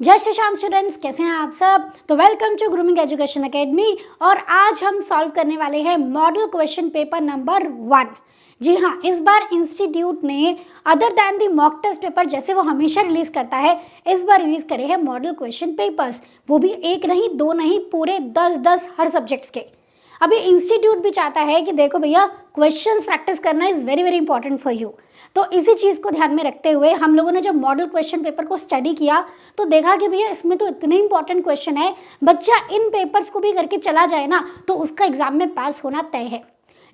जय श्री श्याम स्टूडेंट्स, कैसे हैं आप सब। तो welcome to grooming education academy. और आज हम सॉल्व करने वाले हैं मॉडल क्वेश्चन पेपर नंबर 1। जी हाँ, इस बार इंस्टीट्यूट ने other than the mock test paper जैसे वो हमेशा रिलीज करता है, इस बार रिलीज करे हैं मॉडल क्वेश्चन पेपर्स। वो भी एक नहीं, दो नहीं, पूरे 10 हर सब्जेक्ट्स के। अभी इंस्टीट्यूट भी चाहता है कि देखो भैया, क्वेश्चंस प्रैक्टिस करना is very very important for you. तो इसी चीज़ को ध्यान में रखते हुए हम लोगों ने जब मॉडल क्वेश्चन पेपर को स्टडी किया तो देखा कि भैया इसमें तो इतने इंपॉर्टेंट क्वेश्चन है, बच्चा इन पेपर्स को भी करके चला जाए ना तो उसका एग्जाम में पास होना तय है।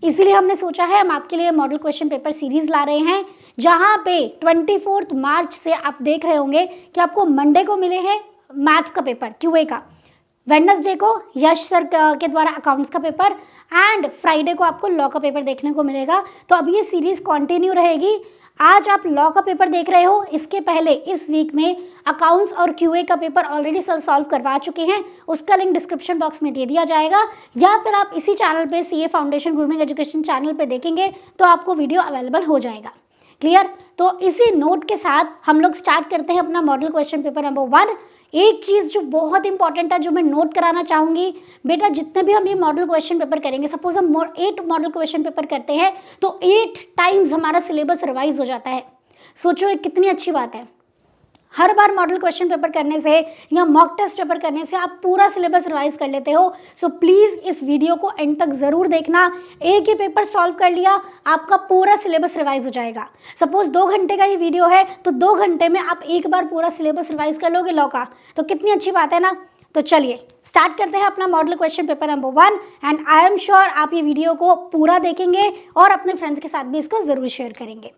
इसीलिए हमने सोचा है हम आपके लिए मॉडल क्वेश्चन पेपर सीरीज ला रहे हैं, जहाँ पे 24 मार्च से आप देख रहे होंगे कि आपको मंडे को मिले हैं मैथ्स का पेपर क्यूए का, वेडनेसडे को यश सर के द्वारा अकाउंट्स का पेपर एंड फ्राइडे को आपको लॉ का पेपर देखने को मिलेगा। तो अब ये सीरीज कंटिन्यू रहेगी। आज आप लॉ का पेपर देख रहे हो, इसके पहले इस वीक में अकाउंट्स और क्यूए का पेपर ऑलरेडी सर सॉल्व करवा चुके हैं, उसका लिंक डिस्क्रिप्शन बॉक्स में दे दिया जाएगा, या फिर आप इसी चैनल पे CA foundation grooming education channel पे देखेंगे तो आपको वीडियो अवेलेबल हो जाएगा। क्लियर। तो इसी नोट के साथ हम लोग स्टार्ट करते हैं अपना मॉडल क्वेश्चन पेपर नंबर 1। एक चीज़ जो बहुत इंपॉर्टेंट है, जो मैं नोट कराना चाहूँगी, बेटा जितने भी हम ये मॉडल क्वेश्चन पेपर करेंगे, सपोज हम 8 मॉडल क्वेश्चन पेपर करते हैं तो 8 टाइम्स हमारा सिलेबस रिवाइज हो जाता है। सोचो ये कितनी अच्छी बात है। हर बार मॉडल क्वेश्चन पेपर करने से या मॉक टेस्ट पेपर करने से आप पूरा सिलेबस रिवाइज कर लेते हो। सो प्लीज़ इस वीडियो को एंड तक ज़रूर देखना। एक ही पेपर सॉल्व कर लिया, आपका पूरा सिलेबस रिवाइज हो जाएगा। सपोज 2 घंटे का ये वीडियो है तो 2 घंटे में आप एक बार पूरा सिलेबस रिवाइज कर लोगे लॉ का, तो कितनी अच्छी बात है ना। तो चलिए स्टार्ट करते हैं अपना model question paper number 1 and I am sure आप ये वीडियो को पूरा देखेंगे और अपने फ्रेंड्स के साथ भी इसको ज़रूर शेयर करेंगे।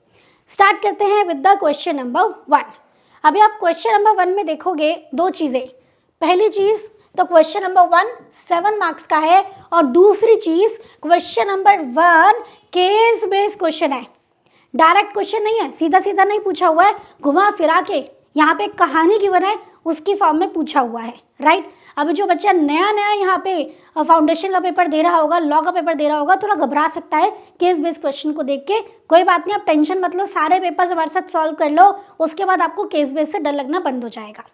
स्टार्ट करते हैं विद द क्वेश्चन नंबर 1। अभी आप क्वेश्चन नंबर 1 में देखोगे दो चीज़ें। पहली चीज़ तो क्वेश्चन नंबर 1 7 मार्क्स का है, और दूसरी चीज़ question number 1 case based question है। डायरेक्ट क्वेश्चन नहीं है, सीधा सीधा नहीं पूछा हुआ है, घुमा फिरा के यहाँ पे कहानी गिवन है उसकी फॉर्म में पूछा हुआ है। राइट। अभी जो बच्चा नया नया यहाँ पे फाउंडेशन का पेपर दे रहा होगा, लॉ का पेपर दे रहा होगा, थोड़ा घबरा सकता है केस बेस्ड क्वेश्चन को देख के। कोई बात नहीं, आप टेंशन मत लो, सारे पेपर्स हमारे साथ सॉल्व कर लो, उसके बाद आपको केस बेस्ड से डर लगना बंद हो जाएगा।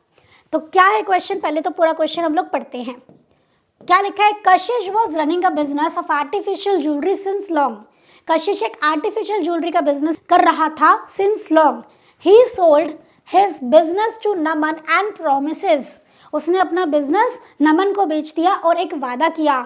तो क्या है क्वेश्चन, पहले तो पूरा क्वेश्चन हम लोग पढ़ते हैं। क्या लिखा है, Kashish was running a business of artificial jewellery since long. Kashish एक आर्टिफिशियल ज्वेलरी का बिजनेस कर रहा था since long. He sold his business to Naman and promises. उसने अपना बिजनेस नमन को बेच दिया और एक वादा किया,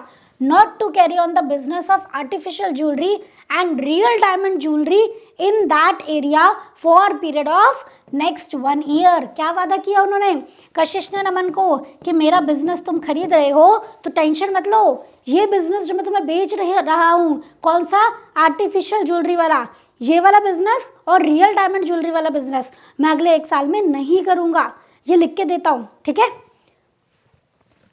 not to carry on the business of artificial jewellery and real diamond jewellery in that area for period of next 1 year. क्या वादा किया उन्होंने, कशिश ने नमन को, कि मेरा बिजनेस तुम खरीद रहे हो तो टेंशन मत लो, ये बिजनेस जो मैं तुम्हें बेच रहा हूँ, कौन सा, आर्टिफिशियल ज्वेलरी वाला, ये वाला बिजनेस और रियल डायमंड ज्वेलरी वाला बिजनेस मैं अगले 1 साल में नहीं करूँगा, ये लिख के देता हूँ। ठीक है।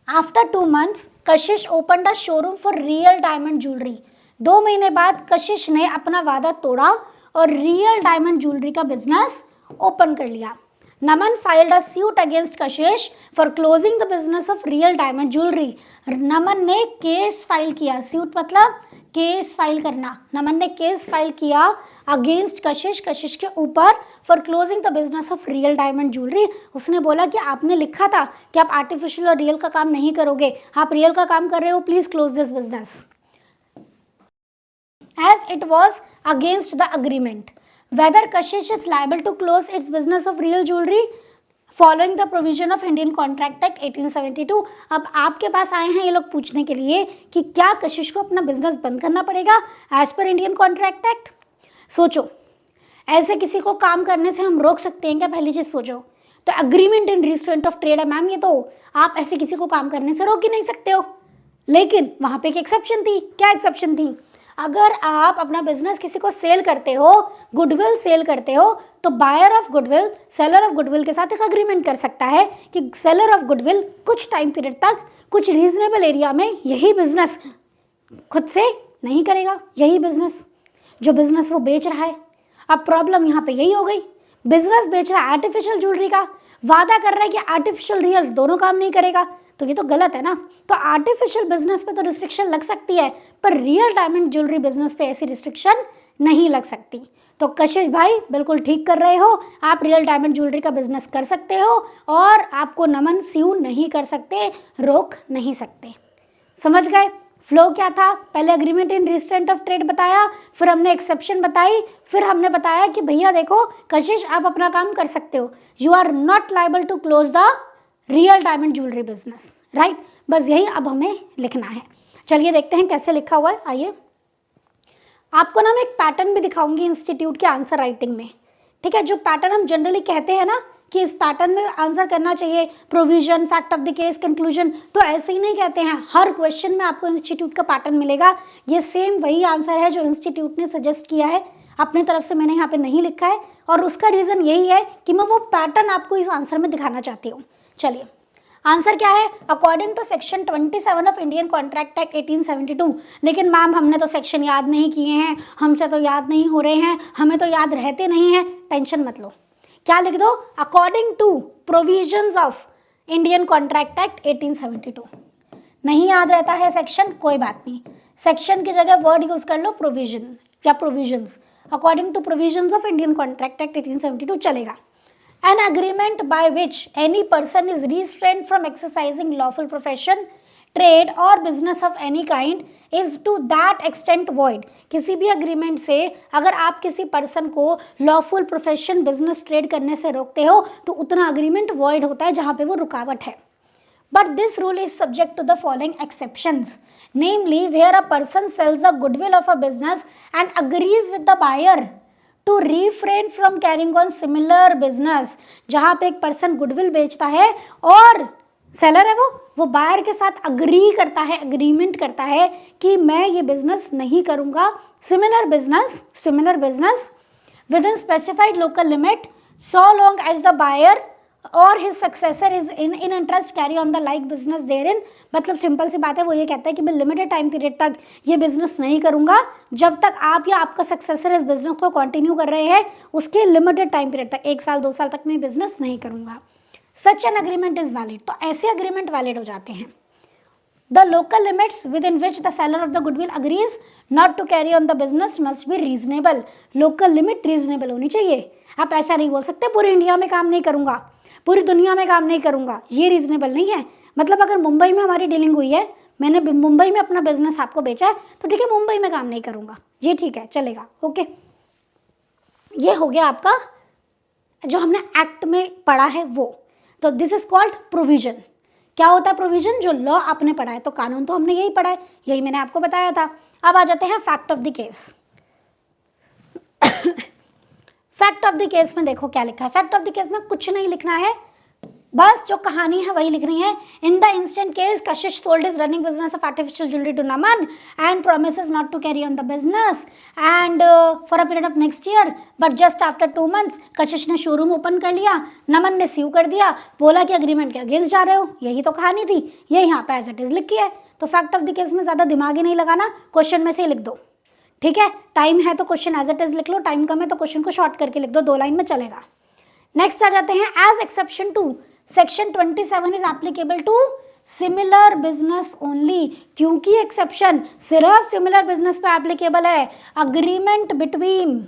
After 2 months Kashish open a showroom for real diamond jewellery. 2 महीने बाद कशिश ने अपना वादा तोड़ा और रियल डायमंड ज्वेलरी का बिजनेस ओपन कर लिया। Naman filed a suit against Kashish for closing the business of real diamond jewellery. Naman ने केस फाइल किया, सूट मतलब केस फाइल करना। नमन ने केस फाइल किया अगेंस्ट कशिश, कशिश के ऊपर, for closing the business of real diamond jewellery. उसने बोला कि आपने लिखा था कि आप आर्टिफिशियल और रियल का काम नहीं करोगे, आप रियल का काम कर रहे हो, please close this business, as it was against the agreement. Whether Kashish is liable to close its business of real jewellery following the provision of Indian contract act 1872। अब आपके पास आए हैं ये लोग पूछने के लिए कि क्या कशिश को अपना बिजनेस बंद करना पड़ेगा as per Indian contract act. सोचो, ऐसे किसी को काम करने से हम रोक सकते हैं क्या, पहली चीज सोचो। तो agreement in restraint of trade है मैम, ये तो आप ऐसे किसी को काम करने से रोक ही नहीं सकते हो। लेकिन वहां पे एक एक्सेप्शन थी। क्या एक्सेप्शन थी, अगर आप अपना बिजनेस किसी को सेल करते हो, गुडविल सेल करते हो, तो buyer of goodwill seller of goodwill के साथ एक अग्रीमेंट कर सकता है कि सेलर ऑफ गुडविल कुछ टाइम पीरियड तक कुछ रीजनेबल एरिया में यही बिजनेस खुद से नहीं करेगा, यही बिजनेस जो बिजनेस वो बेच रहा है। अब प्रॉब्लम यहाँ पे यही हो गई, बिजनेस बेच रहा है आर्टिफिशियल ज्वेलरी का, वादा कर रहा है कि आर्टिफिशियल रियल दोनों काम नहीं करेगा, तो ये तो गलत है ना। तो आर्टिफिशियल बिजनेस पे तो रिस्ट्रिक्शन लग सकती है, पर रियल डायमंड ज्वेलरी बिजनेस पे ऐसी रिस्ट्रिक्शन नहीं लग सकती। तो कशिश भाई बिल्कुल ठीक कर रहे हो, आप रियल डायमंड ज्वेलरी का बिजनेस कर सकते हो और आपको नमन स्यू नहीं कर सकते, रोक नहीं सकते। समझ गए फ्लो क्या था? पहले agreement in restraint of trade बताया, फिर हमने एक्सेप्शन बताई, फिर हमने बताया कि भैया देखो कशिश आप अपना काम कर सकते हो, you are not liable to close the real diamond jewellery business, right. बस यही अब हमें लिखना है। चलिए देखते हैं कैसे लिखा हुआ है। आइए आपको ना मैं एक पैटर्न भी दिखाऊंगी इंस्टीट्यूट के आंसर राइटिंग में, ठीक है। जो पैटर्न हम जनरली कहते हैं ना कि इस पैटर्न में आंसर करना चाहिए, provision, fact of the case, conclusion, तो ऐसे ही नहीं कहते हैं। हर क्वेश्चन में आपको इंस्टीट्यूट का पैटर्न मिलेगा। ये सेम वही आंसर है जो इंस्टीट्यूट ने सजेस्ट किया है, अपनी तरफ से मैंने यहाँ पे नहीं लिखा है, और उसका रीज़न यही है कि मैं वो पैटर्न आपको इस आंसर में दिखाना चाहती हूँ। चलिए आंसर क्या है? According to section 27 of Indian contract act 1872। लेकिन मैम हमने तो सेक्शन याद नहीं किए हैं, हमसे तो याद नहीं हो रहे हैं, हमें तो याद रहते नहीं हैं। टेंशन मत लो, क्या लिख दो? According to provisions of Indian contract act 1872। नहीं याद रहता है सेक्शन, कोई बात नहीं, सेक्शन की जगह वर्ड यूज कर लो प्रोविजन या provisions. According to provisions of Indian contract act 1872 चलेगा। An agreement by which any person is restrained from exercising lawful profession, trade or business of any kind is to that extent void। किसी भी agreement से अगर आप किसी person को lawful profession, business, trade करने से रोकते हो तो उतना अग्रीमेंट वॉइड होता है जहाँ पे वो रुकावट है। But this rule is subject to the following exceptions, namely where a person sells the goodwill of a business and agrees with the buyer to refrain from carrying on similar business. जहाँ पे एक person goodwill बेचता है और seller है वो buyer के साथ अग्री करता है, अग्रीमेंट करता है कि मैं ये बिजनेस नहीं करूँगा, similar business within specified local limit so long as the buyer or his successor is in interest carry on the like business therein. मतलब सिंपल सी बात है, वो ये कहता है कि मैं लिमिटेड टाइम पीरियड तक ये बिजनेस नहीं करूंगा, जब तक आप या आपका सक्सेसर इस बिजनेस को कंटिन्यू कर रहे हैं उसके लिमिटेड टाइम पीरियड तक, 1 साल 2 साल तक मैं बिजनेस नहीं करूंगा। Such an agreement is valid. तो ऐसे अग्रीमेंट वैलिड हो जाते हैं। The local limits within which the seller of the goodwill agrees not to carry on the business must be reasonable. Local limit reasonable होनी चाहिए। आप ऐसा नहीं बोल सकते पूरी इंडिया में काम नहीं करूंगा, पूरी दुनिया में काम नहीं करूंगा, ये रीजनेबल नहीं है। मतलब अगर मुंबई में हमारी डीलिंग हुई है, मैंने मुंबई में अपना बिजनेस आपको बेचा है, तो ठीक है मुंबई में काम नहीं करूंगा, ये ठीक है, चलेगा, ओके। ये हो गया आपका जो हमने एक्ट में पढ़ा है वो। तो दिस इज कॉल्ड प्रोविजन। क्या होता है प्रोविजन? जो लॉ आपने पढ़ा है। तो कानून तो हमने यही पढ़ा है, यही मैंने आपको बताया था। अब आ जाते हैं fact of the case. Fact of the case में देखो क्या लिखा है। फैक्ट ऑफ द केस में कुछ नहीं लिखना है, बस जो कहानी है वही लिखनी है। In the instant case Kashish sold his running business of artificial jewellery to Naman and promises not to carry on the business and for a period of next year, but just after 2 months कशिश ने showroom open कर लिया, नमन ने स्यू कर दिया, बोला कि agreement के against जा रहे हो। यही तो कहानी थी, ये यहाँ पे एज इट इज लिखी है। तो फैक्ट ऑफ द केस में ज़्यादा दिमाग ही नहीं लगाना, क्वेश्चन में से ही लिख दो, ठीक है। टाइम है तो क्वेश्चन एज इट इज लिख लो, टाइम कम है तो क्वेश्चन को शॉर्ट करके लिख दो, 2 लाइन में चलेगा। नेक्स्ट आ जाते हैं as exception to section 27 is applicable to similar business only. क्योंकि एक्सेप्शन सिर्फ सिमिलर बिजनेस पे एप्लीकेबल है। Agreement between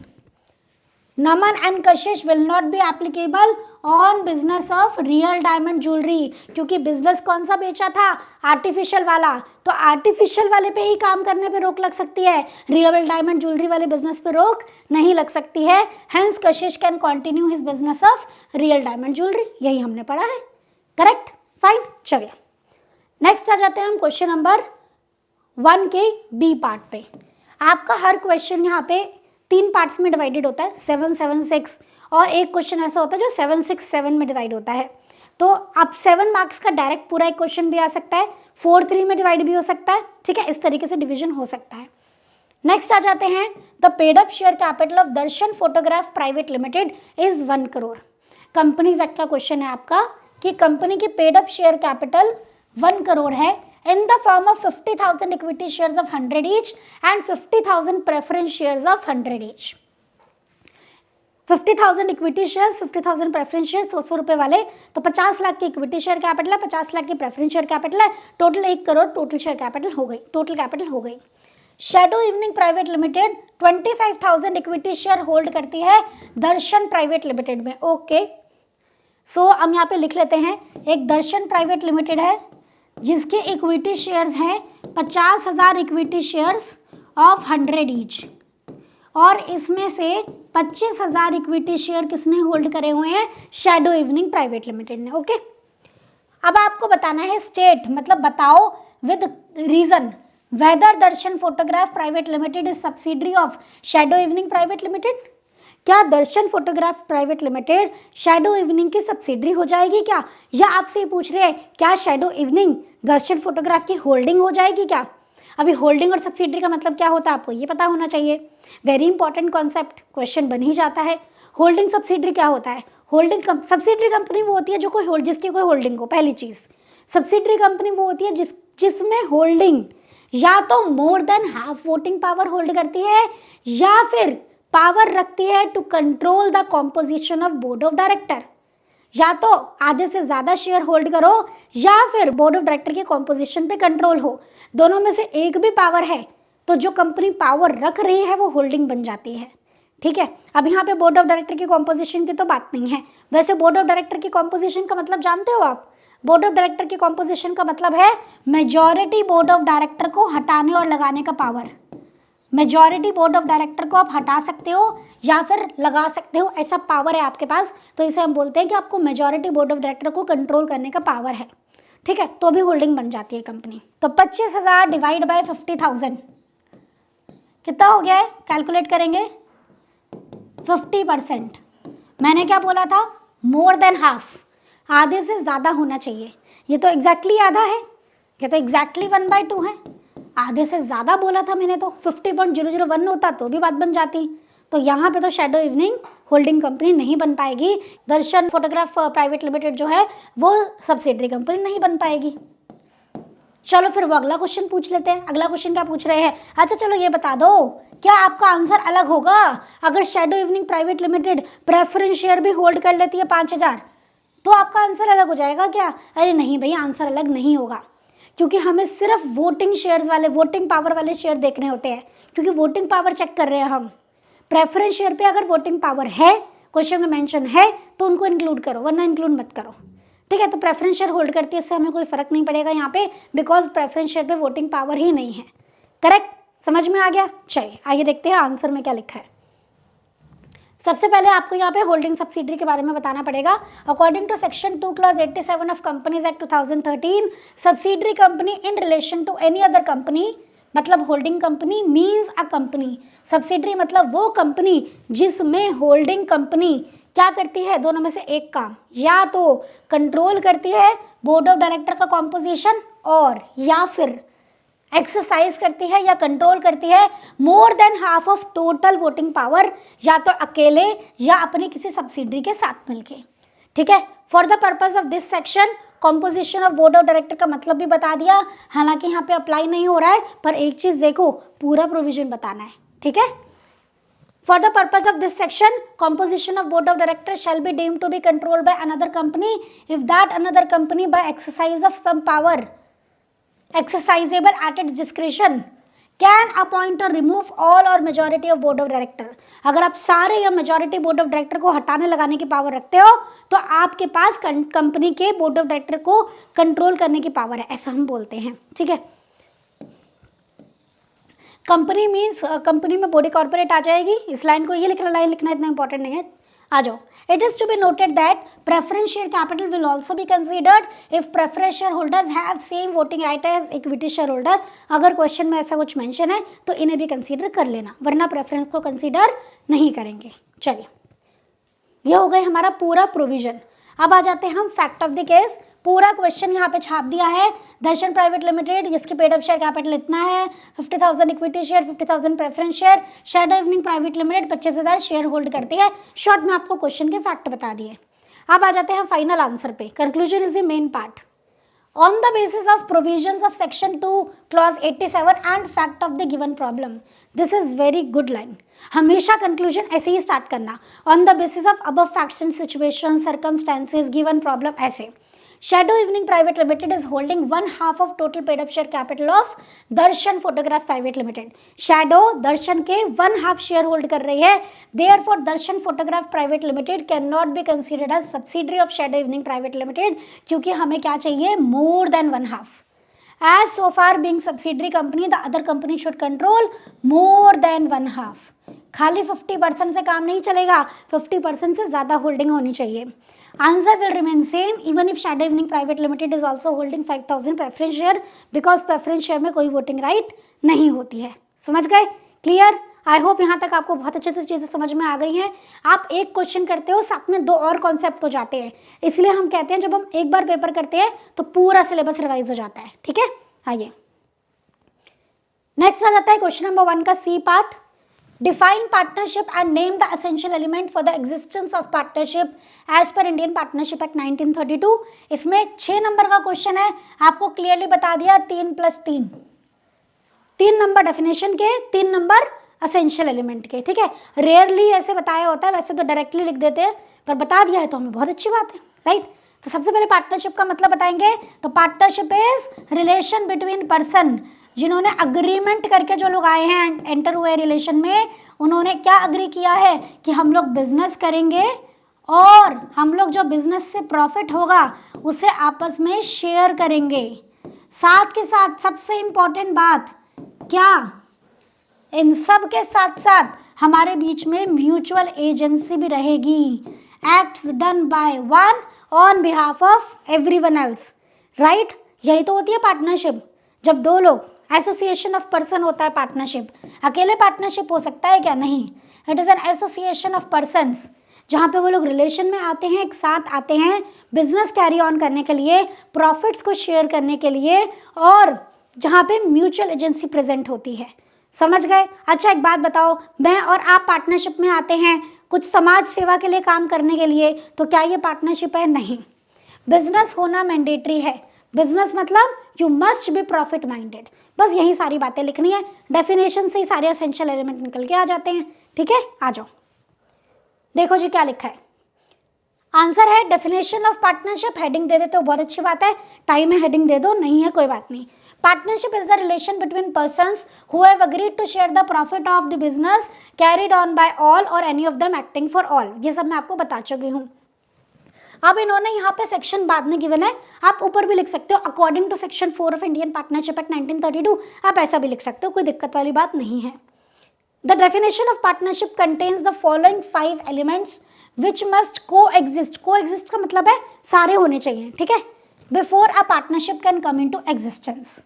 Naman and Kashish will not be applicable on business of real diamond jewellery. क्योंकि बिजनेस कौन सा बेचा था? आर्टिफिशियल वाला। तो आर्टिफिशियल वाले पे ही काम करने पे रोक लग सकती है, रियल डायमंड ज्वेलरी वाले बिजनेस पे रोक नहीं लग सकती है। Hence Kashish can continue his business of real diamond jewellery. यही हमने पढ़ा है, करेक्ट, फाइन। चलिए नेक्स्ट आ जाते हैं हम क्वेश्चन नंबर 1 के बी पार्ट पे। आपका हर क्वेश्चन यहाँ पे 3 पार्ट्स में डिवाइडेड होता है, 7, 7, 6, और एक क्वेश्चन ऐसा होता है जो 7, 6, 7 में डिवाइड होता है। तो आप 7 मार्क्स का डायरेक्ट पूरा एक क्वेश्चन भी आ सकता है, 4, 3 में डिवाइड भी हो सकता है, ठीक है। इस तरीके से डिवीजन हो सकता है। नेक्स्ट आ जाते हैं the paid up share capital of Darshan photograph private limited is 1 crore. Companies act का क्वेश्चन है आपका कि कंपनी की paid up share capital 1 crore है in the form of 50,000 equity shares of 100 each and 50,000 preference shares of 100 each। 50,000 equity share, 50,000 preference share, 100 रुपए वाले, तो 50 लाख की इक्विटी शेयर कैपिटल है, 50 लाख की प्रेफरेंस शेयर कैपिटल है, total 1 crore total share capital हो गई, टोटल कैपिटल हो गई। Shadow evening private limited 25,000 equity share hold करती है दर्शन प्राइवेट लिमिटेड में। ओके, सो हम यहाँ पे लिख लेते हैं, एक दर्शन प्राइवेट लिमिटेड है जिसके इक्विटी शेयर्स हैं 50,000 इक्विटी शेयर्स ऑफ 100 ईच, और इसमें से 25,000 इक्विटी शेयर किसने होल्ड करे हुए हैं? शैडो इवनिंग प्राइवेट लिमिटेड ने। ओके, अब आपको बताना है स्टेट, मतलब बताओ with reason whether Darshan photograph private limited is subsidiary of shadow evening private limited. क्या Darshan photograph private limited shadow evening की सब्सिडरी हो जाएगी क्या? या आपसे ये पूछ रहे हैं क्या शैडो इवनिंग दर्शन फोटोग्राफ की होल्डिंग हो जाएगी क्या? अभी होल्डिंग और सब्सिडरी का मतलब क्या होता है आपको ये पता होना चाहिए। वेरी इंपॉर्टेंट कॉन्सेप्ट, क्वेश्चन बन ही जाता है। होल्डिंग सब्सिडरी क्या होता है? होल्डिंग सब्सिडरी कंपनी वो होती है जो कोई जिसकी कोई होल्डिंग हो। पहली चीज, सब्सिडरी कंपनी वो होती है जिसमें होल्डिंग या तो more than half voting power hold करती है या फिर पावर रखती है to control the composition of board of director. या तो आधे से ज्यादा शेयर होल्ड करो या फिर बोर्ड ऑफ डायरेक्टर के कॉम्पोजिशन पे कंट्रोल हो। दोनों में से एक भी पावर है तो जो कंपनी पावर रख रही है वो होल्डिंग बन जाती है। ठीक है, अब यहाँ पे बोर्ड ऑफ डायरेक्टर की कॉम्पोजिशन की तो बात नहीं है। वैसे बोर्ड ऑफ डायरेक्टर की कॉम्पोजिशन का मतलब जानते हो आप? बोर्ड ऑफ डायरेक्टर की कॉम्पोजिशन का मतलब है मेजॉरिटी बोर्ड ऑफ डायरेक्टर को हटाने और लगाने का power. Majority board of director को आप हटा सकते हो या फिर लगा सकते हो, ऐसा पावर है आपके पास। तो इसे हम बोलते हैं कि आपको मेजॉरिटी बोर्ड ऑफ डायरेक्टर को कंट्रोल करने का पावर है। ठीक है, तो भी होल्डिंग बन जाती है कंपनी। तो 25,000 डिवाइड बाय 50,000 कितना हो गया है? कैलकुलेट करेंगे 50%। मैंने क्या बोला था? मोर देन हाफ, आधे से ज़्यादा होना चाहिए। ये तो एग्जैक्टली आधा है, ये तो एग्जैक्टली 1/2 है। आधे से ज़्यादा बोला था मैंने, तो 50.001 होता तो भी बात बन जाती। तो यहाँ पे तो शैडो इवनिंग होल्डिंग कंपनी नहीं बन पाएगी। दर्शन फोटोग्राफ प्राइवेट लिमिटेड जो है वो सब्सिडरी कंपनी नहीं बन पाएगी। चलो फिर वो अगला क्वेश्चन पूछ लेते हैं। अगला क्वेश्चन क्या पूछ रहे हैं? अच्छा चलो ये बता दो, क्या आपका आंसर अलग होगा अगर shadow evening private limited preference share भी होल्ड कर लेती है 5,000? तो आपका आंसर अलग हो जाएगा क्या? अरे नहीं भाई, आंसर अलग नहीं होगा, क्योंकि हमें सिर्फ वोटिंग शेयर्स वाले, वोटिंग पावर वाले शेयर देखने होते हैं, क्योंकि वोटिंग पावर चेक कर रहे हैं हम। प्रेफरेंस शेयर पे अगर वोटिंग पावर है, क्वेश्चन में मेंशन है, तो उनको इंक्लूड करो, वरना इंक्लूड मत करो। ठीक है, तो प्रेफरेंस शेयर होल्ड करती है, इससे हमें कोई फर्क नहीं पड़ेगा यहाँ पे, बिकॉज प्रेफरेंस शेयर पे वोटिंग पावर ही नहीं है। करेक्ट, समझ में आ गया? चलिए आइए देखते हैं आंसर में क्या लिखा है। सबसे पहले आपको यहाँ पे होल्डिंग सब्सिडरी के बारे में बताना पड़ेगा। According to section 2 clause 87 of companies act 2013, subsidiary company in relation to any other company, मतलब holding company means a company. Subsidiary मतलब वो कंपनी जिसमें होल्डिंग कंपनी क्या करती है? दोनों में से एक काम, या तो कंट्रोल करती है बोर्ड ऑफ डायरेक्टर का कॉम्पोजिशन, और या फिर एक्सरसाइज करती है या कंट्रोल करती है मोर than half of total voting power, या तो अकेले या अपने किसी सब्सिडरी के साथ मिलके। ठीक है, for the purpose of this section composition of board of director का मतलब भी बता दिया, हालांकि यहाँ पे अप्लाई नहीं हो रहा है, पर एक चीज देखो, पूरा प्रोविजन बताना है। ठीक है, for the purpose of this section composition of board of directors shall be deemed to be controlled by another company if that another company by exercise of some power exercisable at its discretion can appoint or remove all or majority of board of director। अगर आप सारे या majority board of director को हटाने लगाने की power रखते हो तो आपके पास कंपनी के बोर्ड ऑफ डायरेक्टर को कंट्रोल करने की पावर है, ऐसा हम बोलते हैं। ठीक है, कंपनी मीन्स कंपनी में बॉडी कॉर्पोरेट आ जाएगी। इस लाइन को ये लाइन लिखना इतना इंपॉर्टेंट नहीं है, आ जाओ। It is to be noted that preference share capital will also be considered if preference share holders have same voting right as equity share holder. अगर क्वेश्चन में ऐसा कुछ मेंशन है तो इन्हें भी कंसीडर कर लेना, वरना प्रेफरेंस को कंसीडर नहीं करेंगे। चलिए, ये हो गए हमारा पूरा प्रोविजन। अब आ जाते हैं हम फैक्ट ऑफ द केस। पूरा क्वेश्चन यहाँ पे छाप दिया है। दर्शन प्राइवेट लिमिटेड जिसकी पेड अप शेयर कैपिटल इतना है, 50,000 equity share, 50,000 preference share. Shadow evening private limited 25,000 share hold करती है। शॉर्ट में आपको क्वेश्चन के फैक्ट बता दिए। अब आ जाते हैं फाइनल आंसर पे। Conclusion is the main part. On the basis of provisions of section 2 clause 87 and fact of the given problem, this is very good line. हमेशा कंक्लूजन ऐसे ही स्टार्ट करना, on the basis of above facts and situation circumstances given problem, ऐसे। Shadow Evening Private Limited is holding 1/2 of total paid up share capital of Darshan Photograph Private Limited. Shadow दर्शन के 1/2 share hold कर रही है. Therefore, Darshan Photograph Private Limited cannot be considered as subsidiary of Shadow Evening Private Limited, क्योंकि हमें क्या चाहिए, more than 1/2. As so far being subsidiary company, the other company should control more than 1/2. खाली 50% से काम नहीं चलेगा, 50% से ज़्यादा होल्डिंग होनी चाहिए. Answer will remain same even if Shadow Evening Private Limited is also holding 5,000 preference share, because preference share में कोई वोटिंग राइट नहीं होती है. समझ गए? क्लियर? आई होप यहाँ तक आपको बहुत अच्छे से चीज़ें समझ में आ गई हैं. आप एक क्वेश्चन करते हो, साथ में 2 और कॉन्सेप्ट हो जाते हैं, इसलिए हम कहते हैं जब हम एक बार पेपर करते हैं तो पूरा सिलेबस रिवाइज हो जाता है. ठीक है, आइए नेक्स्ट आ जाता है क्वेश्चन नंबर 1 का C part. Define partnership and name the essential element for the existence of partnership as per Indian Partnership Act 1932. इसमें 6 नंबर का क्वेश्चन है, आपको क्लियरली बता दिया 3+3, 3 नंबर डेफिनेशन के, 3 नंबर असेंशियल एलिमेंट के. ठीक है, रेयरली ऐसे बताया होता है, वैसे तो डायरेक्टली लिख देते हैं, पर बता दिया है तो हमें बहुत अच्छी बात है, राइट. तो सबसे पहले पार्टनरशिप का मतलब बताएंगे. तो partnership is relation between person, जिन्होंने अग्रीमेंट करके जो लोग आए हैं, एंटर हुए रिलेशन में, उन्होंने क्या अग्री किया है कि हम लोग बिजनेस करेंगे और हम लोग जो बिजनेस से प्रॉफिट होगा उसे आपस में शेयर करेंगे. साथ के साथ सबसे इम्पोर्टेंट बात क्या, इन सब के साथ साथ हमारे बीच में म्यूचुअल एजेंसी भी रहेगी. Acts done by one on behalf of everyone else, right. यही तो होती है पार्टनरशिप. जब 2 लोग, एसोसिएशन ऑफ पर्सन होता है पार्टनरशिप. अकेले पार्टनरशिप हो सकता है क्या? नहीं. It is an association of persons, जहाँ पे वो लोग रिलेशन में आते हैं, एक साथ आते हैं बिजनेस कैरी ऑन करने के लिए, प्रॉफिट्स को शेयर करने के लिए, और जहाँ पे म्यूचुअल एजेंसी प्रेजेंट होती है. समझ गए? अच्छा एक बात बताओ, मैं और आप पार्टनरशिप में आते हैं कुछ समाज सेवा के लिए काम करने के लिए, तो क्या ये पार्टनरशिप है? नहीं. बिजनेस होना मैंडेटरी है. बिजनेस मतलब you must be profit minded. बस यही सारी बातें लिखनी है, डेफिनेशन से ही सारे एसेंशियल एलिमेंट निकल के आ जाते हैं. ठीक है, आ जाओ. देखो जी क्या लिखा है. आंसर है डेफिनेशन ऑफ पार्टनरशिप. हेडिंग दे देते हो, बहुत अच्छी बात है. टाइम है, हेडिंग दे दो, नहीं है कोई बात नहीं. Partnership is the relation between persons who have agreed to share the profit of the business carried on by all or any of them acting for all. ये सब मैं आपको बता चुकी हूँ. अब इन्होंने यहाँ पे सेक्शन बाद में गिवन है, आप ऊपर भी लिख सकते हो according to section 4 of Indian partnership act 1932. आप ऐसा भी लिख सकते हो, कोई दिक्कत वाली बात नहीं है. The definition of partnership contains the following 5 elements which must coexist. Coexist का मतलब है सारे होने चाहिए. ठीक है, before a partnership can come into existence.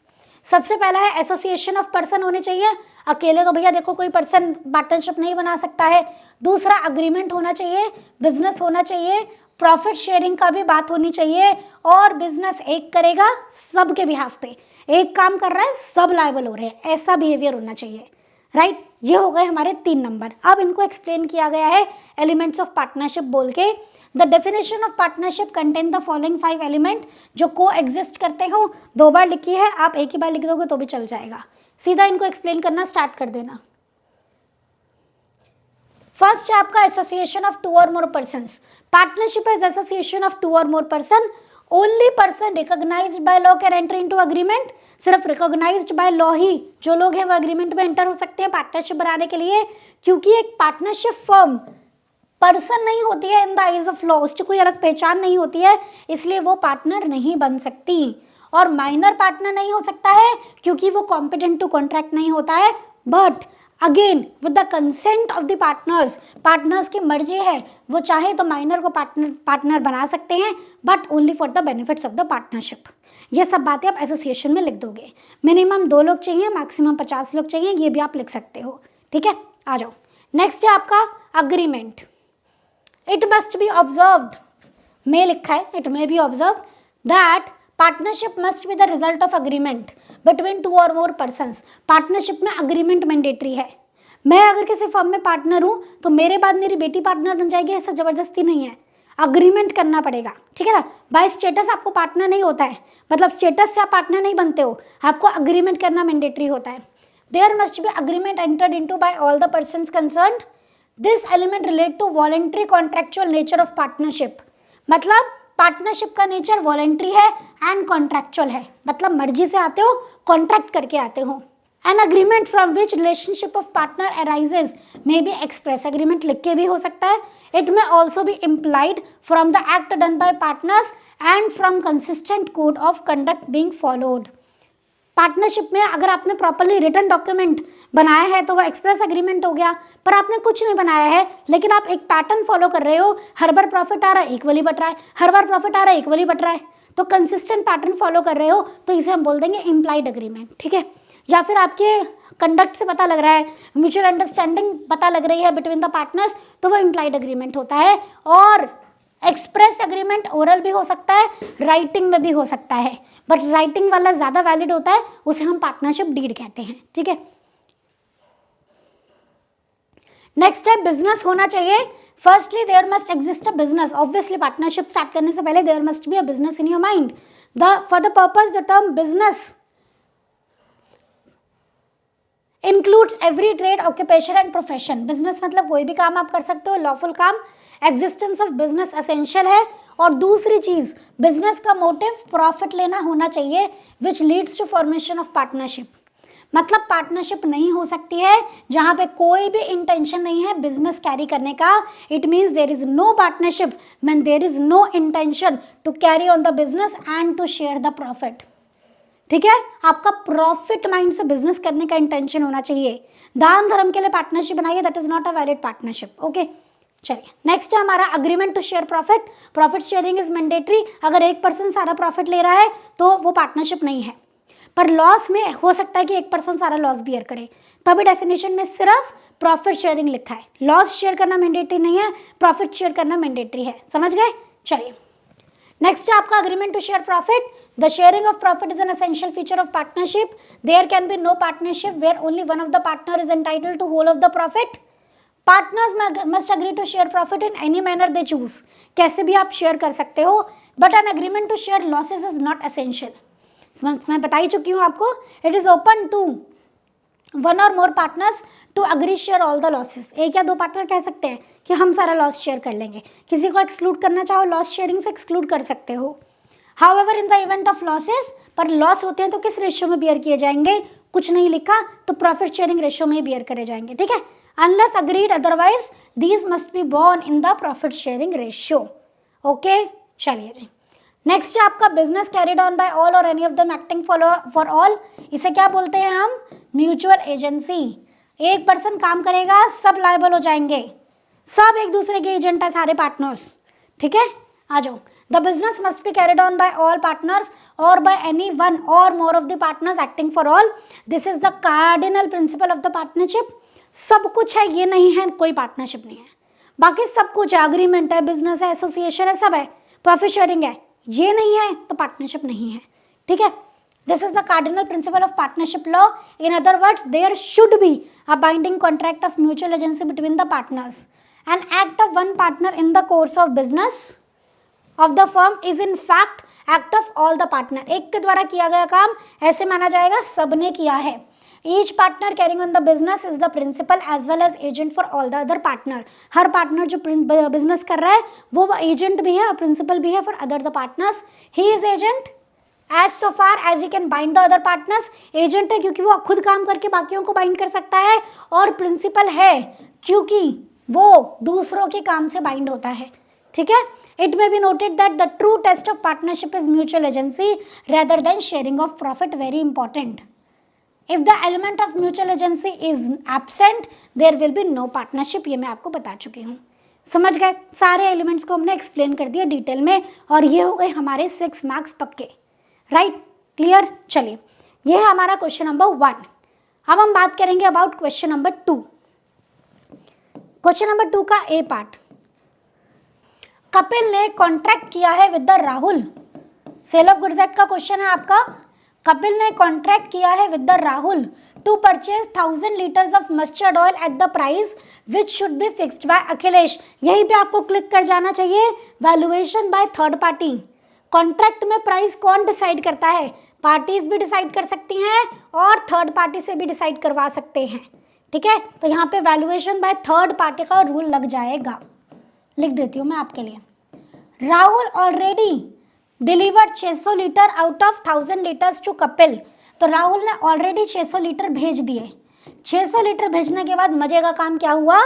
सबसे पहला है एसोसिएशन ऑफ पर्सन होने चाहिए. अकेले तो भैया देखो कोई पर्सन पार्टनरशिप नहीं बना सकता है. दूसरा अग्रीमेंट होना चाहिए, बिजनेस होना चाहिए, प्रॉफिट शेयरिंग का भी बात होनी चाहिए, और बिजनेस एक करेगा सबके बिहाफ पे, एक काम कर रहा है सब लायबल हो रहे हैं, ऐसा बिहेवियर होना चाहिए, राइट. ये हो गए हमारे 3 नंबर. अब इनको एक्सप्लेन किया गया है एलिमेंट्स ऑफ पार्टनरशिप बोल के. The definition of partnership contain the following 5 element, जो को एग्जिस्ट करते हो. 2 बार लिखी है, आप एक ही बार लिख दोगे तो भी चल जाएगा. सीधा इनको एक्सप्लेन करना स्टार्ट कर देना. फर्स्ट है आपका association of 2 or more persons. Partnership is association of 2 or more person. Only person recognized by law can enter into agreement. सिर्फ रिकॉग्नाइज्ड बाय लॉ ही जो लोग हैं वो अग्रीमेंट में एंटर हो सकते हैं पार्टनरशिप बनाने के लिए, क्योंकि एक पार्टनरशिप फर्म पर्सन नहीं होती है in the eyes of law, उसकी कोई अलग पहचान नहीं होती है, इसलिए वो पार्टनर नहीं बन सकती. और माइनर पार्टनर नहीं हो सकता है क्योंकि वो कॉम्पिटेंट टू कॉन्ट्रैक्ट नहीं होता है. But again with the consent of the partners, partners की मर्जी है, वो चाहे तो माइनर को पार्टनर बना सकते हैं, but only for the benefits of the partnership. ये सब बातें आप एसोसिएशन में लिख दोगे. मिनिमम 2 लोग चाहिए, मैक्सिमम 50 लोग चाहिए, ये भी आप लिख सकते हो. ठीक है, आ जाओ. नेक्स्ट है आपका agreement. It must be observed, में लिखा है it may be observed that partnership must be the result of agreement between 2 or more persons. Partnership में अग्रीमेंट मैंडेटरी है. मैं अगर किसी फर्म में पार्टनर हूँ तो मेरे बाद मेरी बेटी पार्टनर बन जाएगी, ऐसा जबरदस्ती नहीं है, अग्रीमेंट करना पड़ेगा. ठीक है ना. बाय स्टेटस आपको पार्टनर नहीं होता है, मतलब स्टेटस से आप पार्टनर नहीं बनते हो, आपको अग्रीमेंट करना मैंडेटरी होता है. There must be agreement entered into by all the persons concerned. This element relate to voluntary contractual nature of partnership. मतलब पार्टनरशिप का नेचर वॉलेंट्री है एंड कॉन्ट्रैक्चुअल है, मतलब मर्जी से आते हो, कॉन्ट्रैक्ट करके आते हो। An agreement from which relationship of partner arises may be express, agreement लिख के भी हो सकता है। It may also be implied from the act done by partners and from consistent code of conduct being followed. Partnership में अगर आपने properly written document बनाया है तो वो एक्सप्रेस अग्रीमेंट हो गया, पर आपने कुछ नहीं बनाया है लेकिन आप एक पैटर्न फॉलो कर रहे हो, हर बार प्रॉफिट आ रहा है इक्वली बट रहा है, हर बार प्रॉफिट आ रहा है इक्वली बट रहा है, तो कंसिस्टेंट पैटर्न फॉलो कर रहे हो तो इसे हम बोल देंगे इम्प्लाइड अग्रीमेंट, ठीक है। या फिर आपके कंडक्ट से पता लग रहा है, म्यूचुअल अंडरस्टैंडिंग पता लग रही है बिटवीन द पार्टनर्स, तो वो इम्प्लाइड अग्रीमेंट होता है। और एक्सप्रेस अग्रीमेंट ओरल भी हो सकता है, राइटिंग में भी हो सकता है, बट राइटिंग वाला ज़्यादा वैलिड होता है, उसे हम पार्टनरशिप डीड कहते हैं, ठीक है। नेक्स्ट है बिजनेस होना चाहिए। Firstly there must exist a business, obviously partnership start करने से पहले there must be a business in your mind. For the purpose the term business includes every trade, occupation and profession. Business मतलब कोई भी काम आप कर सकते हो, लॉफुल काम। एग्जिस्टेंस ऑफ बिजनेस एसेंशियल है। और दूसरी चीज, बिजनेस का मोटिव प्रॉफिट लेना होना चाहिए, which leads to formation of partnership. मतलब पार्टनरशिप नहीं हो सकती है जहां पे कोई भी इंटेंशन नहीं है बिजनेस कैरी करने का। It means there is no partnership when there is no intention to carry on the business and to share the profit, ठीक है। आपका प्रॉफिट माइंड से बिजनेस करने का इंटेंशन होना चाहिए। दान धर्म के लिए पार्टनरशिप बनाइए, that is not a valid partnership, okay. चलिए नेक्स्ट है हमारा agreement to share profit. Profit sharing is mandatory. अगर एक पर्सन सारा प्रॉफिट ले रहा है तो वो पार्टनरशिप नहीं है, पर लॉस में हो सकता है कि एक पर्सन सारा लॉस बियर करे, तभी डेफिनेशन में सिर्फ प्रॉफिट शेयरिंग लिखा है। लॉस शेयर करना मैंडेटरी नहीं है, प्रॉफिट शेयर करना मैंडेटरी है, समझ गए। चलिए नेक्स्ट है आपका agreement to share profit. The sharing of profit is an essential feature of partnership. There can be no partnership where only one of the partner is entitled to whole of the profit. Partners must agree to share profit in any manner they choose. कैसे भी आप share कर सकते हो, but an agreement to share losses is not essential. मैं बता ही चुकी हूँ आपको, it is open to one or more partners to agree share all the losses. एक या दो पार्टनर कह सकते हैं कि हम सारा लॉस शेयर कर लेंगे। किसी को एक्सक्लूड करना चाहो लॉस शेयरिंग से एक्सक्लूड कर सकते हो। However in the event of losses, पर लॉस होते हैं तो किस रेशियो में बियर किए जाएंगे, कुछ नहीं लिखा तो प्रॉफिट शेयरिंग रेशियो में बियर करे जाएंगे, ठीक है। Unless agreed otherwise these must be borne in the profit sharing ratio, okay. चलिए जी नेक्स्ट है आपका business carried on by all or any of them acting for all. इसे क्या बोलते हैं हम, म्यूचुअल एजेंसी। एक पर्सन काम करेगा, सब लायबल हो जाएंगे, सब एक दूसरे के एजेंट है, सारे पार्टनर्स, ठीक है। आ जाओ। The business must be carried on by all partners or by any one or more of the partners acting for all. This is the cardinal principle of the partnership. सब कुछ है, ये नहीं है कोई पार्टनरशिप नहीं है, बाकी सब कुछ है, अग्रीमेंट है, बिजनेस है, एसोसिएशन है, सब है, प्रॉफिट शेयरिंग है, ये नहीं है तो पार्टनरशिप नहीं है, ठीक है। This is the cardinal principle of partnership law. In other words there should be a binding contract of mutual agency between the partners. An act of one partner in the course of business of the firm is in fact act of all the partner. एक के द्वारा किया गया काम ऐसे माना जाएगा सबने किया है। Each partner carrying on the business is the principal as well as agent for all the other partner. हर पार्टनर जो बिजनेस कर रहा है वो एजेंट भी है और प्रिंसिपल भी है for other the partners. He is agent as so far as he can bind the other partners. Agent है क्योंकि वो खुद काम करके बाकियों को बाइंड कर सकता है, और प्रिंसिपल है क्योंकि वो दूसरों के काम से बाइंड होता है, ठीक है। It may be noted that the true test of partnership is mutual agency rather than sharing of profit. Very important. If the element of mutual agency is absent, there will be no partnership. ये मैं आपको बता चुकी हूँ, समझ गए। सारे elements को हमने एक्सप्लेन कर दिया डिटेल में, और ये हो गए हमारे 6 मार्क्स पक्के, राइट, क्लियर। चलिए ये है हमारा क्वेश्चन नंबर 1। अब हम बात करेंगे about question number 2। Question number 2 का ए पार्ट, कपिल ने कॉन्ट्रैक्ट किया है with the Rahul. Sale of goods act का क्वेश्चन है आपका। कपिल ने कॉन्ट्रैक्ट किया है with the Rahul to purchase 1000 litres of mustard oil at the price which should be fixed by Akhilesh. यहीं पे आपको क्लिक कर जाना चाहिए, valuation by third party. Contract में प्राइस कौन डिसाइड करता है, पार्टीज भी डिसाइड कर सकती हैं और थर्ड पार्टी से भी डिसाइड करवा सकते हैं, ठीक है। तो यहाँ पे वैल्यूएशन बाय थर्ड पार्टी का रूल लग जाएगा, लिख देती हूँ मैं आपके लिए। Rahul already delivered 600 litre out of 1000 litres to Kapil. तो राहुल ने ऑलरेडी 600 लीटर भेज दिए। 600 लीटर भेजने के बाद मजे का काम क्या हुआ,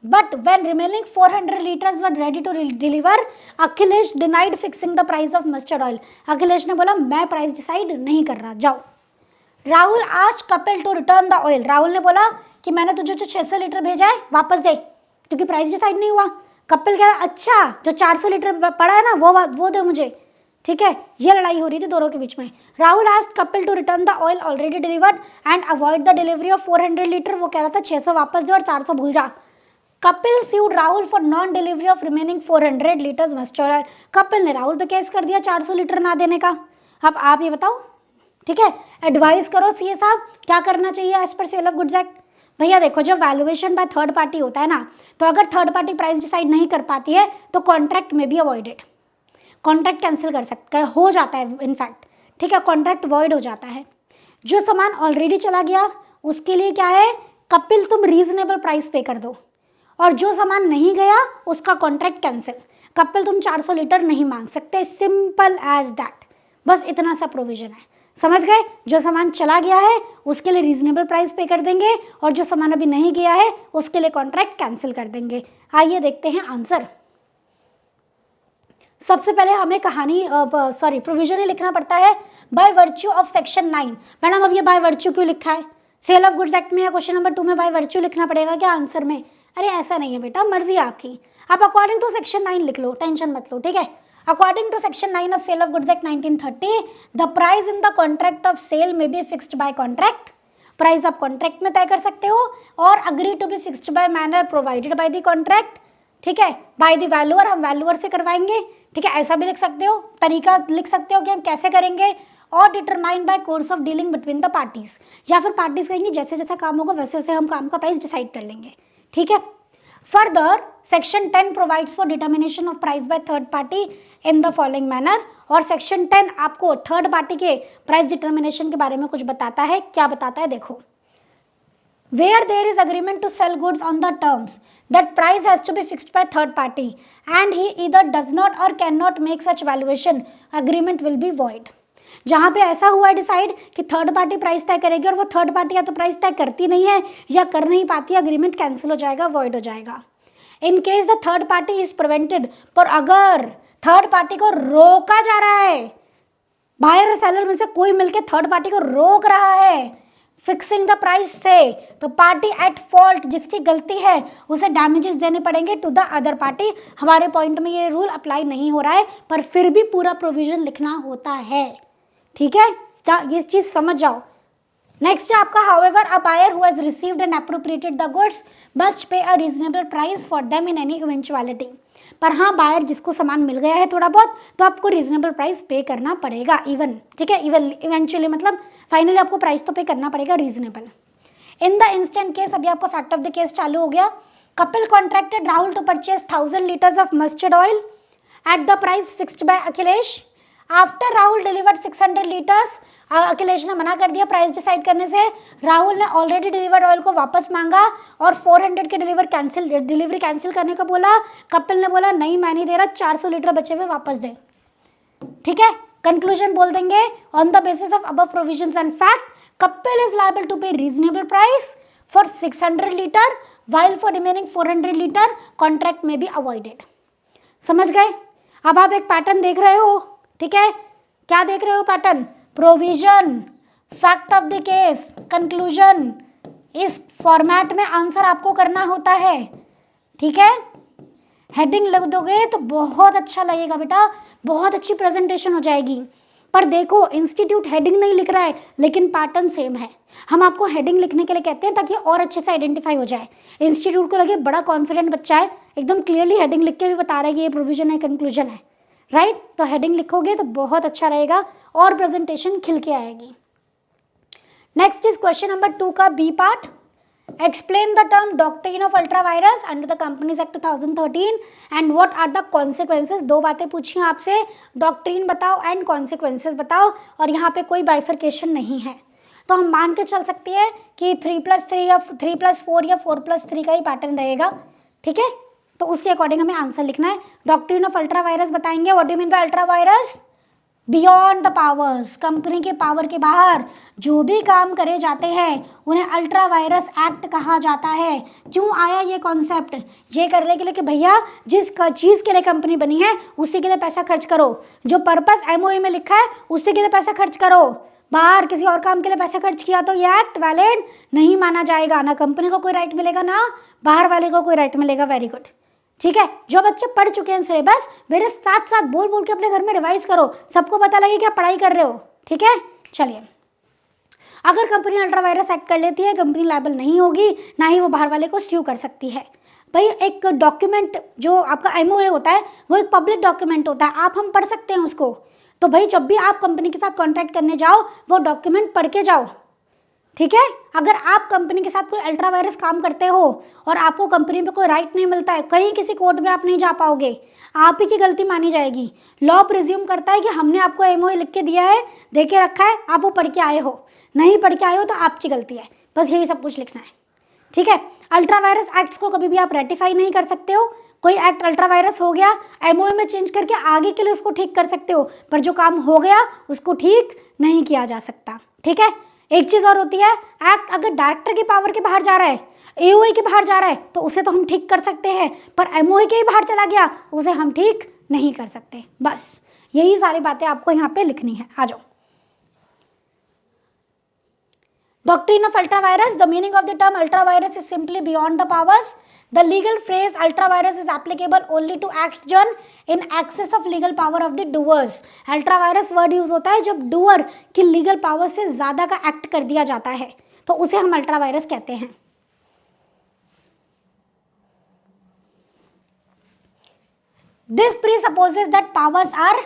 but when remaining 400 litres were ready to deliver, Akhilesh denied fixing the price of mustard oil. Akhilesh ने बोला मैं प्राइस डिसाइड नहीं कर रहा, जाओ। Rahul asked Kapil to return the oil. Rahul ने बोला कि मैंने तुझे जो 600 लीटर भेजा है वापस दे, क्योंकि प्राइस डिसाइड नहीं हुआ। कपिल कह रहा अच्छा जो 400 लीटर पड़ा है ना वो दे मुझे, ठीक है। ये लड़ाई हो रही थी दोनों के बीच में। Rahul asked Kapil to return the oil already delivered and avoid the delivery of 400 litre. वो कह रहा था 600 वापस दे और 400 भूल जा। Kapil sued Rahul for non delivery of remaining 400 litres mustard oil. Kapil ने राहुल पे केस कर दिया 400 लीटर ना देने का। अब आप ये बताओ, ठीक है, एडवाइस करो सीए साहब क्या करना चाहिए as per cell of goods act. भैया देखो, जब वैल्यूएशन बाय थर्ड पार्टी होता है ना, तो अगर थर्ड पार्टी प्राइस डिसाइड नहीं कर पाती है तो contract may be avoided, contract cancel कर सकता हो जाता है इनफैक्ट, ठीक है, कॉन्ट्रैक्ट वॉइड हो जाता है। जो सामान ऑलरेडी चला गया उसके लिए क्या है, कपिल तुम रीजनेबल प्राइस पे कर दो, और जो सामान नहीं गया उसका कॉन्ट्रैक्ट कैंसिल। कपिल तुम 400 लीटर नहीं मांग सकते, सिंपल एज दैट। बस इतना सा प्रोविजन है, समझ गए। जो सामान चला गया है उसके लिए रीजनेबल प्राइस पे कर देंगे, और जो सामान अभी नहीं गया है उसके लिए कॉन्ट्रैक्ट कैंसिल कर देंगे। आइए देखते हैं आंसर। सबसे पहले हमें प्रोविजन ही लिखना पड़ता है by virtue of section 9। Madam अब ये बाय वर्च्यू क्यों लिखा है, सेल ऑफ गुड्स एक्ट में या क्वेश्चन नंबर 2 में बाय वर्च्यू लिखना पड़ेगा क्या आंसर में? अरे ऐसा नहीं है बेटा, मर्जी आपकी, आप अकॉर्डिंग टू सेक्शन 9 लिख लो, टेंशन मत लो, ठीक है। According to section 9 of sale of goods act 1930, the price in the contract of sale may be fixed by contract. Price आप कॉन्ट्रैक्ट में तय कर सकते हो, or agree to be fixed by manner provided by the contract, ठीक है, by the valuer, हम valuer से करवाएंगे, ठीक है। ऐसा भी लिख सकते हो, तरीका लिख सकते हो कि हम कैसे करेंगे, और determined by course of dealing between the parties, या फिर पार्टीज कहेंगे जैसे जैसा काम होगा वैसे वैसे हम काम का प्राइस डिसाइड कर लेंगे, ठीक है। Further section 10 provides for determination of price by third party in the following manner. और सेक्शन 10 आपको थर्ड पार्टी के प्राइस डिटर्मिनेशन के बारे में कुछ बताता है। क्या बताता है देखो, where there is agreement to sell goods on the terms that price has to be fixed by third party and he either does not or cannot make such valuation, agreement will be void। जहाँ पे ऐसा हुआ है decide कि third party price तय करेगी और वो थर्ड पार्टी या तो प्राइस तय करती नहीं है या कर नहीं पाती, अग्रीमेंट कैंसिल हो जाएगा, वॉइड हो जाएगा। In case the third party is prevented, पर अगर थर्ड पार्टी को रोका जा रहा है, बायर और सेलर में से कोई मिलकर थर्ड पार्टी को रोक रहा है फिक्सिंग द प्राइस से, तो पार्टी एट फॉल्ट, जिसकी गलती है उसे डैमेजेस देने पड़ेंगे टू द अदर पार्टी। हमारे पॉइंट में ये रूल अप्लाई नहीं हो रहा है, पर फिर भी पूरा प्रोविजन लिखना होता है, ठीक है, ये चीज समझ जाओ। नेक्स्ट है आपका, however a buyer who has received and appropriated the goods must pay a reasonable price for them in any eventuality. पर हाँ, बायर जिसको सामान मिल गया है थोड़ा बहुत, तो आपको रीजनेबल प्राइस पे करना पड़ेगा, इवन, ठीक है, इवन इवेंचुअली मतलब फाइनली आपको प्राइस तो पे करना पड़ेगा reasonable. In the instant case, अभी आपका फैक्ट ऑफ द केस चालू हो गया। Kapil contracted Rahul to purchase 1000 litres of mustard oil at the price fixed by Akhilesh. After Rahul delivered 600 litres, Akhilesh ने मना कर दिया प्राइस डिसाइड करने से। राहुल ने ऑलरेडी डिलीवर्ड ऑयल को वापस मांगा और 400 के डिलीवरी कैंसिल करने को बोला। कपिल ने बोला नहीं मैं नहीं दे रहा, 400 लीटर बचे हुए वापस दे, ठीक है। कंक्लूजन बोल देंगे, on the basis of above provisions and fact Kapil is liable to pay reasonable price for 600 litre while for remaining 400 litre contract may be avoided. समझ गए? अब आप एक पैटर्न देख रहे हो, ठीक है, क्या देख रहे हो pattern, provision, fact of the case, conclusion, इस फॉर्मेट में आंसर आपको करना होता है, ठीक है। हेडिंग लग दोगे तो बहुत अच्छा लगेगा बेटा, बहुत अच्छी प्रेजेंटेशन हो जाएगी। पर देखो इंस्टीट्यूट हेडिंग नहीं लिख रहा है लेकिन पैटर्न सेम है। हम आपको हेडिंग लिखने के लिए कहते हैं ताकि और अच्छे से आइडेंटिफाई हो जाए, इंस्टीट्यूट को लगे बड़ा कॉन्फिडेंट बच्चा है, एकदम क्लियरली हेडिंग लिख के भी बता रहा है कि ये प्रोविजन है, कंक्लूजन है, राइट। तो हेडिंग लिखोगे तो बहुत अच्छा रहेगा और प्रेजेंटेशन खिल के आएगी। नेक्स्ट इज क्वेश्चन नंबर 2 का B part. Explain the term doctrine of ultravirus under the Companies Act 2013 and what are the consequences। दो बातें पूछी हैं आपसे, डॉक्ट्रीन बताओ एंड कॉन्सिक्वेंसेज बताओ, और यहाँ पे कोई बाइफर्केशन नहीं है। तो हम मान के चल सकते हैं कि 3+3 या 3+4 या 4+3 का ही पैटर्न रहेगा, ठीक है। तो उसके अकॉर्डिंग हमें आंसर लिखना है। डॉक्ट्रिन ऑफ अल्ट्रा वायरस बताएंगे, what do you mean by ultra vires? Beyond the powers, company के पावर के बाहर जो भी काम करे जाते हैं उन्हें अल्ट्रा वायरस एक्ट कहा जाता है। क्यों आया ये कॉन्सेप्ट? ये करने के लिए कि भैया जिस चीज़ के लिए कंपनी बनी है उसी के लिए पैसा खर्च करो, जो पर्पस एमओयू में लिखा है उसी के लिए पैसा खर्च करो। बाहर किसी और काम के लिए पैसा खर्च किया तो ये एक्ट वैलिड नहीं माना जाएगा, ना कंपनी को कोई राइट मिलेगा ना बाहर वाले को कोई राइट मिलेगा। वेरी गुड, ठीक है। जो बच्चे पढ़ चुके हैं सिलेबस मेरे साथ साथ बोल बोल के अपने घर में रिवाइज करो, सबको पता लगे कि आप पढ़ाई कर रहे हो, ठीक है। चलिए, अगर कंपनी अल्ट्रा वायरस एक्ट कर लेती है कंपनी लायबल नहीं होगी, ना ही वो बाहर वाले को स्यू कर सकती है। भाई एक डॉक्यूमेंट जो आपका एमओए होता है वो एक पब्लिक डॉक्यूमेंट होता है, आप हम पढ़ सकते हैं उसको। तो भाई जब भी आप कंपनी के साथ कॉन्ट्रैक्ट करने जाओ वो डॉक्यूमेंट पढ़ के जाओ, ठीक है। अगर आप कंपनी के साथ कोई अल्ट्रा वायरस काम करते हो और आपको कंपनी पे कोई राइट नहीं मिलता है, कहीं किसी कोर्ट में आप नहीं जा पाओगे, आप ही की गलती मानी जाएगी। लॉ प्रिज्यूम करता है कि हमने आपको एमओए लिख के दिया है, दे के रखा है, आप वो पढ़ के आए हो, नहीं पढ़ के आए हो तो आपकी गलती है। बस यही सब कुछ लिखना है, ठीक है। अल्ट्रा वायरस एक्ट्स को कभी भी आप रेटिफाई नहीं कर सकते हो। कोई एक्ट अल्ट्रा वायरस हो गया एमओए में चेंज करके आगे के लिए उसको ठीक कर सकते हो, पर जो काम हो गया उसको ठीक नहीं किया जा सकता, ठीक है। एक चीज़ और होती है, एक्ट अगर डायरेक्टर की पावर के बाहर जा रहा है, एओए के बाहर जा रहा है तो उसे तो हम ठीक कर सकते हैं, पर एमओए के ही बाहर चला गया उसे हम ठीक नहीं कर सकते। बस यही सारी बातें आपको यहाँ पे लिखनी है। आ जाओ, Doctrine of ultravirus, the meaning of the term ultravirus is simply beyond the powers. The legal phrase ultravirus is applicable only to acts done in excess of legal power of the doers. Ultravirus word use होता है जब doer की legal power से ज़्यादा का act कर दिया जाता है तो उसे हम ultravirus कहते हैं। This presupposes that powers are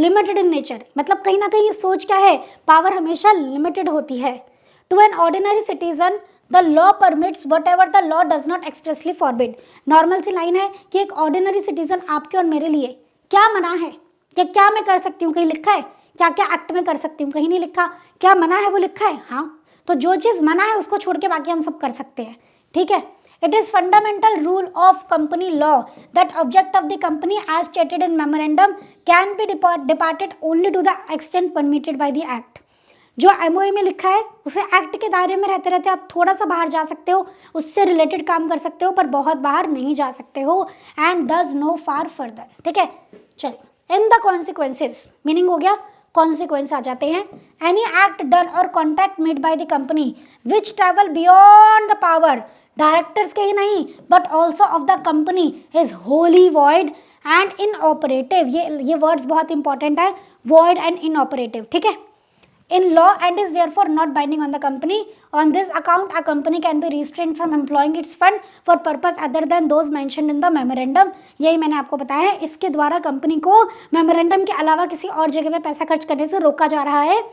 limited in nature. मतलब कहीं ना कहीं ये सोच क्या है, पावर हमेशा लिमिटेड होती है। To an ordinary citizen, the law permits whatever the law does not expressly forbid. Normal सी लाइन है कि एक ऑर्डिनरी सिटीजन आपके और मेरे लिए क्या मना है, क्या मैं कर सकती हूँ, कहीं लिखा है? क्या क्या एक्ट में कर सकती हूँ, कहीं नहीं लिखा। क्या मना है वो लिखा है, हाँ। तो जो चीज़ मना है उसको छोड़ के बाकी हम सब कर सकते हैं, ठीक है। It is fundamental rule of company law that object of the company as stated in memorandum can be departed only to the extent permitted by the act. जो एमओए में लिखा है उसे एक्ट के दायरे में रहते रहते आप थोड़ा सा बाहर जा सकते हो, उससे रिलेटेड काम कर सकते हो, पर बहुत बाहर नहीं जा सकते हो। And does no far further, ठीक है। चलिए, इन द कॉन्सिक्वेंसेज, मीनिंग हो गया, कॉन्सिक्वेंस आ जाते हैं। एनी एक्ट डन और contact made by the company which travel beyond the power, directors के ही नहीं but also of the company, is Holi void and inoperative. ये वर्ड्स बहुत इंपॉर्टेंट है, वॉइड एंड इनऑपरेटिव, ठीक है, in law and is therefore not binding on the company. On this account, a company can be restrained from employing its fund for purpose other than those mentioned in the memorandum. यही मैंने आपको बताया है, इसके द्वारा company को memorandum के अलावा किसी और जगह में पैसा खर्च करने से रोका जा रहा है।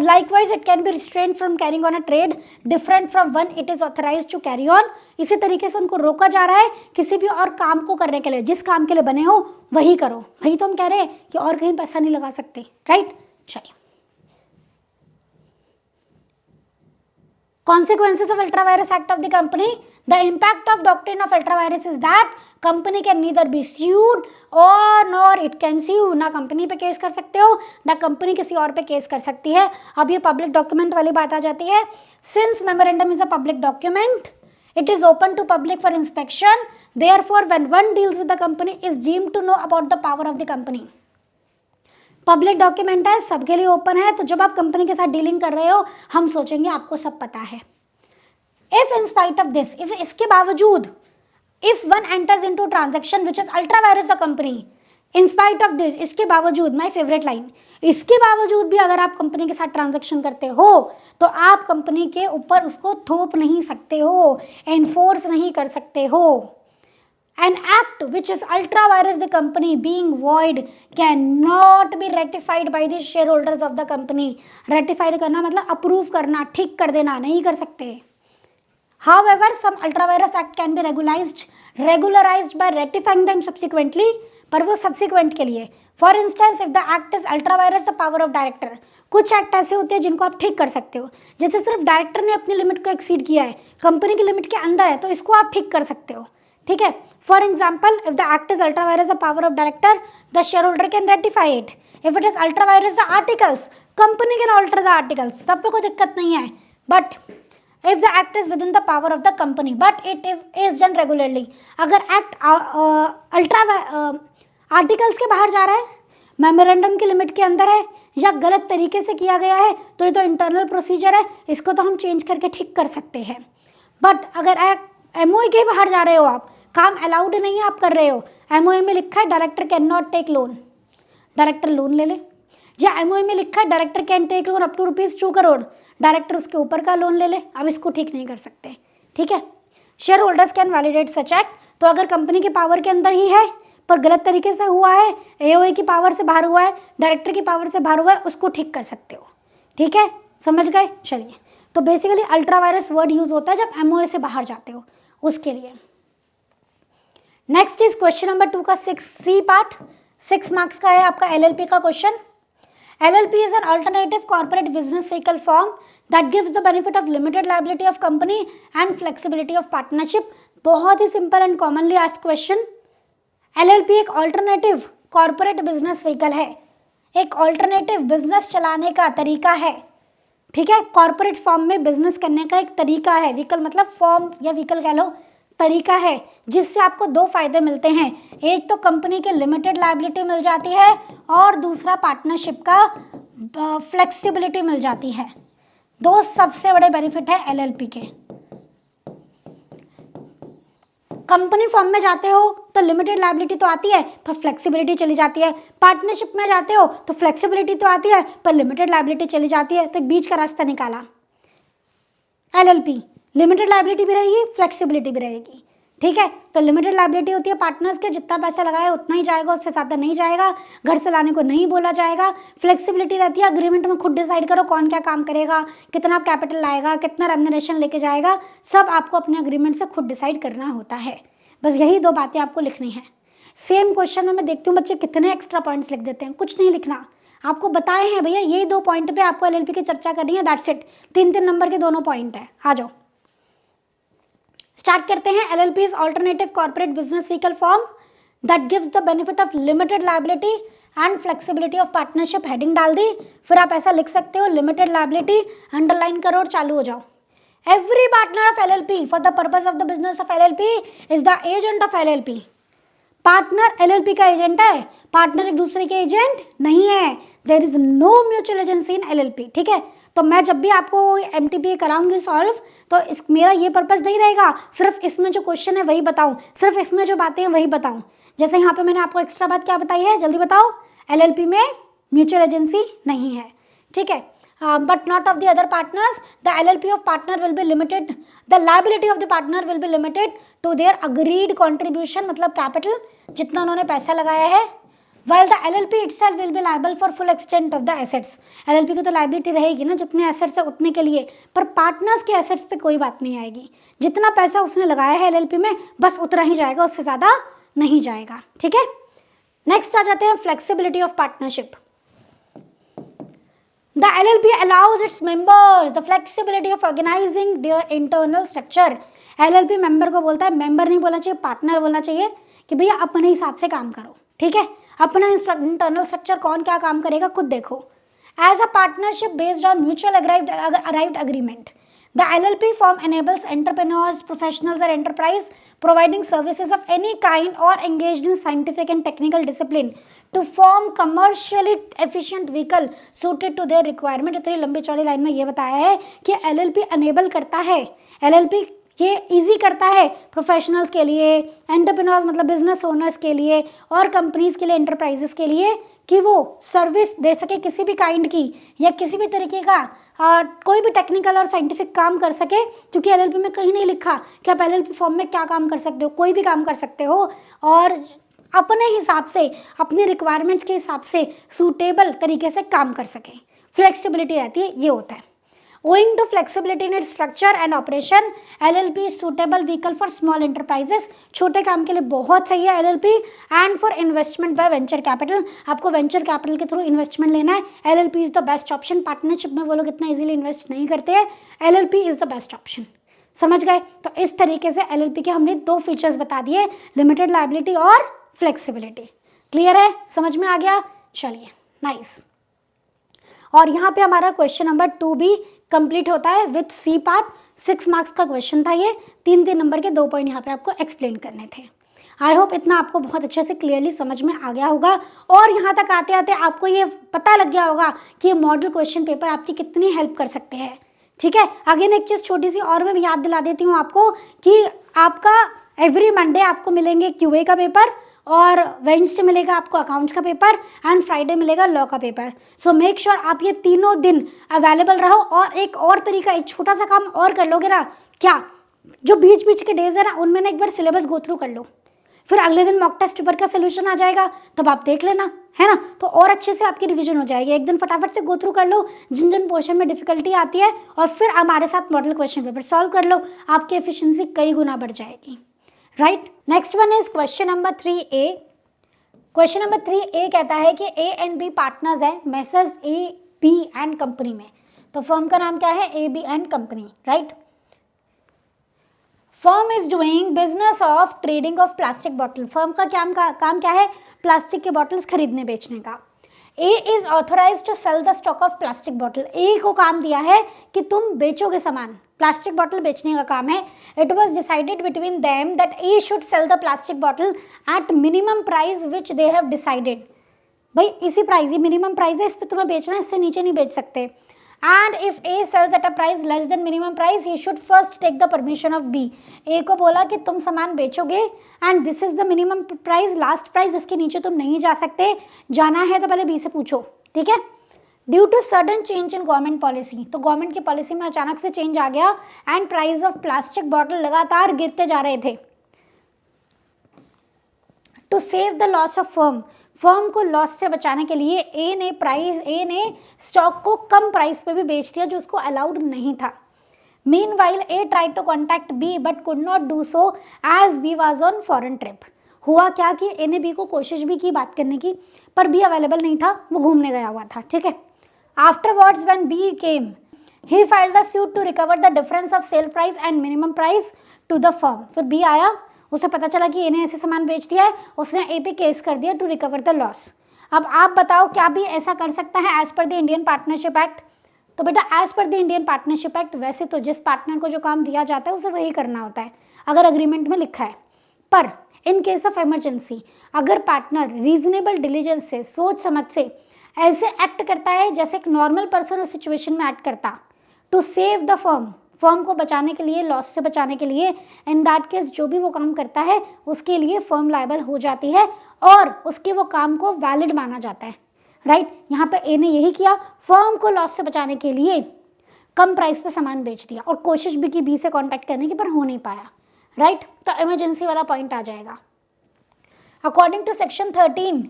Likewise, it can be restrained from carrying on a trade different from one it is authorized to carry on. इसी तरीके से उनको रोका जा रहा है किसी भी और काम को करने के लिए, जिस काम के लिए बने हो वही करो। वही तो हम कह रहे हैं कि और कहीं पैसा नहीं लगा सकते, राइट। चलिए, consequences of ultravirus act of the company. The impact of doctrine of ultravirus is that company can neither be sued or nor it can sue. ना कंपनी पे केस कर सकते हो ना कंपनी किसी और पे केस कर सकती है। अब ये पब्लिक डॉक्यूमेंट वाली बात आ जाती है। Since memorandum is a public document, it is open to public for inspection. Therefore, when one deals with the company, is deemed to know about the power of the company. Public document है, सबके लिए open है, तो जब आप company के साथ dealing कर रहे हो हम सोचेंगे आपको सब पता है। If in spite of this, if इसके बावजूद, if one enters into transaction which is ultra vires the company, in spite of this, इसके बावजूद, माय फेवरेट लाइन, इसके बावजूद भी अगर आप कंपनी के साथ ट्रांजैक्शन करते हो तो आप कंपनी के ऊपर उसको थोप नहीं सकते हो, एनफोर्स नहीं कर सकते हो। An act which is ultra virus the company being void cannot be ratified by the shareholders of the company. Ratified करना मतलब अप्रूव करना, ठीक कर देना, नहीं कर सकते। However, some ultra virus act can be regularized by ratifying them subsequently, पर वो subsequent के लिए। For instance if the act is ultra vires the power of director, कुछ एक्ट ऐसे होते हैं जिनको आप ठीक कर सकते हो, जैसे सिर्फ डायरेक्टर ने अपनी लिमिट को एक्सीड किया है, कंपनी की लिमिट के अंदर है, तो इसको आप ठीक कर सकते हो, ठीक है। For example if the act is ultra vires the power of director the share holder can ratify it, if it is ultra vires the articles company can alter the articles, सब पे कोई दिक्कत नहीं है, but if the act is within the power of the company but it is done regularly, अगर act ultra articles के बाहर जा रहा है, मेमोरेंडम की लिमिट के अंदर है या गलत तरीके से किया गया है, तो ये तो इंटरनल प्रोसीजर है, इसको तो हम चेंज करके ठीक कर सकते हैं। बट अगर एमओए के बाहर जा रहे हो, आप काम अलाउड नहीं है, आप कर रहे हो, एमओए में लिखा है director can not take loan, director loan ले ले, या एमओए में लिखा है director can take loan up to ₹2 crore, director उसके ऊपर का लोन ले ले, अब इसको ठीक नहीं कर सकते, ठीक है। Share holders can validate such act, तो अगर कंपनी के पावर के अंदर ही है पर गलत तरीके से हुआ है, एओए की पावर से बाहर हुआ है, डायरेक्टर की पावर से बाहर हुआ है, उसको ठीक कर सकते हो, ठीक है, समझ गए। चलिए, तो basically ultra vires word use होता है जब एमओए से बाहर जाते हो, उसके लिए। नेक्स्ट इज क्वेश्चन नंबर 2 का 6C पार्ट, 6 मार्क्स का है आपका एलएलपी का क्वेश्चन। LLP is an alternative corporate business vehicle form that gives the benefit of limited liability of company and flexibility of partnership. बहुत ही simple and commonly asked question. LLP एक alternative corporate business vehicle है, एक alternative business चलाने का तरीका है, ठीक है। कॉर्पोरेट फॉर्म में बिजनेस करने का एक तरीका है, व्हीकल मतलब फॉर्म या व्हीकल कह लो, तरीका है, जिससे आपको 2 फायदे मिलते हैं, एक तो कंपनी के लिमिटेड लायबिलिटी मिल जाती है और दूसरा पार्टनरशिप का फ्लेक्सिबिलिटी मिल जाती है। 2 सबसे बड़े बेनिफिट है एलएलपी के। कंपनी फॉर्म में जाते हो तो लिमिटेड लायबिलिटी तो आती है पर फ्लेक्सिबिलिटी चली जाती है, पार्टनरशिप में जाते हो तो फ्लेक्सिबिलिटी तो आती है पर लिमिटेड लायबिलिटी चली जाती है, तो बीच का रास्ता निकाला एलएलपी, लिमिटेड लायबिलिटी भी रहेगी, फ्लेक्सिबिलिटी भी रहेगी, ठीक है। तो लिमिटेड लायबिलिटी होती है पार्टनर्स के, जितना पैसा लगाया उतना ही जाएगा, उससे ज़्यादा नहीं जाएगा, घर से लाने को नहीं बोला जाएगा। फ्लेक्सिबिलिटी रहती है, अग्रीमेंट में खुद डिसाइड करो कौन क्या काम करेगा, कितना कैपिटल लाएगा, कितना रेम्यूनरेशन लेके जाएगा, सब आपको अपने अग्रीमेंट से खुद डिसाइड करना होता है। बस यही 2 बातें आपको लिखनी है। सेम क्वेश्चन में मैं देखती हूँ बच्चे कितने एक्स्ट्रा पॉइंट्स लिख देते हैं, कुछ नहीं लिखना, आपको बताए हैं भैया ये 2 पॉइंट पे आपको एलएलपी की चर्चा करनी है, दैट्स इट। 3-3 नंबर के दोनों पॉइंट है, आ जाओ स्टार्ट करते हैं। LLP is alternative corporate business vehicle form that gives the benefit of limited liability and flexibility of partnership, heading डाल दी, फिर आप ऐसा लिख सकते हो लिमिटेड लायबिलिटी, अंडरलाइन करो और चालू हो जाओ। Every partner of LLP for the purpose of the business of LLP is the agent of LLP. Partner LLP का एजेंट है, पार्टनर एक दूसरे के एजेंट नहीं है। There is no mutual agency in LLP, ठीक है। तो मैं जब भी आपको MTPA कराऊंगी सॉल्व, तो मेरा ये पर्पस नहीं रहेगा सिर्फ इसमें जो क्वेश्चन है वही बताऊं, सिर्फ इसमें जो बातें हैं वही बताऊं। जैसे यहाँ पे मैंने आपको एक्स्ट्रा बात क्या बताई है, जल्दी बताओ। LLP में म्यूचुअल एजेंसी नहीं है, ठीक है। But not of the other partners. The LLP of partner will be limited. The liability of the partner will be limited to their agreed contribution, मतलब capital जितना उन्होंने पैसा लगाया है. While the LLP itself will be liable for full extent of the assets. LLP की तो liability रहेगी ना, जितने assets है उतने के लिए, पर partners के assets पे कोई बात नहीं आएगी। जितना पैसा उसने लगाया है LLP में बस उतना ही जाएगा, उससे ज़्यादा नहीं जाएगा, ठीक है। नेक्स्ट आ जाते हैं flexibility of partnership. The LLP allows its members the flexibility of organizing their internal structure. LLP member को बोलता है, मेंबर नहीं बोलना चाहिए, पार्टनर बोलना चाहिए कि भैया अपने हिसाब से काम करो, ठीक है। अपना इंटरनल स्ट्रक्चर कौन क्या काम करेगा खुद देखो। As a partnership based on mutual arrived agreement, the LLP form enables entrepreneurs, professionals, or enterprise providing services of any kind or engaged in scientific and technical discipline to form commercially efficient vehicle suited to their requirement। इतनी लंबी चौड़ी line में ये बताया है कि LLP enable करता है, LLP ये इजी करता है प्रोफेशनल्स के लिए, एंटरप्रेन्योर्स मतलब बिजनेस ओनर्स के लिए और कंपनीज के लिए, एंटरप्राइजेस के लिए, कि वो सर्विस दे सके किसी भी काइंड की या किसी भी तरीके का कोई भी टेक्निकल और साइंटिफिक काम कर सके। क्योंकि LLP में कहीं नहीं लिखा कि आप LLP फॉर्म में क्या काम कर सकते हो, कोई भी काम कर सकते हो और अपने हिसाब से, अपनी रिक्वायरमेंट्स के हिसाब से सूटेबल तरीके से काम कर सकें। फ्लेक्सिबिलिटी रहती है, ये होता है। Owing to flexibility in its structure and operation, LLP is suitable vehicle for small enterprises. छोटे काम के लिए बहुत सही है LLP. And for investment by venture capital, आपको venture capital के थ्रू इन्वेस्टमेंट लेना है, LLP is the best option. Partnership में वो लोग इतना इजीली इन्वेस्ट नहीं करते हैं, LLP is the best option. समझ गए? तो इस तरीके से LLP के हमने दो फीचर्स बता दिए, लिमिटेड लायबिलिटी और फ्लेक्सिबिलिटी. क्लियर है? समझ में आ गया? चलिए, नाइस. और यहाँ पे हमारा क्वेश्चन नंबर 2 भी कंप्लीट होता है विथ सी पार्ट. 6 मार्क्स का क्वेश्चन था ये. 3 नंबर के 2 पॉइंट यहाँ पे आपको एक्सप्लेन करने थे. आई होप इतना आपको बहुत अच्छे से क्लियरली समझ में आ गया होगा और यहाँ तक आते आते आपको ये पता लग गया होगा कि ये मॉडल क्वेश्चन पेपर आपकी कितनी हेल्प कर सकते हैं. ठीक है. अगेन एक चीज़ छोटी सी और मैं याद दिला देती हूँ आपको कि आपका एवरी मंडे आपको मिलेंगे QA का पेपर और वेडनेसडे मिलेगा आपको अकाउंट्स का पेपर एंड फ्राइडे मिलेगा लॉ का पेपर. सो मेक श्योर आप ये तीनों दिन अवेलेबल रहो. और एक और तरीका, एक छोटा सा काम और कर लोगे ना, क्या, जो बीच बीच के डेज है ना उनमें ना एक बार सिलेबस गो थ्रू कर लो, फिर अगले दिन मॉक टेस्ट पेपर का सोल्यूशन आ जाएगा, तब आप देख लेना, है ना. तो और अच्छे से आपकी रिवीजन हो जाएगी. एक दिन फटाफट से गो थ्रू कर लो जिन जिन पोर्शन में डिफिकल्टी आती है और फिर हमारे साथ मॉडल क्वेश्चन पेपर सॉल्व कर लो. आपकी एफिशिएंसी कई गुना बढ़ जाएगी. Right. Next one is question number 3A. Question number 3A कहता है कि A एंड B पार्टनर्स हैं मैसर्स AB एंड कंपनी में. तो फर्म का नाम क्या है? AB and company. Right. Firm is doing business of trading of plastic bottle. Firm का काम क्या है? प्लास्टिक के बॉटल्स खरीदने बेचने का. A is authorise to sell the stock of plastic bottle. A को काम दिया है कि तुम बेचोगे सामान, प्लास्टिक बॉटल बेचने का काम है. It was decided between them that A should sell the plastic bottle at minimum price which they have decided. भाई इसी प्राइस, ये मिनिमम प्राइस है, इस पर तुम्हें बेचना है, इससे नीचे नहीं बेच सकते. And if A sells at a price less than minimum price, he should first take the permission of B. A को बोला कि तुम सामान बेचोगे and this is the minimum price, last price, इसके नीचे तुम नहीं जा सकते. जाना है तो पहले B से पूछो. ठीक है. Due to sudden change in government policy, तो गवर्नमेंट की पॉलिसी में अचानक से चेंज आ गया and price of plastic bottle लगातार गिरते जा रहे थे. To save the loss of firm को लॉस से बचाने के लिए ए ने स्टॉक को कम प्राइस पे भी बेच दिया जो उसको अलाउड नहीं था. Meanwhile A tried to contact B but could not do so as B was on foreign trip. हुआ क्या कि ए ने बी को कोशिश भी की बात करने की, पर बी अवेलेबल नहीं था, वो घूमने गया हुआ था. ठीक है. Afterwards when B came he filed the suit to recover the difference of sale price and minimum price to the firm. फिर बी आया, उसे पता चला कि ए ने ऐसे सामान बेच दिया है, उसने ए पे केस कर दिया टू रिकवर द लॉस. अब आप बताओ क्या भी ऐसा कर सकता है as per the Indian partnership act? तो बेटा as per the Indian partnership act वैसे तो जिस पार्टनर को जो काम दिया जाता है उसे वही करना होता है अगर अग्रीमेंट में लिखा है. पर इन केस ऑफ इमरजेंसी अगर पार्टनर रीजनेबल डिलीजेंस से, सोच समझ से ऐसे एक्ट करता है जैसे एक नॉर्मल पर्सन उस सिचुएशन में एक्ट करता, टू सेव द फर्म को बचाने के लिए, लॉस से बचाने के लिए, इन दैट केस जो भी वो काम करता है उसके लिए फर्म लायबल हो जाती है और उसके वो काम को वैलिड माना जाता है. राइट. यहाँ पे ए ने यही किया, फर्म को लॉस से बचाने के लिए कम प्राइस पे सामान बेच दिया और कोशिश भी की बी से कांटेक्ट करने की, पर हो नहीं पाया. राइट. तो इमरजेंसी वाला पॉइंट आ जाएगा. According to section 13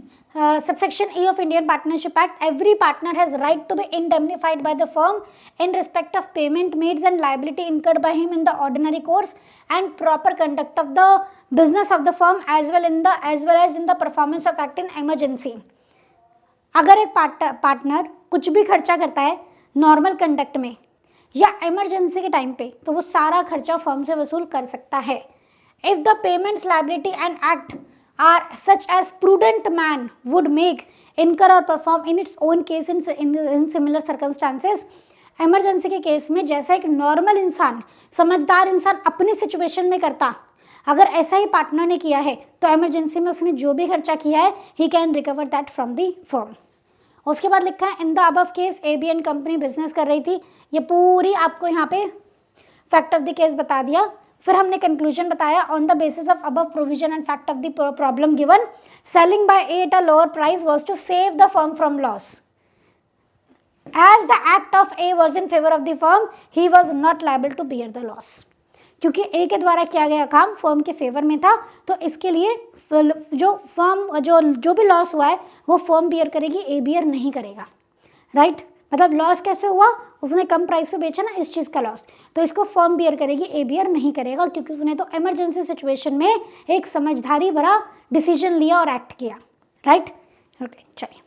subsection E of Indian Partnership Act, every partner has right to be indemnified by the firm in respect of payment made and liability incurred by him in the ordinary course and proper conduct of the business of the firm as well as in the performance of act in emergency. अगर एक partner कुछ भी खर्चा करता है normal conduct में या emergency के टाइम पे, तो वो सारा खर्चा फर्म से वसूल कर सकता है. If the payments liability and act are such as prudent man would make, incur or perform in its own case in similar circumstances. Emergency के केस में जैसा एक नॉर्मल इंसान, समझदार इंसान अपनी सिचुएशन में करता, अगर ऐसा ही पार्टनर ने किया है तो इमरजेंसी में उसने जो भी खर्चा किया है he can recover that from the firm. उसके बाद लिखा है in the above case A B and company business कर रही थी. ये पूरी आपको यहाँ पे फैक्ट ऑफ द केस बता दिया. फिर हमने कंक्लूजन बताया on the basis of above provision and fact of the problem given selling by A at a lower price was to save the firm from loss. As the act of A was in favour of the firm he was not liable to bear the loss. क्योंकि A के द्वारा किया गया काम firm के favour में था, तो इसके लिए जो फर्म जो भी लॉस हुआ है वो फर्म बियर करेगी, ए बियर नहीं करेगा. राइट. मतलब लॉस कैसे हुआ, उसने कम प्राइस पे बेचा ना, इस चीज़ का लॉस, तो इसको फर्म बियर करेगी, ए बियर नहीं करेगा, क्योंकि उसने तो इमरजेंसी सिचुएशन में एक समझदारी भरा डिसीजन लिया और एक्ट किया, राइट। ओके चलिए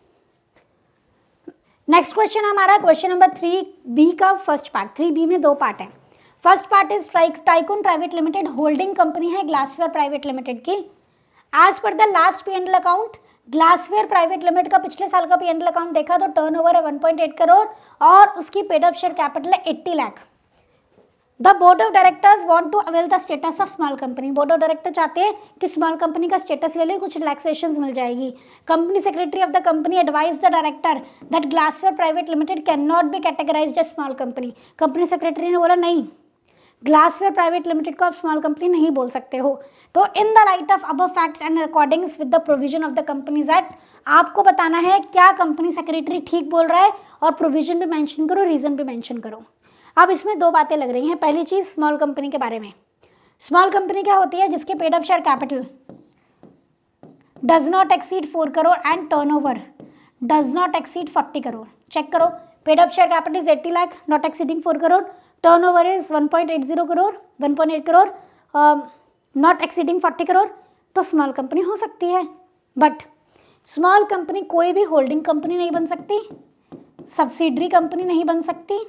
नेक्स्ट क्वेश्चन हमारा क्वेश्चन नंबर 3B का फर्स्ट पार्ट। 3B में 2 पार्ट है। First part is tycoon private limited holding company है ग्लासवेयर प्राइवेट लिमिटेड की। As per the last P&L account glassware private limited का पिछले साल का P&L अकाउंट देखा तो टर्नओवर है 1.8 करोड़ और उसकी पेड अप शेयर कैपिटल है 80 lakh. The board of directors want to avail the status of small company. Board of director चाहते हैं कि स्मॉल कंपनी का स्टेटस ले ले, कुछ रिलैक्सेशंस मिल जाएगी। Company secretary of the company advise the director that glassware private limited can not be categorised as small company. Company secretary ने बोला नहीं, ग्लासवेयर प्राइवेट लिमिटेड को आप स्मॉल कंपनी नहीं बोल सकते हो। तो in the light of above facts and according with the provision of the companies act, आपको बताना है क्या कंपनी सेक्रेटरी ठीक बोल रहा है, और प्रोविजन भी मेंशन करो, रीजन भी मेंशन करो। अब इसमें 2 बातें लग रही हैं। पहली चीज स्मॉल कंपनी के बारे में। स्मॉल कंपनी क्या होती है, जिसके paid up share capital does not exceed 4 crore and turnover does not exceed 40 crore. Check करो, paid up share capital is 80 lakh, not exceeding 4 crore, turnover is 1.80 crore 1.8 crore, not exceeding 40 crore, तो स्मॉल कंपनी हो सकती है। बट स्मॉल कंपनी कोई भी होल्डिंग कंपनी नहीं बन सकती, सब्सिडरी कंपनी नहीं बन सकती,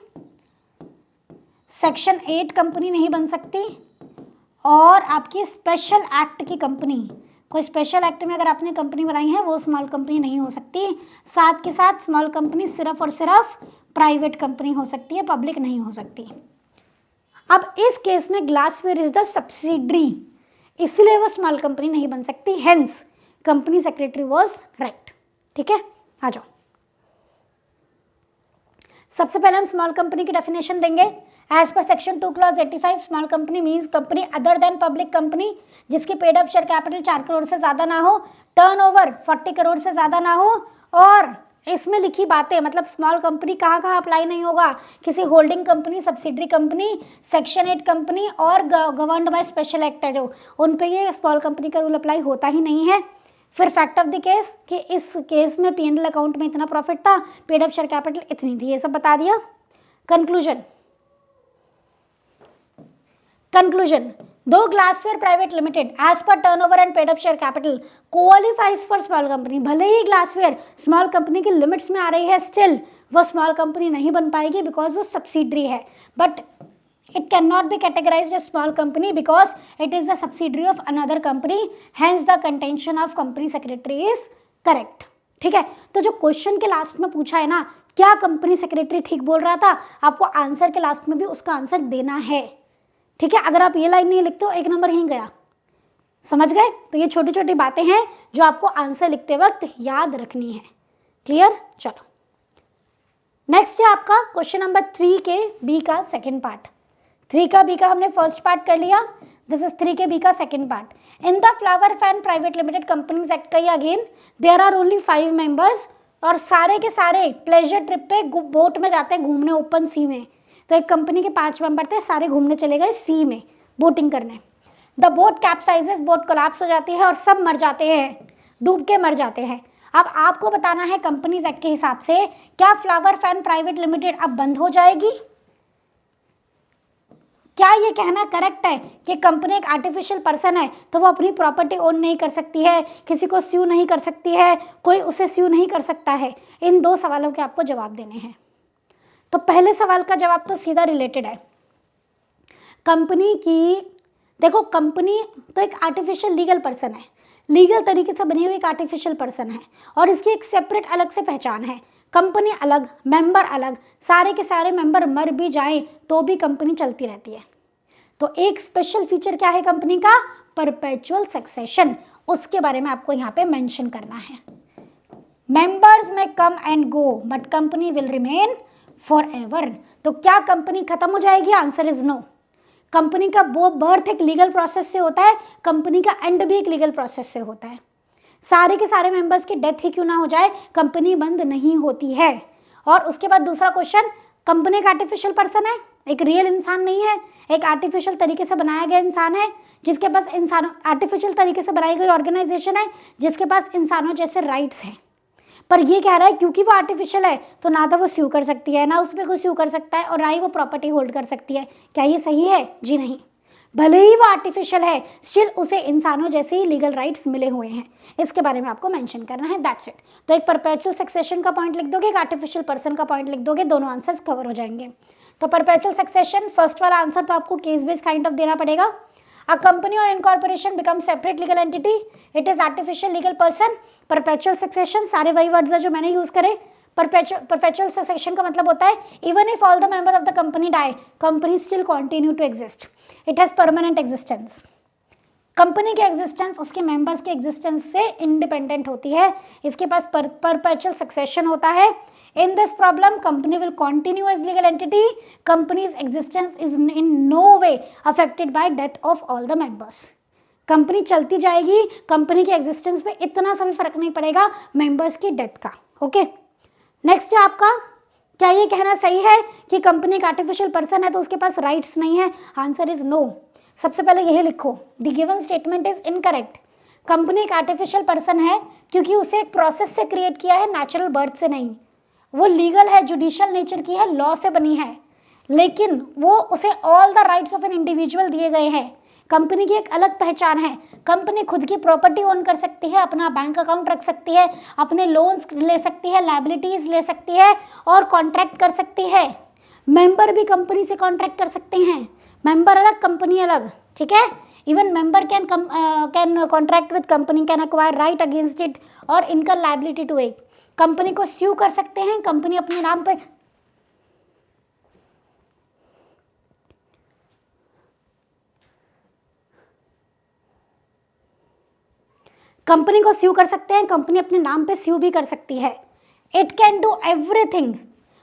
सेक्शन 8 कंपनी नहीं बन सकती, और आपकी स्पेशल एक्ट की कंपनी, कोई स्पेशल एक्ट में अगर आपने कंपनी बनाई है वो स्मॉल कंपनी नहीं हो सकती। साथ के साथ स्मॉल कंपनी सिर्फ और सिर्फ प्राइवेट कंपनी हो सकती है, पब्लिक नहीं हो सकती। अब इस केस में ग्लासवेयर इज द सब्सिडरी, इसलिए वो स्मॉल कंपनी नहीं बन सकती, hence company secretary was right. ठीक है, आ जाओ। सबसे पहले हम स्मॉल कंपनी की डेफिनेशन देंगे। As per section 2 clause 85 small company means company other than public company जिसकी पेड अप शेयर कैपिटल 4 करोड़ से ज़्यादा ना हो, टर्नओवर 40 करोड़ से ज़्यादा ना हो, और इसमें लिखी बातें मतलब स्मॉल कंपनी कहाँ कहाँ अप्लाई नहीं होगा, किसी holding company, subsidiary company, section 8 company और गवर्नड बाय स्पेशल एक्ट है जो, उन पे ये स्मॉल कंपनी का रूल अप्लाई होता ही नहीं है। फिर फैक्ट ऑफ द केस कि इस केस में P&L अकाउंट में इतना प्रॉफिट था, पेड अप शेयर कैपिटल इतनी थी, ये सब बता दिया। कंक्लूजन दो glassware private limited as per turnover and paid up share capital qualifies for small company. भले ही ग्लासवेयर स्मॉल कंपनी की लिमिट्स में आ रही है, स्टिल वो स्मॉल कंपनी नहीं बन पाएगी बिकॉज वो सब्सिडरी है, but it cannot be categorized as small company because it is a subsidiary of another company, hence the contention of company secretary is correct। ठीक है, तो जो क्वेश्चन के लास्ट में पूछा है ना, क्या कंपनी सेक्रेटरी ठीक बोल रहा था, आपको आंसर के लास्ट में भी उसका आंसर देना है। ठीक है, अगर आप ये लाइन नहीं लिखते हो 1 नंबर ही गया, समझ गए। तो ये छोटी छोटी बातें हैं जो आपको आंसर लिखते वक्त याद रखनी है। क्लियर, चलो नेक्स्ट है आपका क्वेश्चन नंबर 3 के बी का सेकेंड पार्ट। 3 का बी का हमने फर्स्ट पार्ट कर लिया, दिस इज 3 के बी का second part. In the flower fan private limited companies act का ही again there are only 5 members और सारे के सारे प्लेजर ट्रिप पे बोट में जाते हैं घूमने ओपन सी में। तो एक कंपनी के 5 मेंबर थे, सारे घूमने चले गए सी में बोटिंग करने। द बोट कैप्साइजेस, बोट कोलैप्स हो जाती है और सब मर जाते हैं, डूब के मर जाते हैं। अब आपको बताना है कंपनीज एक्ट के हिसाब से क्या फ्लावर फैन प्राइवेट लिमिटेड अब बंद हो जाएगी? क्या ये कहना करेक्ट है कि कंपनी एक आर्टिफिशियल पर्सन है तो वो अपनी प्रॉपर्टी ओन नहीं कर सकती है, किसी को स्यू नहीं कर सकती है, कोई उसे स्यू नहीं कर सकता है? इन 2 सवालों के आपको जवाब देने हैं। तो पहले सवाल का जवाब तो सीधा रिलेटेड है कंपनी की। देखो, कंपनी तो एक आर्टिफिशियल लीगल पर्सन है, लीगल तरीके से बनी हुई एक आर्टिफिशियल पर्सन है और इसकी एक सेपरेट अलग से पहचान है। कंपनी अलग, मेंबर अलग, सारे के सारे मेंबर मर भी जाएं तो भी कंपनी चलती रहती है। तो एक स्पेशल फीचर क्या है कंपनी का? परपेचुअल सक्सेशन, उसके बारे में आपको यहाँ पे मेंशन करना है। Members may come and go but company will remain for ever. तो क्या कंपनी खत्म हो जाएगी? Answer is no. कंपनी का बर्थ एक लीगल प्रोसेस से होता है, कंपनी का एंड भी एक लीगल प्रोसेस से होता है। सारे के सारे मेंबर्स की डेथ ही क्यों ना हो जाए, कंपनी बंद नहीं होती है। और उसके बाद दूसरा क्वेश्चन, कंपनी एक आर्टिफिशियल पर्सन है, एक रियल इंसान नहीं है, एक आर्टिफिशियल तरीके से बनाया गया इंसान है जिसके पास इंसानों, आर्टिफिशियल तरीके से बनाई गई ऑर्गेनाइजेशन है जिसके पास इंसानों जैसे राइट्स हैं। पर ये कह रहा है क्योंकि वो आर्टिफिशियल है तो ना तो वो स्यू कर सकती है, ना उस पर कोई स्यू कर सकता है, और ना ही वो प्रॉपर्टी होल्ड कर सकती है। क्या ये सही है? जी नहीं। भले ही वो आर्टिफिशियल है, स्टिल उसे इंसानों जैसे ही लीगल राइट्स मिले हुए हैं। इसके बारे में आपको मेंशन करना है, दैट्स इट। तो एक परपेचुअल सक्सेशन का पॉइंट लिख दोगे, एक आर्टिफिशियल पर्सन का पॉइंट लिख दोगे, दोनों आंसर्स कवर हो जाएंगे। तो परपेचुअल सक्सेशन फर्स्ट वाला आंसर तो आपको केस बेस्ड काइंड ऑफ देना पड़ेगा। A company or incorporation becomes separate legal entity. It is artificial legal person. Perpetual succession सारे वही वर्ड्स है जो मैंने यूज करे। Perpetual succession का मतलब होता है even if all the members of the company die, company still continue to exist. It has permanent existence. Company की एग्जिस्टेंस उसके मेंबर्स के एग्जिस्टेंस से इंडिपेंडेंट होती है। इसके पास परपेचुअल सक्सेशन होता है। In this problem, company will continue as legal entity. Company's existence is in no way affected by death of all the members. Company चलती जाएगी, कंपनी की एग्जिस्टेंस पे इतना सा भी फर्क नहीं पड़ेगा मेंबर्स की डेथ का। ओके, नेक्स्ट है आपका, क्या ये कहना सही है कि कंपनी एक आर्टिफिशियल पर्सन है तो उसके पास राइट्स नहीं है? Answer is no. सबसे पहले यही लिखो, the given statement is incorrect. Company एक आर्टिफिशियल पर्सन है क्योंकि उसे एक प्रोसेस से क्रिएट किया है, नेचुरल बर्थ से नहीं। वो लीगल है, जुडिशियल नेचर की है, लॉ से बनी है, लेकिन वो उसे all the rights of an individual दिए गए हैं। कंपनी की एक अलग पहचान है। कंपनी खुद की प्रॉपर्टी ओन कर सकती है, अपना बैंक अकाउंट रख सकती है, अपने लोन्स ले सकती है, लायबिलिटीज ले सकती है और कॉन्ट्रैक्ट कर सकती है। मेंबर भी कंपनी से कॉन्ट्रैक्ट कर सकते हैं, मेंबर अलग कंपनी अलग, ठीक है। Even member can contract with company, can acquire right against it और incur liability to it. Company को स्यू कर सकते हैं, कंपनी अपने नाम पे कंपनी को स्यू कर सकते हैं, कंपनी अपने नाम पे स्यू भी कर सकती है। इट कैन डू एवरीथिंग,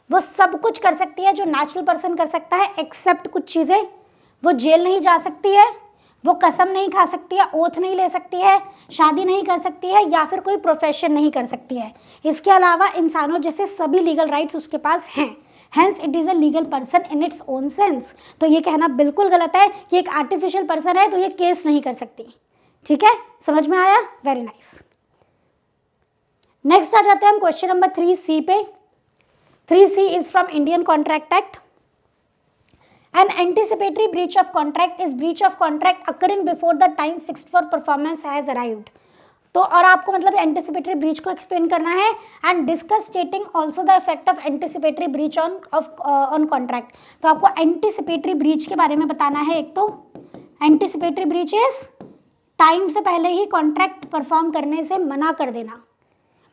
वो सब कुछ कर सकती है जो नेचुरल पर्सन कर सकता है, एक्सेप्ट कुछ चीज़ें। वो जेल नहीं जा सकती है, वो कसम नहीं खा सकती है, ओथ नहीं ले सकती है, शादी नहीं कर सकती है, या फिर कोई प्रोफेशन नहीं कर सकती है। इसके अलावा इंसानों जैसे सभी लीगल राइट्स उसके पास हैं। Hence it is a legal person in its own sense. तो ये कहना बिल्कुल गलत है कि एक आर्टिफिशियल पर्सन है तो ये केस नहीं कर सकती। ठीक है, समझ में आया? Very nice. नेक्स्ट आ जाते हैं हम क्वेश्चन नंबर 3C पे। 3C is from Indian contract act. An anticipatory breach of contract is breach of contract occurring before the time fixed for performance has arrived. तो और आपको मतलब एंटिसिपेटरी ब्रीच को एक्सप्लेन करना है and discuss स्टेटिंग also the effect of anticipatory breach on contract. तो आपको anticipatory breach के बारे में बताना है। एक तो एंटिसिपेटरी ब्रीच इज टाइम से पहले ही कॉन्ट्रैक्ट परफॉर्म करने से मना कर देना।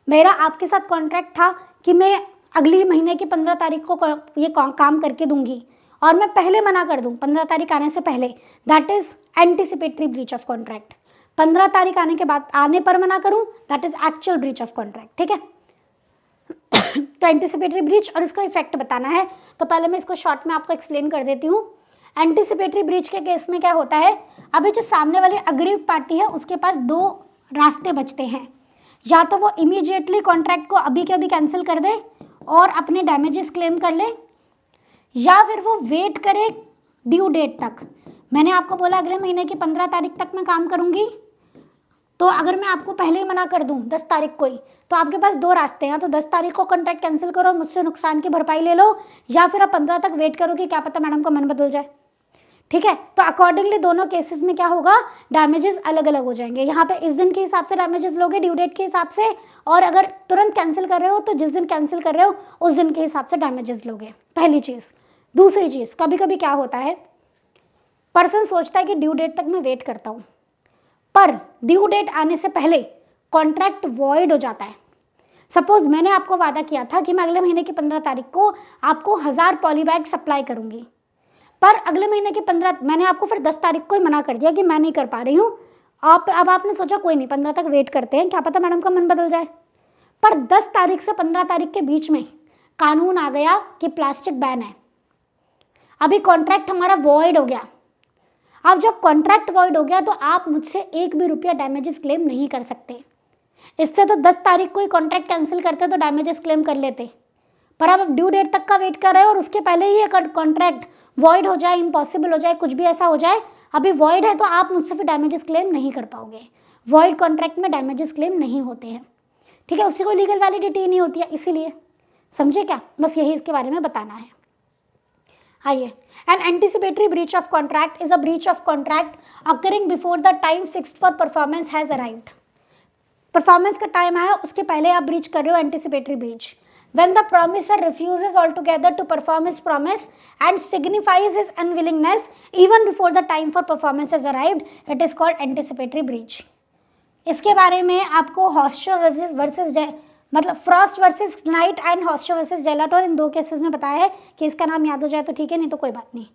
मेरा आपके साथ कॉन्ट्रैक्ट था कि मैं अगली महीने की 15 तारीख को ये काम करके दूंगी और मैं पहले मना कर दूं 15 तारीख आने से पहले, that is anticipatory breach of contract. 15 तारीख आने के बाद आने पर मना करूं, that is actual breach of contract. ठीक है, तो एंटिसिपेटरी ब्रीच और इसका इफेक्ट बताना है। तो पहले मैं इसको शॉर्ट में आपको एक्सप्लेन कर देती हूँ। एंटिसिपेटरी ब्रीच के केस में क्या होता है, अभी जो सामने वाली अग्रीव पार्टी है उसके पास दो रास्ते बचते हैं। या तो वो इमीडिएटली कॉन्ट्रैक्ट को अभी के अभी कैंसिल कर दे और अपने डैमेजेस क्लेम कर ले, या फिर वो वेट करे ड्यू डेट तक। मैंने आपको बोला अगले महीने की 15 तारीख तक मैं काम करूंगी, तो अगर मैं आपको पहले ही मना कर दूं 10 तारीख को ही, तो आपके पास दो रास्ते हैं। तो 10 तारीख को कॉन्ट्रैक्ट कैंसिल करो, मुझसे नुकसान की भरपाई ले लो, या फिर आप 15 तक वेट करो कि क्या पता मैडम का मन बदल जाए। ठीक है, तो अकॉर्डिंगली दोनों केसेस में क्या होगा, डैमेजेस अलग अलग हो जाएंगे। यहाँ पे इस दिन के हिसाब से डैमेजेस लोगे ड्यू डेट के हिसाब से, और अगर तुरंत कैंसिल कर रहे हो तो जिस दिन कैंसिल कर रहे हो उस दिन के हिसाब से डैमेजेस लोगे। पहली चीज़। दूसरी चीज़, कभी कभी क्या होता है, पर्सन सोचता है कि ड्यू डेट तक मैं वेट करता हूँ, पर ड्यू डेट आने से पहले कॉन्ट्रैक्ट वॉइड हो जाता है। सपोज मैंने आपको वादा किया था कि मैं अगले महीने की 15 तारीख को आपको 1000 पॉलीबैग सप्लाई करूंगी, पर अगले महीने की 15 मैंने आपको फिर 10 तारीख को ही मना कर दिया कि मैं नहीं कर पा रही हूँ। अब आपने सोचा कोई नहीं 15 तक वेट करते हैं, क्या पता मैडम का मन बदल जाए। पर 10 तारीख से 15 तारीख के बीच में कानून आ गया कि प्लास्टिक बैन है, अभी कॉन्ट्रैक्ट हमारा वॉइड हो गया। अब जब कॉन्ट्रैक्ट वॉइड हो गया तो आप मुझसे एक भी रुपया डैमेजेस क्लेम नहीं कर सकते। इससे तो 10 तारीख को ही कॉन्ट्रैक्ट कैंसिल करते तो डैमेजेस क्लेम कर लेते, पर अब ड्यू डेट तक का वेट कर रहे हो और उसके पहले ही कॉन्ट्रैक्ट वॉइड हो जाए, इम्पॉसिबल हो जाए, कुछ भी ऐसा हो जाए, अभी वॉइड है तो आप मुझसे फिर डैमेजेस क्लेम नहीं कर पाओगे। वॉइड कॉन्ट्रैक्ट में डैमेजेस क्लेम नहीं होते हैं। ठीक है, उसकी कोई लीगल वैलिडिटी नहीं होती है, इसीलिए समझे क्या, बस यही इसके बारे में बताना है। आइए, an anticipatory breach of contract is a breach of contract occurring before the time fixed for performance has arrived. Performance का टाइम आया उसके पहले आप ब्रीच कर रहे हो, anticipatory breach. When the promisor refuses altogether to perform his promise and signifies his unwillingness even before the time for performance has arrived, it is called anticipatory breach. इसके बारे में आपको हॉस्टर वर्सेस मतलब Frost versus Knight and Hochster versus de la tour in 2 cases में बताया है कि इसका नाम याद हो जाए तो ठीक है, नहीं तो कोई बात नहीं।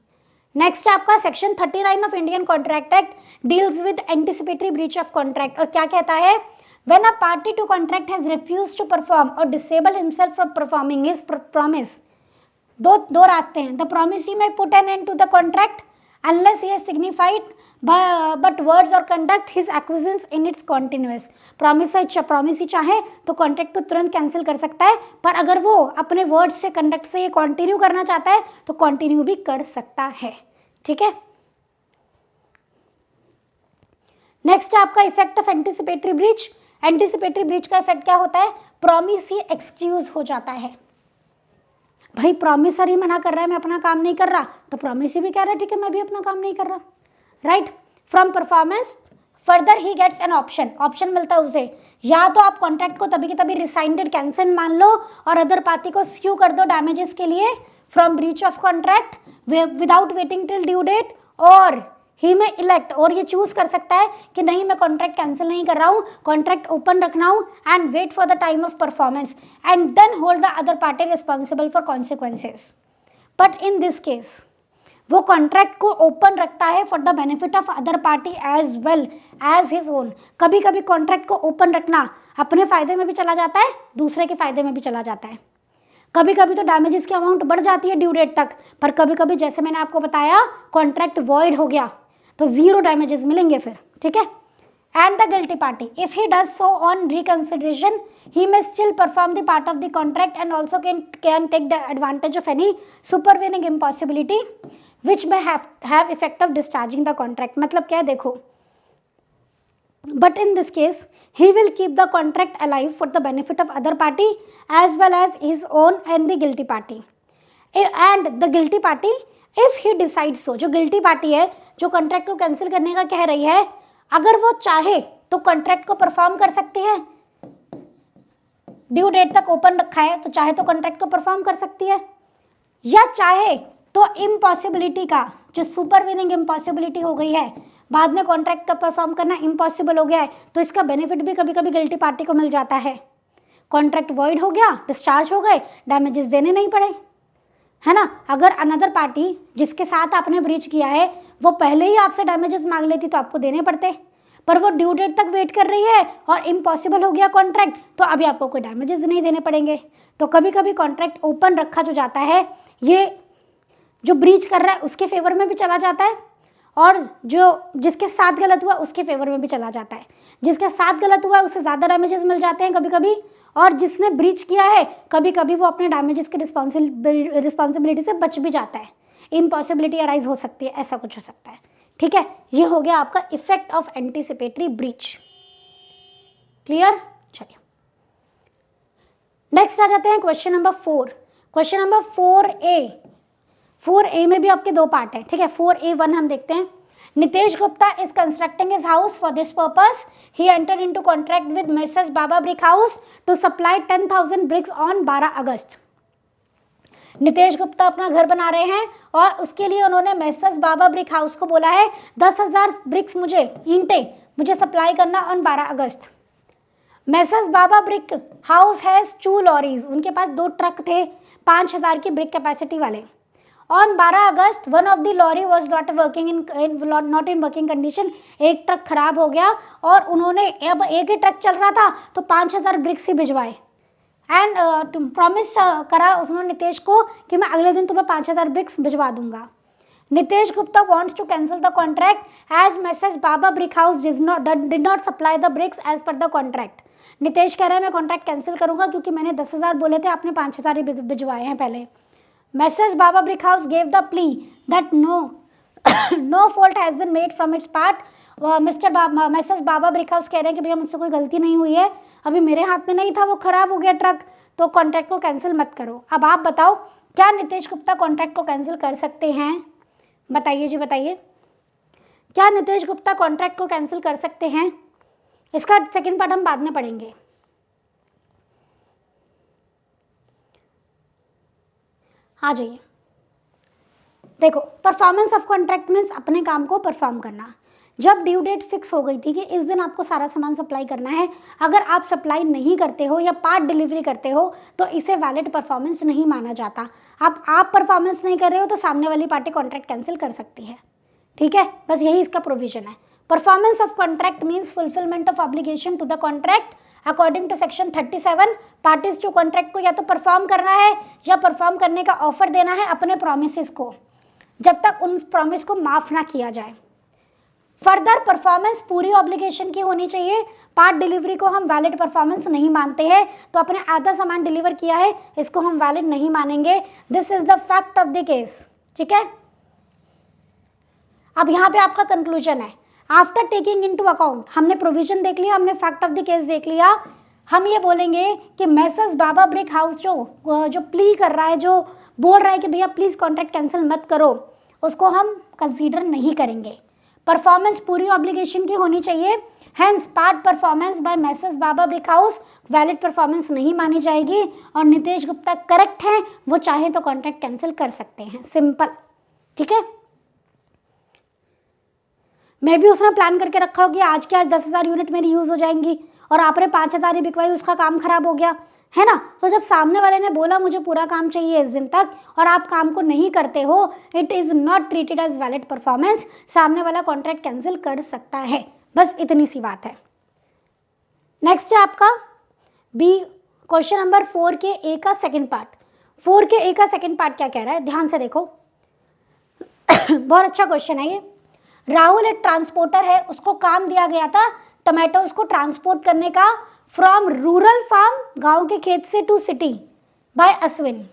नेक्स्ट आपका section 39 of Indian contract act deals with anticipatory breach of contract, और क्या कहता है, when a party to contract has refused to perform or disable himself from performing his promise, दो रास्ते हैं, the promisee may put an end to the contract unless he has signified but words or conduct his acquiescence in its continuance। promisee चाहे तो contract को तुरंत cancel कर सकता है, पर अगर वो अपने वर्ड्स से कंडक्ट से ये कंटिन्यू करना चाहता है तो कंटिन्यू भी कर सकता है, ठीक है। नेक्स्ट आपका effect of anticipatory breach. Anticipatory breach का इफेक्ट क्या होता है, प्रॉमिसी एक्सक्यूज हो जाता है। भाई प्रॉमिसर ही मना कर रहा है मैं अपना काम नहीं कर रहा, तो प्रॉमिसी भी कह रहा है ठीक है मैं भी अपना काम नहीं कर रहा, right. From performance further he gets an option मिलता है उसे, या तो आप कॉन्ट्रैक्ट को तभी के तभी रिसाइंडेड कैंसिल मान लो और अदर पार्टी को स्यू कर दो डैमेजेस के लिए from breach of contract without waiting till due date, और ही में इलेक्ट, और ये चूज कर सकता है कि नहीं मैं कॉन्ट्रैक्ट कैंसिल नहीं कर रहा हूँ, कॉन्ट्रैक्ट ओपन रखना हूँ and wait for the time of performance and then hold the other party responsible for consequences. But in this case वो कॉन्ट्रैक्ट को ओपन रखता है for the benefit of other party as well as his own. कभी कभी contract को open रखना अपने फायदे में भी चला जाता है, दूसरे के फायदे में भी चला जाता है। कभी कभी तो डैमेजेस की अमाउंट बढ़ जाती है ड्यू डेट तक, पर कभी कभी जैसे मैंने आपको बताया कॉन्ट्रैक्ट वॉइड हो गया तो 0 डैमेजेस मिलेंगे फिर, ठीक है। And the guilty party if he does so on reconsideration he may still perform the part of the contract and also can take the advantage of any supervening impossibility which may have effect of discharging the contract। मतलब क्या है देखो, but in this case he will keep the contract alive for the benefit of other party as well as his own and the guilty party, and the guilty party if he decides so। जो guilty party है जो contract को cancel करने का कह रही है, अगर वो चाहे तो कॉन्ट्रैक्ट को परफॉर्म कर सकती है, ड्यू डेट तक ओपन रखा है तो चाहे तो कॉन्ट्रैक्ट को परफॉर्म कर सकती है, या चाहे तो इम्पॉसिबिलिटी का जो सुपरवीनिंग इम्पॉसिबिलिटी हो गई है, बाद में कॉन्ट्रैक्ट का परफॉर्म करना इम्पॉसिबल हो गया है, तो इसका बेनिफिट भी कभी कभी गिल्टी पार्टी को मिल जाता है। कॉन्ट्रैक्ट वॉइड हो गया, डिस्चार्ज हो गए, डैमेजेस देने नहीं पड़े, है ना। अगर अनदर पार्टी जिसके साथ आपने ब्रीच किया है वो पहले ही आपसे डैमेजेस मांग लेती तो आपको देने पड़ते, पर वो ड्यू डेट तक वेट कर रही है और इम्पॉसिबल हो गया कॉन्ट्रैक्ट, तो अभी आपको कोई डैमेजेस नहीं देने पड़ेंगे। तो कभी कभी कॉन्ट्रैक्ट ओपन रखा जो जाता है ये जो ब्रीच कर रहा है उसके फेवर में भी चला जाता है, और जो जिसके साथ गलत हुआ उसके फेवर में भी चला जाता है। जिसके साथ गलत हुआ उससे ज़्यादा डैमेजेस मिल जाते हैं कभी कभी, और जिसने ब्रीच किया है कभी कभी वो अपने डैमेजेस की रिस्पॉन्सिबिलिटी से बच भी जाता है, इम्पॉसिबिलिटी अराइज हो सकती है, ऐसा कुछ हो सकता है, ठीक है। ये हो गया आपका effect of anticipatory breach, clear. चलिए नेक्स्ट आ जाते हैं question number 4। Question number 4A में भी आपके 2 पार्ट है, ठीक है। 4A1 हम देखते हैं। Nitesh Gupta is constructing his house for this purpose, he entered into contract with messrs Baba brick house to supply 10,000 bricks on 12 August. Nitesh Gupta अपना घर बना रहे हैं और उसके लिए उन्होंने मेसर्स बाबा ब्रिक हाउस को बोला है 10,000 ब्रिक्स ईंटें मुझे सप्लाई करना on 12 August. Messrs Baba brick house has 2 lorries, उनके पास 2 ट्रक थे 5,000 की ब्रिक कैपेसिटी वाले। On 12 August one of the lorry was not in working condition, एक ट्रक खराब हो गया और उन्होंने अब एक ही ट्रक चल रहा था तो 5,000 ब्रिक्स ही भिजवाए एंड प्रॉमिस करा उन्होंने नितेश को कि मैं अगले दिन तुम्हें 5,000 ब्रिक्स भिजवा दूंगा। Nitesh Gupta wants to cancel the contract as Messrs Baba Brick House did not supply the bricks as per the contract। Nitesh कह रहे हैं मैं कॉन्ट्रैक्ट कैंसिल करूंगा क्योंकि मैंने 10,000 बोले थे, आपने 5,000 ही भिजवाए हैं पहले। Messrs Baba Brick House gave the plea that no fault has been made from its part Mrs Baba brick house कह रहे हैं कि भैया मुझसे कोई गलती नहीं हुई है, अभी मेरे हाथ में नहीं था, वो खराब हो गया ट्रक, तो कॉन्ट्रैक्ट को कैंसिल मत करो। अब आप बताओ क्या नितेश गुप्ता कॉन्ट्रैक्ट को कैंसिल कर सकते हैं? बताइए जी बताइए, क्या नितेश गुप्ता कॉन्ट्रैक्ट को कैंसिल कर सकते हैं? इसका सेकंड पार्ट हम बाद में पढ़ेंगे। आ जाइए, देखो परफॉर्मेंस ऑफ कॉन्ट्रैक्ट मीन्स अपने काम को परफॉर्म करना। जब ड्यू डेट फिक्स हो गई थी कि इस दिन आपको सारा सामान सप्लाई करना है, अगर आप सप्लाई नहीं करते हो या पार्ट डिलीवरी करते हो तो इसे वैलिड परफॉर्मेंस नहीं माना जाता। अब आप परफॉर्मेंस नहीं कर रहे हो तो सामने वाली पार्टी कॉन्ट्रैक्ट कैंसिल कर सकती है, ठीक है, बस यही इसका प्रोविजन है। Performance of contract means fulfilment of obligation to the contract according to section 37। Parties to contract को या तो परफॉर्म करना है या परफॉर्म करने का ऑफर देना है अपने प्रोमिसेस को, जब तक उन प्रॉमिस को माफ ना किया जाए। फर्दर परफॉर्मेंस पूरी ऑब्लिगेशन की होनी चाहिए। पार्ट डिलीवरी को हम वैलिड परफॉर्मेंस नहीं मानते हैं, तो अपने आधा सामान डिलीवर किया है इसको हम वैलिड नहीं मानेंगे। This is the fact of the case, ठीक है। अब यहाँ पे आपका कंक्लूजन है, आफ्टर टेकिंग इनटू अकाउंट, हमने प्रोविजन देख लिया, हमने फैक्ट ऑफ द केस देख लिया, हम ये बोलेंगे कि मैसेज बाबा ब्रिक हाउस जो प्ली कर रहा है, जो बोल रहा है कि भैया प्लीज कॉन्ट्रैक्ट कैंसिल मत करो, उसको हम कंसीडर नहीं करेंगे। परफॉर्मेंस पूरी ऑब्लिगेशन की होनी चाहिए, hence part performance by message Baba brick house valid performance नहीं मानी जाएगी, और नितेश गुप्ता करेक्ट है, वो चाहे तो कॉन्ट्रैक्ट कैंसिल कर सकते हैं, सिंपल, ठीक है। मैं भी उसने प्लान करके रखा हो कि आज के आज 10,000 यूनिट मेरी यूज हो जाएंगी और आपने 5,000 ही बिकवाई, उसका काम खराब हो गया है ना। तो जब सामने वाले ने बोला मुझे पूरा काम चाहिए इस दिन तक और आप काम को नहीं करते हो, it is not treated as valid performance, सामने वाला कॉन्ट्रैक्ट कैंसिल कर सकता है, बस इतनी सी बात है। नेक्स्ट है आपका बी, क्वेश्चन नंबर 4 के ए का सेकंड पार्ट। 4 के ए का सेकंड पार्ट क्या कह रहा है, ध्यान से देखो बहुत अच्छा क्वेश्चन है ये। राहुल एक ट्रांसपोर्टर है, उसको काम दिया गया था टमाटोज को ट्रांसपोर्ट करने का फ्रॉम रूरल फार्म, गांव के खेत से, to city by Ashwin.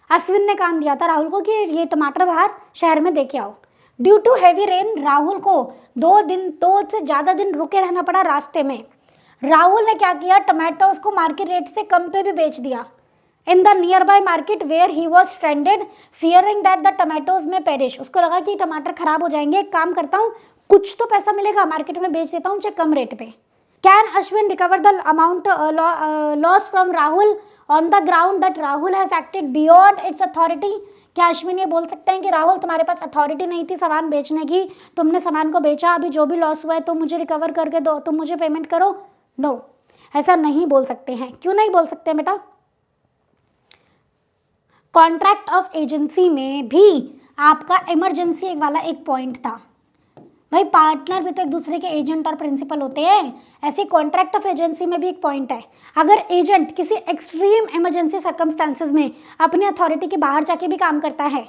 Ashwin ने काम दिया था राहुल को कि ये टमाटर बाहर शहर में देके आओ। Due to heavy rain Rahul को 2 से ज़्यादा दिन रुके रहना पड़ा रास्ते में। राहुल ने क्या किया, टमाटोज को मार्केट रेट से कम पे भी बेच दिया in the near by market where he was stranded fearing that the tomatoes may perish. उसको लगा कि टमाटर खराब हो जाएंगे, एक काम करता हूँ कुछ तो पैसा मिलेगा, मार्केट में बेच देता हूँ चाहे कम रेट पे। Can Ashwin recover the amount loss from Rahul on the ground that Rahul has acted beyond it's authority. क्या अश्विन ये बोल सकते हैं कि राहुल तुम्हारे पास अथॉरिटी नहीं थी सामान बेचने की, तुमने सामान को बेचा, अभी जो भी लॉस हुआ है तो मुझे रिकवर करके दो, तुम मुझे पेमेंट करो? नो, ऐसा नहीं बोल सकते हैं। क्यों नहीं बोल सकते बेटा? कॉन्ट्रैक्ट ऑफ एजेंसी में भी आपका इमरजेंसी वाला एक पॉइंट था भाई, पार्टनर भी तो एक दूसरे के एजेंट और प्रिंसिपल होते हैं, ऐसे कॉन्ट्रैक्ट ऑफ एजेंसी में भी एक पॉइंट है। अगर एजेंट किसी एक्सट्रीम इमरजेंसी सर्कमस्टांसेस में अपनी अथॉरिटी के बाहर जाके भी काम करता है,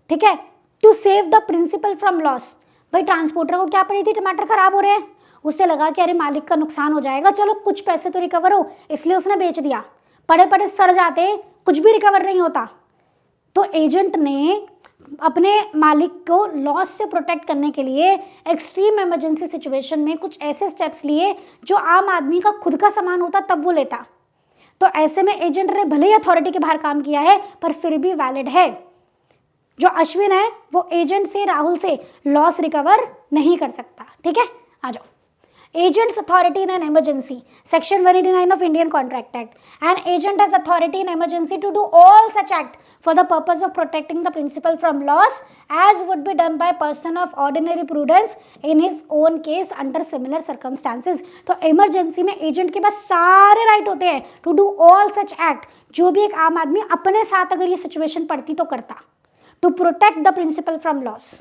ठीक है, to save the principal from loss. भाई ट्रांसपोर्टर को क्या पड़ी थी, टमाटर खराब हो रहे हैं, उससे लगा कि अरे मालिक का नुकसान हो जाएगा, चलो कुछ पैसे तो रिकवर हो, इसलिए उसने बेच दिया। पड़े पड़े सड़ जाते, कुछ भी रिकवर नहीं होता। तो एजेंट ने अपने मालिक को लॉस से प्रोटेक्ट करने के लिए एक्सट्रीम इमरजेंसी सिचुएशन में कुछ ऐसे स्टेप्स लिए जो आम आदमी का खुद का सामान होता तब वो लेता। तो ऐसे में एजेंट ने भले ही अथॉरिटी के बाहर काम किया है पर फिर भी वैलिड है। जो अश्विन है वो एजेंट से, राहुल से लॉस रिकवर नहीं कर सकता, ठीक है। आ जाओ, agent's authority in an emergency, section 189 of Indian Contract Act. An agent has authority in emergency to do all such act for the purpose of protecting the principal from loss as would be done by a person of ordinary prudence in his own case under similar circumstances. तो emergency में agent के पास सारे right होते हैं to do all such act, जो भी एक आम आदमी अपने साथ अगर ये situation पड़ती तो करता, to protect the principal from loss.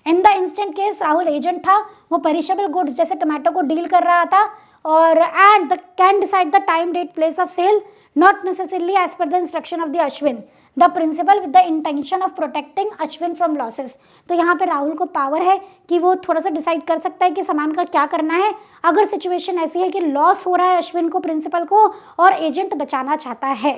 In the instant case Rahul agent था, वो पेरिशेबल गुड्स जैसे टमाटो को डील कर रहा था, और and the can decide the time, date, place of sale not necessarily as per the instruction of the Ashwin, the principal with the intention of protecting Ashwin from losses. तो यहाँ पे राहुल को पावर है कि वो थोड़ा सा डिसाइड कर सकता है कि सामान का क्या करना है। अगर सिचुएशन ऐसी है कि लॉस हो रहा है अश्विन को, प्रिंसिपल को, और एजेंट बचाना चाहता है।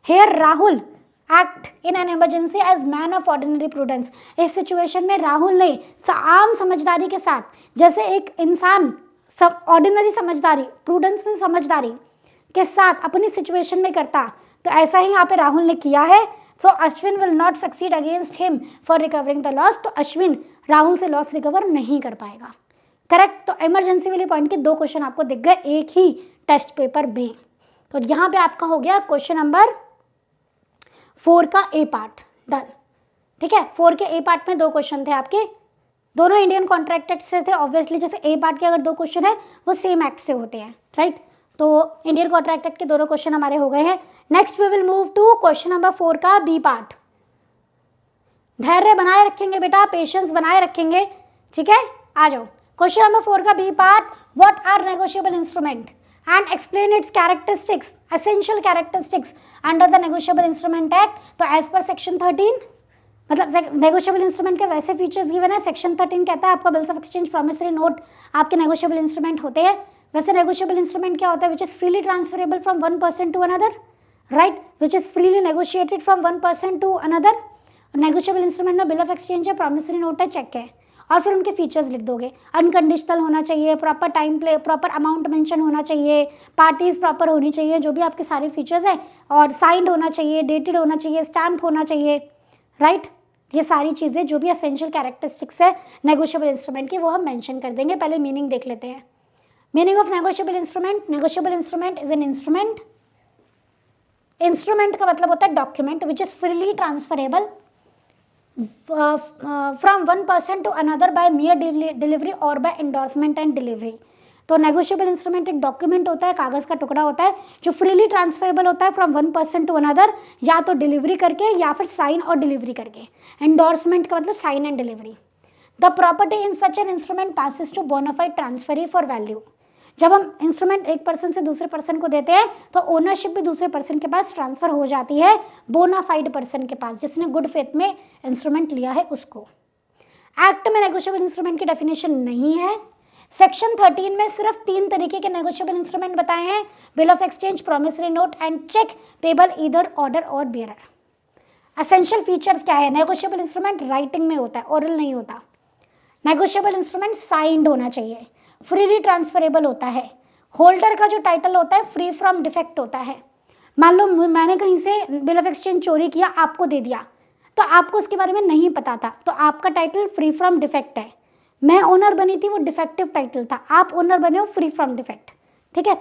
Here Rahul act in an emergency as man of ordinary prudence. इस सिचुएशन में राहुल ने आम समझदारी के साथ, जैसे एक इंसान ऑर्डिनरी समझदारी, प्रूडेंस में समझदारी के साथ अपनी सिचुएशन में करता, तो ऐसा ही यहाँ पे राहुल ने किया है। So Ashwin will not succeed against him for recovering the loss. तो अश्विन राहुल से लॉस रिकवर नहीं कर पाएगा। करेक्ट। तो इमरजेंसी वाली पॉइंट के 2 क्वेश्चन आपको दिख गए एक ही टेस्ट पेपर में। तो यहाँ पे आपका हो गया क्वेश्चन नंबर 4 का ए पार्ट डन। ठीक है, 4 के ए पार्ट में 2 क्वेश्चन थे आपके, दोनों इंडियन कॉन्ट्रैक्ट एक्ट से थे। ऑब्वियसली जैसे ए पार्ट के अगर 2 क्वेश्चन है वो सेम एक्ट से होते हैं, राइट। तो इंडियन कॉन्ट्रैक्ट एक्ट के दोनों क्वेश्चन हमारे हो गए हैं। Next we will move to question number 4 का बी पार्ट। धैर्य बनाए रखेंगे बेटा, पेशेंस बनाए रखेंगे, ठीक है। आ जाओ क्वेश्चन नंबर 4 का B part, what are negotiable instrument and explain its characteristics, essential characteristics under the negotiable instrument act. तो एज पर सेक्शन 13, मतलब नेगोशिएबल इंस्ट्रूमेंट के वैसे फीचर्स गिवन है। सेक्शन 13 कहता है आपका bills of exchange, promissory note आपके नेगोशिएबल इंस्ट्रूमेंट होते हैं। वैसे नेगोशिएबल इंस्ट्रूमेंट क्या होता है? Which is freely transferable from one person to another, right, which is freely negotiated from one person to another. Negotiable instrument में बिल ऑफ एक्सचेंज है, promissory note है, चेक है, और फिर उनके फीचर्स लिख दोगे। अनकंडीशनल होना चाहिए, proper time play, proper amount mention होना चाहिए, पार्टीज प्रॉपर होनी चाहिए, जो भी आपके सारे फीचर्स हैं, और साइंड होना चाहिए, डेटेड होना चाहिए, स्टैम्प होना चाहिए, राइट। ये सारी चीज़ें जो भी एसेंशियल कैरेक्टरिस्टिक्स है नेगोशिएबल इंस्ट्रूमेंट की वो हम मेंशन कर देंगे। पहले मीनिंग देख लेते हैं। Meaning of negotiable instrument, negotiable instrument is an instrument, instrument का मतलब होता है document which is freely transferable from one person to another by mere delivery और बाय एंडोर्समेंट एंड डिलीवरी। तो नेगोशिएबल इंस्ट्रूमेंट एक डॉक्यूमेंट होता है, कागज का टुकड़ा होता है जो फ्रीली ट्रांसफरेबल होता है from one person to another, या तो डिलीवरी करके या फिर साइन और डिलीवरी करके। एंडोर्समेंट का मतलब sign and delivery. The property in such an instrument passes to bona fide transferee for value. जब हम इंस्ट्रूमेंट एक पर्सन से दूसरे पर्सन को देते हैं तो ओनरशिप भी दूसरे पर्सन के पास ट्रांसफर हो जाती है, बोनाफाइड पर्सन के पास, जिसने गुड फेथ में इंस्ट्रूमेंट लिया है उसको। एक्ट में नेगोशिएबल इंस्ट्रूमेंट की डेफिनेशन नहीं है। सेक्शन 13 में सिर्फ 3 तरीके के नेगोशिएबल इंस्ट्रूमेंट बताए हैं, bill of exchange, promissory note and cheque payable either order और बेयरर। एसेंशियल फीचर्स क्या है? नेगोशिएबल इंस्ट्रूमेंट राइटिंग में होता है, ओरल नहीं होता। नेगोशिएबल इंस्ट्रूमेंट साइंड होना चाहिए, फ्रीली ट्रांसफरेबल होता है, होल्डर का जो टाइटल होता है फ्री फ्रॉम डिफेक्ट होता है। मान लो मैंने कहीं से बिल ऑफ एक्सचेंज चोरी किया, आपको दे दिया, तो आपको उसके बारे में नहीं पता था, तो आपका टाइटल फ्री फ्रॉम डिफेक्ट है। मैं ओनर बनी थी, वो डिफेक्टिव टाइटल था, आप ओनर बने हो फ्री फ्रॉम डिफेक्ट, ठीक है।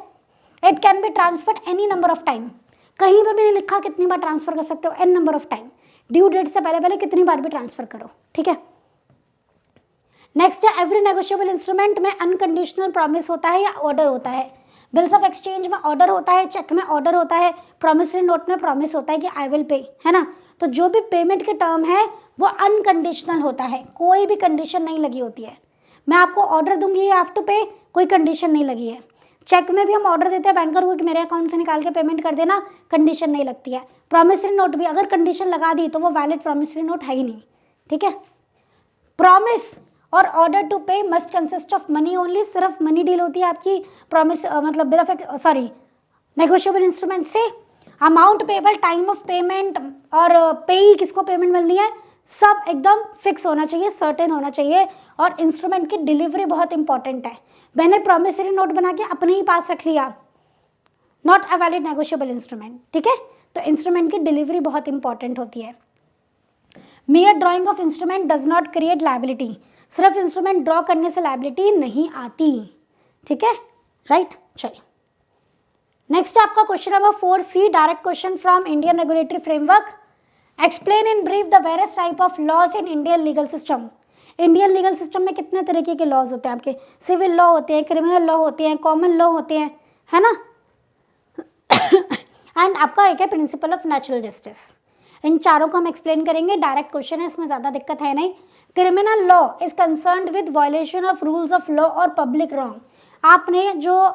It can be transferred any number of time, कहीं पर मैंने लिखा कितनी बार ट्रांसफर कर सकते हो, an number of time, due date से पहले पहले कितनी बार भी ट्रांसफर करो, ठीक है। नेक्स्ट है एवरी नेगोशिएबल इंस्ट्रूमेंट में अनकंडीशनल प्रॉमिस होता है या ऑर्डर होता है। बिल्स ऑफ एक्सचेंज में ऑर्डर होता है, चेक में ऑर्डर होता है, प्रॉमिसरी नोट में प्रॉमिस होता है कि आई विल पे, है ना। तो जो भी पेमेंट के टर्म है वो अनकंडीशनल होता है, कोई भी कंडीशन नहीं लगी होती है। मैं आपको ऑर्डर दूंगी यू हैव टू पे, कोई कंडीशन नहीं लगी है। चेक में भी हम ऑर्डर देते हैं बैंकर को कि मेरे अकाउंट से निकाल के पेमेंट कर देना, कंडीशन नहीं लगती है। प्रॉमिसरी नोट भी अगर कंडीशन लगा दी तो वो वैलिड प्रॉमिसरी नोट है ही नहीं, ठीक है। प्रॉमिस और ऑर्डर टू पे must consist of money only, सिर्फ मनी डील होती है आपकी प्रॉमिस मतलब बिल ऑफ नेगोशिएबल इंस्ट्रूमेंट से। Amount payable, time of payment और पेई किसको पेमेंट मिलनी है, सब एकदम फिक्स होना चाहिए, सर्टेन होना चाहिए। और इंस्ट्रूमेंट की डिलीवरी बहुत इंपॉर्टेंट है। मैंने प्रॉमिसरी नोट बना के अपने ही पास रख लिया, not a valid negotiable instrument, ठीक है। तो इंस्ट्रूमेंट की डिलीवरी बहुत इंपॉर्टेंट होती है। Mayor drawing of instrument does not create liability, सिर्फ इंस्ट्रूमेंट ड्रॉ करने से लायबिलिटी नहीं आती, ठीक है, राइट। चलिए नेक्स्ट आपका question number 4C, direct question from Indian regulatory framework. Explain in brief the various type of laws in Indian legal system. Indian legal system में कितने तरीके के लॉज होते हैं आपके? सिविल लॉ होते हैं, क्रिमिनल लॉ होते हैं, कॉमन लॉ होते हैं, है ना। एंड आपका एक है प्रिंसिपल ऑफ नेचुरल जस्टिस। इन चारों को हम एक्सप्लेन करेंगे, डायरेक्ट क्वेश्चन है, इसमें ज़्यादा दिक्कत है नहीं। Criminal law is concerned with violation of rules of law और पब्लिक रॉन्ग। आपने जो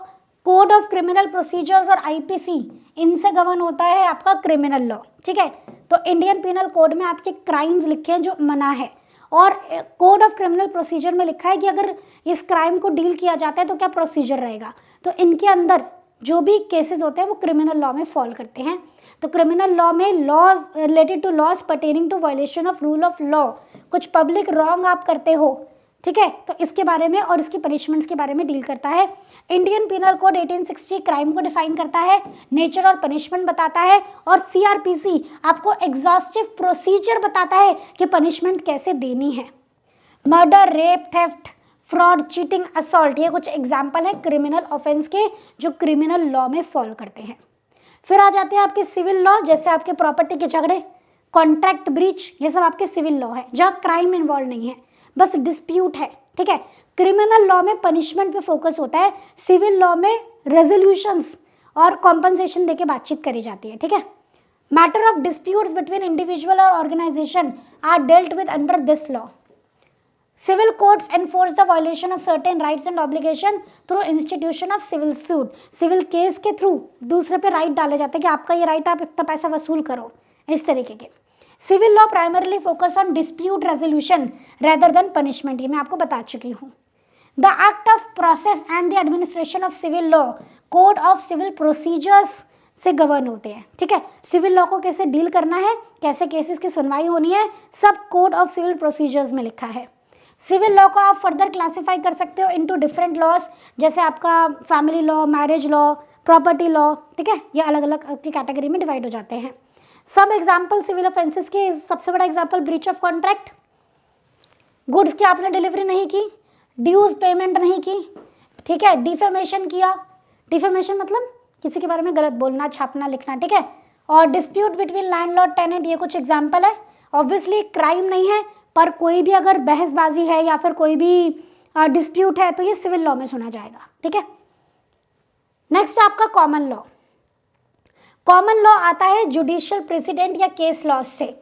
कोड ऑफ क्रिमिनल प्रोसीजर्स और आईपीसी, इनसे गवर्न होता है आपका क्रिमिनल लॉ, ठीक है। तो इंडियन पिनल कोड में आपके क्राइम्स लिखे हैं जो मना है, और कोड ऑफ क्रिमिनल प्रोसीजर में लिखा है कि अगर इस क्राइम को डील किया जाता है तो क्या प्रोसीजर रहेगा। तो इनके अंदर जो भी केसेस होते हैं वो क्रिमिनल लॉ में फॉल करते हैं। तो क्रिमिनल लॉ में laws related to laws pertaining to violation of rule of law, कुछ पब्लिक रॉन्ग आप करते हो, ठीक है, तो इसके बारे में और इसकी पनिशमेंट्स के बारे में डील करता है। इंडियन पिनल कोड 1860 क्राइम को डिफाइन करता है, नेचर और पनिशमेंट बताता है, और सीआरपीसी आपको एग्जॉस्टिव प्रोसीजर बताता है कि पनिशमेंट कैसे देनी है। Murder, rape, theft, fraud, cheating, assault, ये कुछ एग्जाम्पल है क्रिमिनल ऑफेंस के जो क्रिमिनल लॉ में फॉलो करते हैं। फिर आ जाते हैं आपके सिविल लॉ, जैसे आपके प्रॉपर्टी के झगड़े, कॉन्ट्रैक्ट ब्रीच, ये सब आपके सिविल लॉ है जहाँ क्राइम इन्वॉल्व नहीं है, बस डिस्प्यूट है, ठीक है। क्रिमिनल लॉ में पनिशमेंट पे फोकस होता है, सिविल लॉ में रेजोल्यूशंस और कॉम्पनसेशन देके बातचीत करी जाती है, ठीक है। Matter of disputes between individual और organization are dealt with under this law. Civil courts enforce the violation of certain rights and obligation through institution of civil suit. Civil case के थ्रू दूसरे पे राइट डाले जाते हैं कि आपका ये राइट, आप इतना पैसा वसूल करो, इस तरीके के। Civil law primarily focus on dispute resolution rather than punishment, ये मैं आपको बता चुकी हूँ। The act of process and the administration of civil law code of civil procedures से गवर्न होते हैं, ठीक है। सिविल लॉ को कैसे डील करना है, कैसे केसेस की सुनवाई होनी है, सब कोड ऑफ सिविल प्रोसीजर्स में लिखा है। सिविल लॉ को आप फर्दर क्लासीफाई कर सकते हो इनटू डिफरेंट लॉज, जैसे आपका family law, marriage law, property law, ठीक है, ये अलग अलग की कैटेगरी में डिवाइड हो जाते हैं। सब एग्जाम्पल सिविल ऑफेंसेस के, सबसे बड़ा example breach of contract, goods की आपने डिलीवरी नहीं की, ड्यूज पेमेंट नहीं की, ठीक है, डिफेमेशन किया, डिफेमेशन मतलब किसी के बारे में गलत बोलना, छापना, लिखना, ठीक है, और डिस्प्यूट बिटवीन लैंडलॉर्ड टेनेंट, ये कुछ एग्जाम्पल है। ऑब्वियसली क्राइम नहीं है, पर कोई भी अगर बहसबाजी है या फिर कोई भी डिस्प्यूट है तो ये सिविल लॉ में सुना जाएगा, ठीक है। नेक्स्ट आपका कॉमन लॉ। कॉमन लॉ आता है जुडिशियल प्रेसिडेंट या केस लॉ से,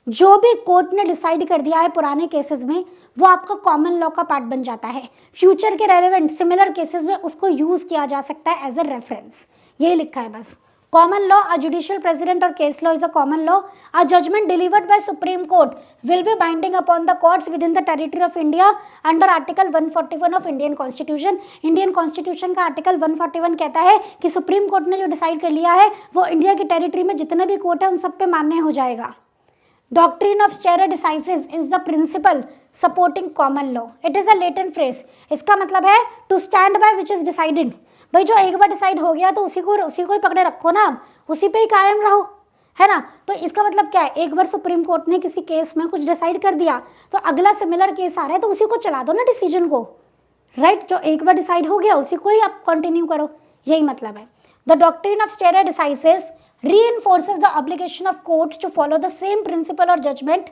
जो भी कोर्ट ने डिसाइड कर दिया है पुराने केसेस में वो आपका कॉमन लॉ का पार्ट बन जाता है। फ्यूचर के रेलेवेंट सिमिलर केसेस में उसको यूज किया जा सकता है एज अ रेफरेंस, यही लिखा है बस। Common law, a judicial president or case law is a common law. A judgment delivered by Supreme Court will be binding upon the courts within the territory of India under Article 141 of Indian Constitution. Indian Constitution का Article 141 कहता है कि supreme court ने जो decide कर लिया है वो इंडिया की टेरिटरी में जितने भी कोर्ट है उन सब पे मान्य हो जाएगा। Doctrine of stare decisis is the principle supporting common law. It is a latent phrase. इसका मतलब है to stand by which is decided. भाई जो एक बार डिसाइड हो गया तो उसी को ही पकड़े रखो ना, उसी पे ही कायम रहो, है ना। तो इसका मतलब क्या है, एक बार सुप्रीम कोर्ट ने किसी केस में कुछ डिसाइड कर दिया तो अगला सिमिलर केस आ रहा है तो उसी को चला दो ना डिसीजन को, राइट। जो एक बार डिसाइड हो गया उसी को ही आप कंटिन्यू करो, यही मतलब है। The doctrine of स्टेरे decisis reinforces the obligation of courts to follow the same principle or judgment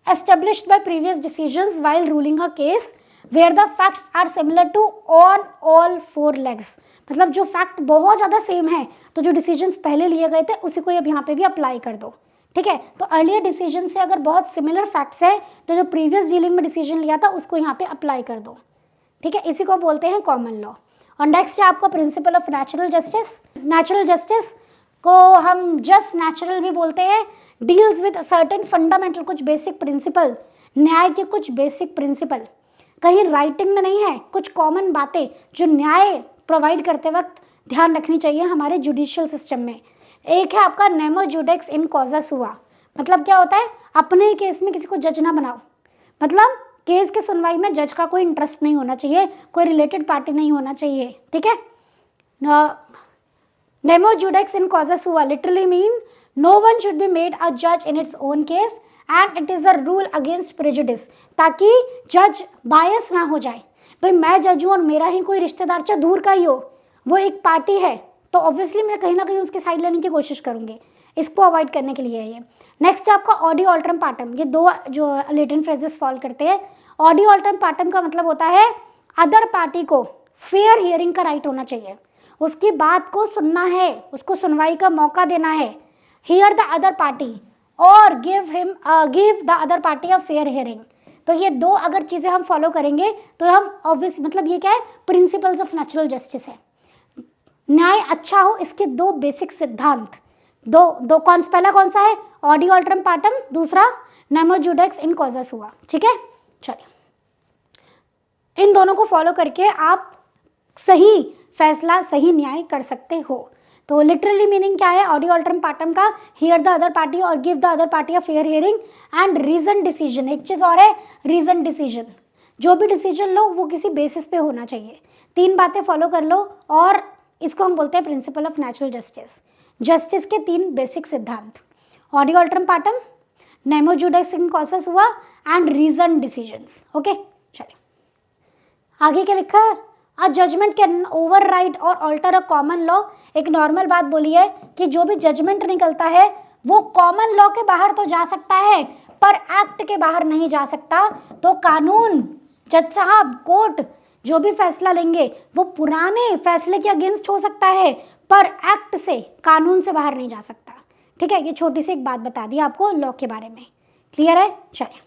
established by previous decisions while ruling a case where the facts are similar to on all four legs। मतलब जो fact बहुत ज़्यादा same है तो जो decisions पहले लिए गए थे उसी को अब यहाँ पे भी अप्लाई कर दो, ठीक है। तो अर्लियर डिसीजन से अगर बहुत सिमिलर फैक्ट्स है तो जो प्रीवियस डीलिंग में डिसीजन लिया था उसको यहाँ पे अप्लाई कर दो, ठीक है। इसी को बोलते हैं कॉमन लॉ। और नेक्स्ट है आपका principle of natural justice. Natural justice को हम जस्ट नेचुरल भी बोलते हैं, डील्स विद सर्टेन फंडामेंटल, कुछ बेसिक प्रिंसिपल, न्याय के कुछ बेसिक प्रिंसिपल, कहीं राइटिंग में नहीं है, कुछ कॉमन बातें जो न्याय प्रोवाइड करते वक्त ध्यान रखनी चाहिए हमारे जुडिशियल सिस्टम में। एक है आपका नेमो जुडेक्स इन कॉजा सुआ, मतलब क्या होता है, अपने ही केस में किसी को जज ना बनाओ, मतलब केस के सुनवाई में जज का कोई इंटरेस्ट नहीं होना चाहिए, कोई रिलेटेड पार्टी नहीं होना चाहिए, ठीक है। Nemo judex in causa sua literally mean no one should be made a जज in its own case and it is a rule against prejudice, ताकि जज बायस ना हो जाए। भाई मैं जज हूँ और मेरा ही कोई रिश्तेदार चाहे दूर का ही हो, वो एक पार्टी है तो ऑब्वियसली मैं कहीं ना कहीं उसकी साइड लेने की कोशिश करूँगी, इसको अवॉइड करने के लिए है ये। नेक्स्ट आपका ऑडियो ऑल्टरम पार्टम, ये दो जो लेटेंट फ्रेजेस फॉलो करते हैं। ऑडियो ऑल्टरम पार्टम का मतलब होता है अदर पार्टी को फेयर हियरिंग का राइट होना चाहिए, उसकी बात को सुनना है, उसको सुनवाई का मौका देना है। हियर द अदर पार्टी और give the other party a fair hearing. तो ये दो अगर चीज़ें हम फॉलो करेंगे तो हम ऑब्वियस, मतलब ये क्या है, प्रिंसिपल्स ऑफ नेचुरल जस्टिस है। न्याय अच्छा हो इसके दो बेसिक सिद्धांत, दो पहला कौन सा है, ऑडियो ऑल्टरम पार्टम, दूसरा नेमो जुडेक्स इन कॉजा सुआ, ठीक है। चलिए इन दोनों को फॉलो करके आप सही फैसला, सही न्याय कर सकते हो। तो लिटरली मीनिंग क्या है ऑडियो अल्टरम पार्टम का? हियर द अदर पार्टी और give the other party a fair hearing and reason decision. एक चीज़ और है, रीजन डिसीजन। जो भी डिसीजन लो वो किसी बेसिस पे होना चाहिए। 3 बातें फॉलो कर लो और इसको हम बोलते हैं principle of natural justice. Justice के 3 बेसिक सिद्धांत, ऑडियो अल्टरम पार्टम, नेमो जुडिस इन कॉसेस हुआ एंड रीजन डिसीजंस। ओके, चलिए आगे क्या लिखा है? अ जजमेंट कैन ओवरराइड और ऑल्टर अ कॉमन लॉ। एक नॉर्मल बात बोली है कि जो भी जजमेंट निकलता है वो कॉमन लॉ के बाहर तो जा सकता है पर एक्ट के बाहर नहीं जा सकता। तो कानून, जज साहब, कोर्ट जो भी फैसला लेंगे वो पुराने फैसले के अगेंस्ट हो सकता है पर एक्ट से, कानून से बाहर नहीं जा सकता। ठीक है, ये छोटी सी एक बात बता दी आपको लॉ के बारे में। क्लियर है? चलिए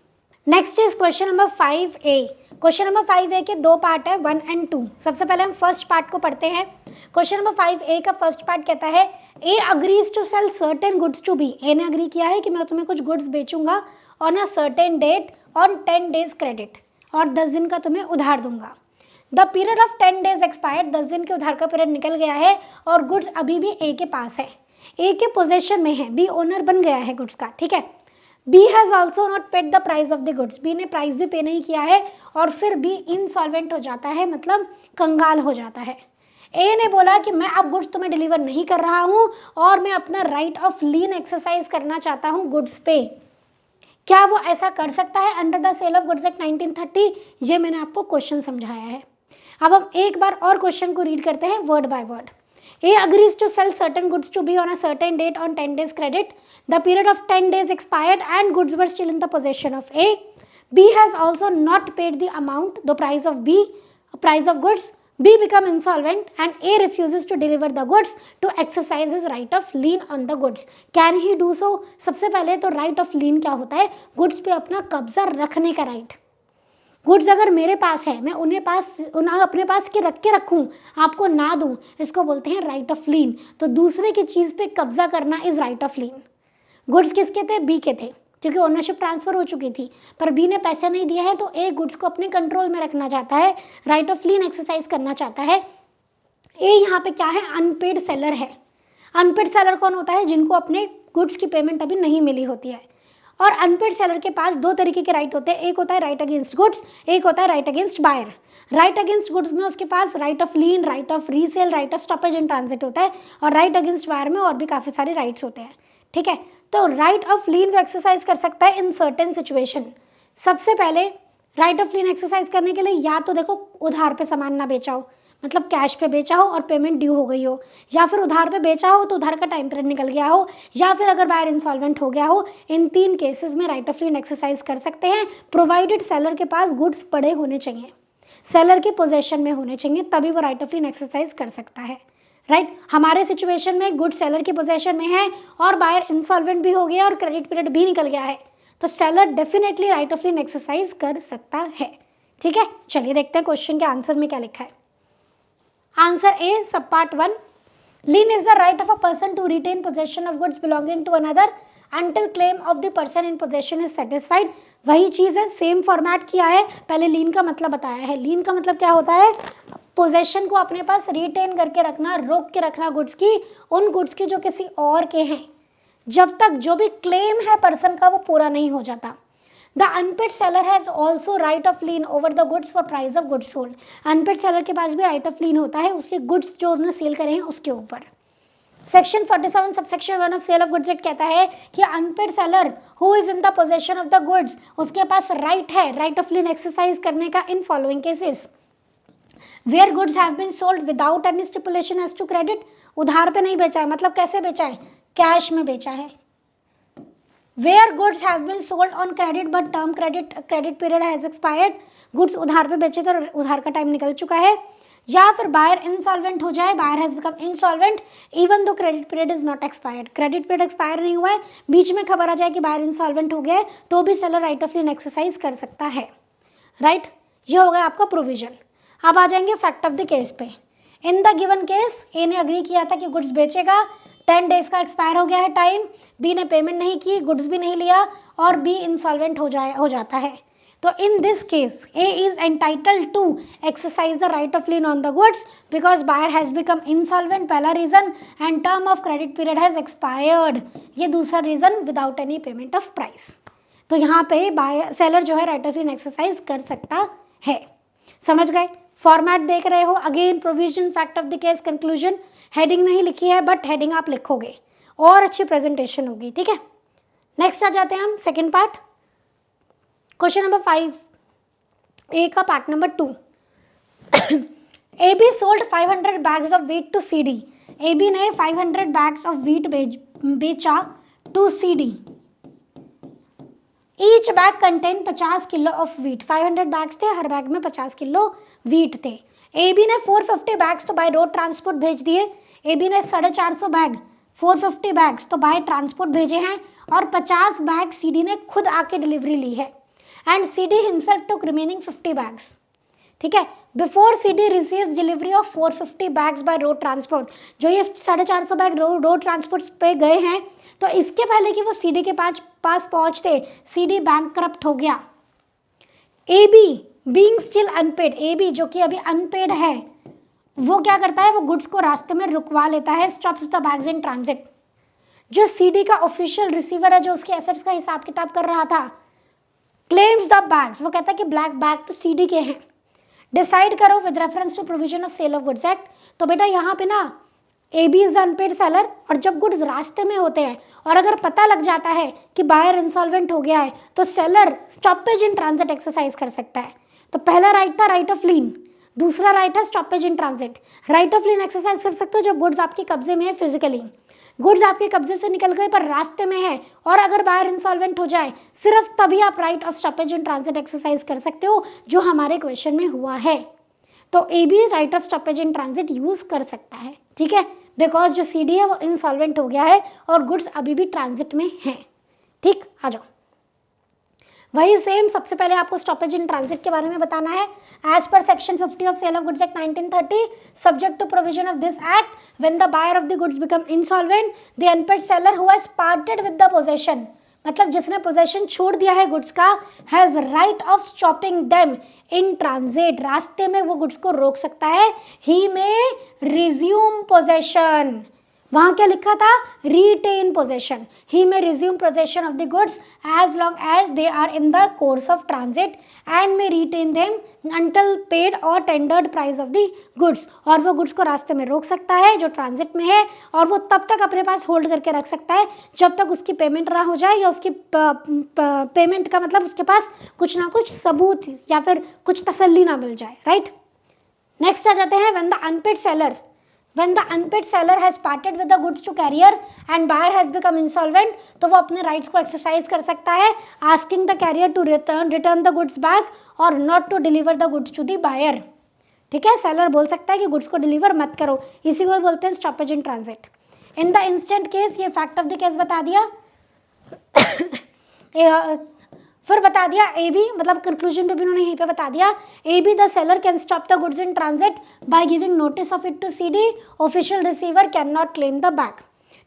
next is question number 5A। Question number 5A के 2 पार्ट है, 1 and 2। सबसे पहले हम फर्स्ट पार्ट को पढ़ते हैं। क्वेश्चन नंबर 5A का फर्स्ट पार्ट कहता है A agrees to sell certain goods to B. A ने अग्री किया है कि मैं तुम्हें कुछ गुड्स बेचूंगा on a certain date on 10 days credit, और 10 दिन का तुम्हें उधार दूंगा। The period of 10 days expired, 10 दिन के उधार का पीरियड निकल गया है और गुड्स अभी भी ए के पास है, ए के पोजेशन में है, बी ओनर बन गया है गुड्स का। ठीक है, B has also not paid the price of the goods, B ने प्राइस भी पे नहीं किया है और फिर बी इंसॉल्वेंट हो जाता है, मतलब कंगाल हो जाता है। ए ने बोला कि मैं अब गुड्स तुम्हें डिलीवर नहीं कर रहा हूँ और मैं अपना राइट ऑफ लीन एक्सरसाइज करना चाहता हूँ गुड्स पे। क्या वो ऐसा कर सकता है under the sale of goods act 1930? ये मैंने आपको क्वेश्चन समझाया है। अब हम एक बार और क्वेश्चन को रीड करते हैं word by word. A agrees to sell certain goods to B on a certain date on 10 days credit. The period of 10 days expired and goods were still in the possession of A. B has also not paid the amount, the price of goods. B become insolvent and A refuses to deliver the goods to exercise his right of lien on the goods. Can he do so? सबसे पहले तो right of lien क्या होता है? Goods पे अपना कब्जा रखने का राइट। गुड्स अगर मेरे पास है, मैं उन्हें अपने पास के रखूं, आपको ना दूं, इसको बोलते हैं राइट ऑफ लीन। तो दूसरे की चीज़ पे कब्जा करना is right of lean. Goods किसके थे? बी के थे, क्योंकि ओनरशिप ट्रांसफर हो चुकी थी, पर बी ने पैसे नहीं दिया है तो ए गुड्स को अपने कंट्रोल में रखना चाहता है, राइट ऑफ लीन एक्सरसाइज करना चाहता है। ए यहाँ पे क्या है? अनपेड सेलर है। अनपेड सेलर कौन होता है? जिनको अपने गुड्स की पेमेंट अभी नहीं मिली होती है। और अनपेड सेलर के पास 2 तरीके के राइट होते हैं, एक होता है राइट अगेंस्ट गुड्स, एक होता है right against buyer. Right against goods में उसके पास right of lien, right of resale, right of stoppage in transit होता है, और राइट अगेंस्ट बायर में और भी काफ़ी सारे राइट्स होते हैं। ठीक है, तो राइट ऑफ लीन वो एक्सरसाइज कर सकता है इन सर्टेन सिचुएशन। सबसे पहले राइट ऑफ लीन एक्सरसाइज करने के लिए या तो देखो उधार पे सामान ना बेचा हो, मतलब कैश पे बेचा हो और पेमेंट ड्यू हो गई हो, या फिर उधार पे बेचा हो तो उधार का टाइम पीरियड निकल गया हो, या फिर अगर बायर इंसॉल्वेंट हो गया हो। इन 3 केसेस में राइट ऑफ लीन एक्सरसाइज कर सकते हैं, प्रोवाइडेड सेलर के पास गुड्स पड़े होने चाहिए, सेलर के पोजेशन में होने चाहिए, तभी वो राइट ऑफ लीन एक्सरसाइज कर सकता है। राइट, हमारे सिचुएशन में गुड सेलर के पोजेशन में है और बायर इंसॉल्वेंट भी हो गया और क्रेडिट पीरियड भी निकल गया है, तो seller definitely right of lien exercise कर सकता है। ठीक है, चलिए देखते हैं क्वेश्चन के आंसर में क्या लिखा है। Answer A, sub part 1, lien is the right of a person to retain possession of goods belonging to another until claim of the person in possession is satisfied. वही चीज़ है, सेम फॉर्मेट किया है, पहले लीन का मतलब बताया है। लीन का मतलब क्या होता है? पोजेशन को अपने पास रिटेन करके रखना, रोक के रखना गुड्स की, उन गुड्स की जो किसी और के हैं, जब तक जो भी क्लेम है पर्सन का वो पूरा नहीं हो जाता। The unpaid seller has also right of lien over the goods for price of goods sold. Unpaid seller के पास भी राइट ऑफ लीन होता है उसके गुड्स जो उन्होंने सेल करे हैं उसके ऊपर। Section 47 subsection 1 of sale of goods act कहता है कि unpaid seller who is in the possession of the goods, उसके पास राइट है राइट ऑफ लीन एक्सरसाइज करने का in following cases. Where goods have been sold without any stipulation as to credit, उधार पे नहीं बेचा है, मतलब कैसे बेचा है? कैश में बेचा है। Where goods have been sold on credit but term credit period has expired, goods उधार पे बेचे तो उधार का टाइम निकल चुका है। या फिर बायर इंसॉल्वेंट हो जाए, buyer has become insolvent even though credit period is not expired, credit period expire नहीं हुआ है, बीच में खबर आ जाए कि बायर इंसॉल्वेंट हो गया है, तो भी seller right of lien exercise कर सकता है। राइट, ये हो गया आपका प्रोविजन। अब आ जाएंगे फैक्ट ऑफ द केस पे। इन द गिवन केस ए ने अग्री किया था कि गुड्स बेचेगा, 10 डेज का एक्सपायर हो गया है टाइम, बी ने पेमेंट नहीं की, गुड्स भी नहीं लिया और बी इंसॉल्वेंट हो जाता है। तो in this case A is entitled to exercise the right of lien on the goods because buyer has become insolvent, पहला reason, and term of credit period has expired, ये दूसरा reason, without any payment of price. तो यहाँ पे buyer seller जो है right of lien exercise कर सकता है। समझ गए? फॉर्मेट देख रहे हो, again provision, fact of the case, conclusion, heading नहीं लिखी है बट हेडिंग आप लिखोगे और अच्छी प्रेजेंटेशन होगी। ठीक है, नेक्स्ट आ जाते हैं हम second part, question number 5 A का part number 2। A B sold 500 bags of wheat to C D. A B ने 500 बैग्स ऑफ व्हीट बेचा to C D. Each bag contain 50 kilo of wheat. 500 bags थे, हर bag में 50 kilo wheat थे। ए B ने 450 bags तो bye road transport भेज दिए। ए बी ने 450 बैग, 450 बैग्स तो बाय ट्रांसपोर्ट भेजे हैं और 50 बैग सी डी ने खुद आके डिलीवरी ली है। And C D himself took remaining 50 bags. ठीक है, before C D receives delivery of 450 bags by road transport, जो ये 450 बैग रोड ट्रांसपोर्ट पे गए हैं, तो इसके पहले कि वो सी डी के पास पहुंचते सी डी बैंकक्रप्ट हो गया। A B being still unpaid, A B जो कि अभी अनपेड है, वो क्या करता है, वो गुड्स को रास्ते में रुकवा लेता है, stops the bags in transit. जो सी डी का ऑफिशियल रिसीवर है, जो उसके एसेट्स का हिसाब किताब कर रहा था, क्लेम्स द बैग्स, वो कहता है कि ब्लैक बैग तो सी डी के हैं। डिसाइड करो with reference to provision of sale of goods act. तो बेटा यहाँ पे ना A B is unpaid seller, और जब गुड्स रास्ते में होते हैं और अगर पता लग जाता है कि बायर इंसॉल्वेंट हो गया है, तो seller stoppage in transit exercise कर सकता है। तो पहला राइट था राइट ऑफ लीन, दूसरा राइट है stoppage in transit. Right of lien exercise कर सकते हो जब गुड्स आपके कब्जे में है फिजिकली, गुड्स आपके कब्जे से निकल गए पर रास्ते में है और अगर बायर इंसॉल्वेंट हो जाए, सिर्फ तभी आप right of stoppage in transit exercise कर सकते हो, जो हमारे क्वेश्चन में हुआ है। तो A B right of stoppage in transit use कर सकता है। ठीक है, बिकॉज जो सी डी है वो इंसॉल्वेंट हो गया है और गुड्स अभी भी ट्रांजिट में हैं। ठीक, आ जाओ, वही सेम, सबसे पहले आपको स्टॉपेज इन ट्रांजिट के बारे में बताना है। As per section 50 of sale of goods act 1930, subject to provision of this act, when the buyer of the goods become insolvent, the unpaid seller who has parted with the possession, मतलब जिसने possession छोड़ दिया है goods का, has right of stopping them in transit, रास्ते में वो goods को रोक सकता है। ही में रिज्यूम पोजेशन, वहां क्या लिखा था, retain possession. He may resume possession of the goods as long as they are in the course of transit and may retain them until paid or tendered price of the goods, और वो goods को रास्ते में रोक सकता है जो transit में है, और वो तब तक अपने पास होल्ड करके रख सकता है जब तक उसकी पेमेंट ना हो जाए, या उसकी पेमेंट का मतलब उसके पास कुछ ना कुछ सबूत या फिर कुछ तसल्ली ना मिल जाए। राइट, नेक्स्ट आ जाते हैं when the unpaid seller, when the unpaid seller has parted with the goods to carrier and buyer has become insolvent, तो वो अपने राइट्स को एक्सरसाइज कर सकता है, asking the carrier to return the goods back or not to deliver the goods to the buyer। ठीक है, seller बोल सकता है कि गुड्स को डिलीवर मत करो, इसी को बोलते हैं stoppage in transit. In the instant case, ये फैक्ट ऑफ द केस बता दिया फिर बता दिया ए बी, मतलब कंक्लूजन पे भी उन्होंने यहीं पे बता दिया, A B the seller can stop the goods in transit by giving notice of it to C D, official receiver can not claim the back.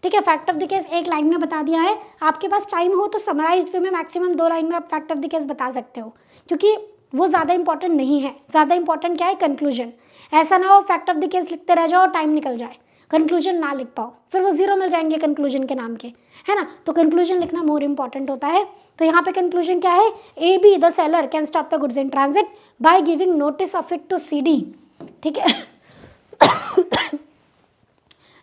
ठीक है, फैक्ट ऑफ द केस एक लाइन में बता दिया है। आपके पास टाइम हो तो समराइज्ड वे में मैक्सिमम 2 लाइन में आप फैक्ट ऑफ द केस बता सकते हो, क्योंकि वो ज़्यादा इंपॉर्टेंट नहीं है। ज़्यादा इंपॉर्टेंट क्या है, कंक्लूजन। ऐसा ना हो फैक्ट ऑफ द केस लिखते रह जाओ और टाइम निकल जाए, कंक्लूजन ना लिख पाओ, फिर वो 0 मिल जाएंगे कंक्लूजन के नाम के, है ना। तो कंक्लूजन लिखना मोर इंपॉर्टेंट होता है। तो यहाँ पे कंक्लूजन क्या है, A B the seller can stop the goods in transit by giving notice of it to C D. ठीक है,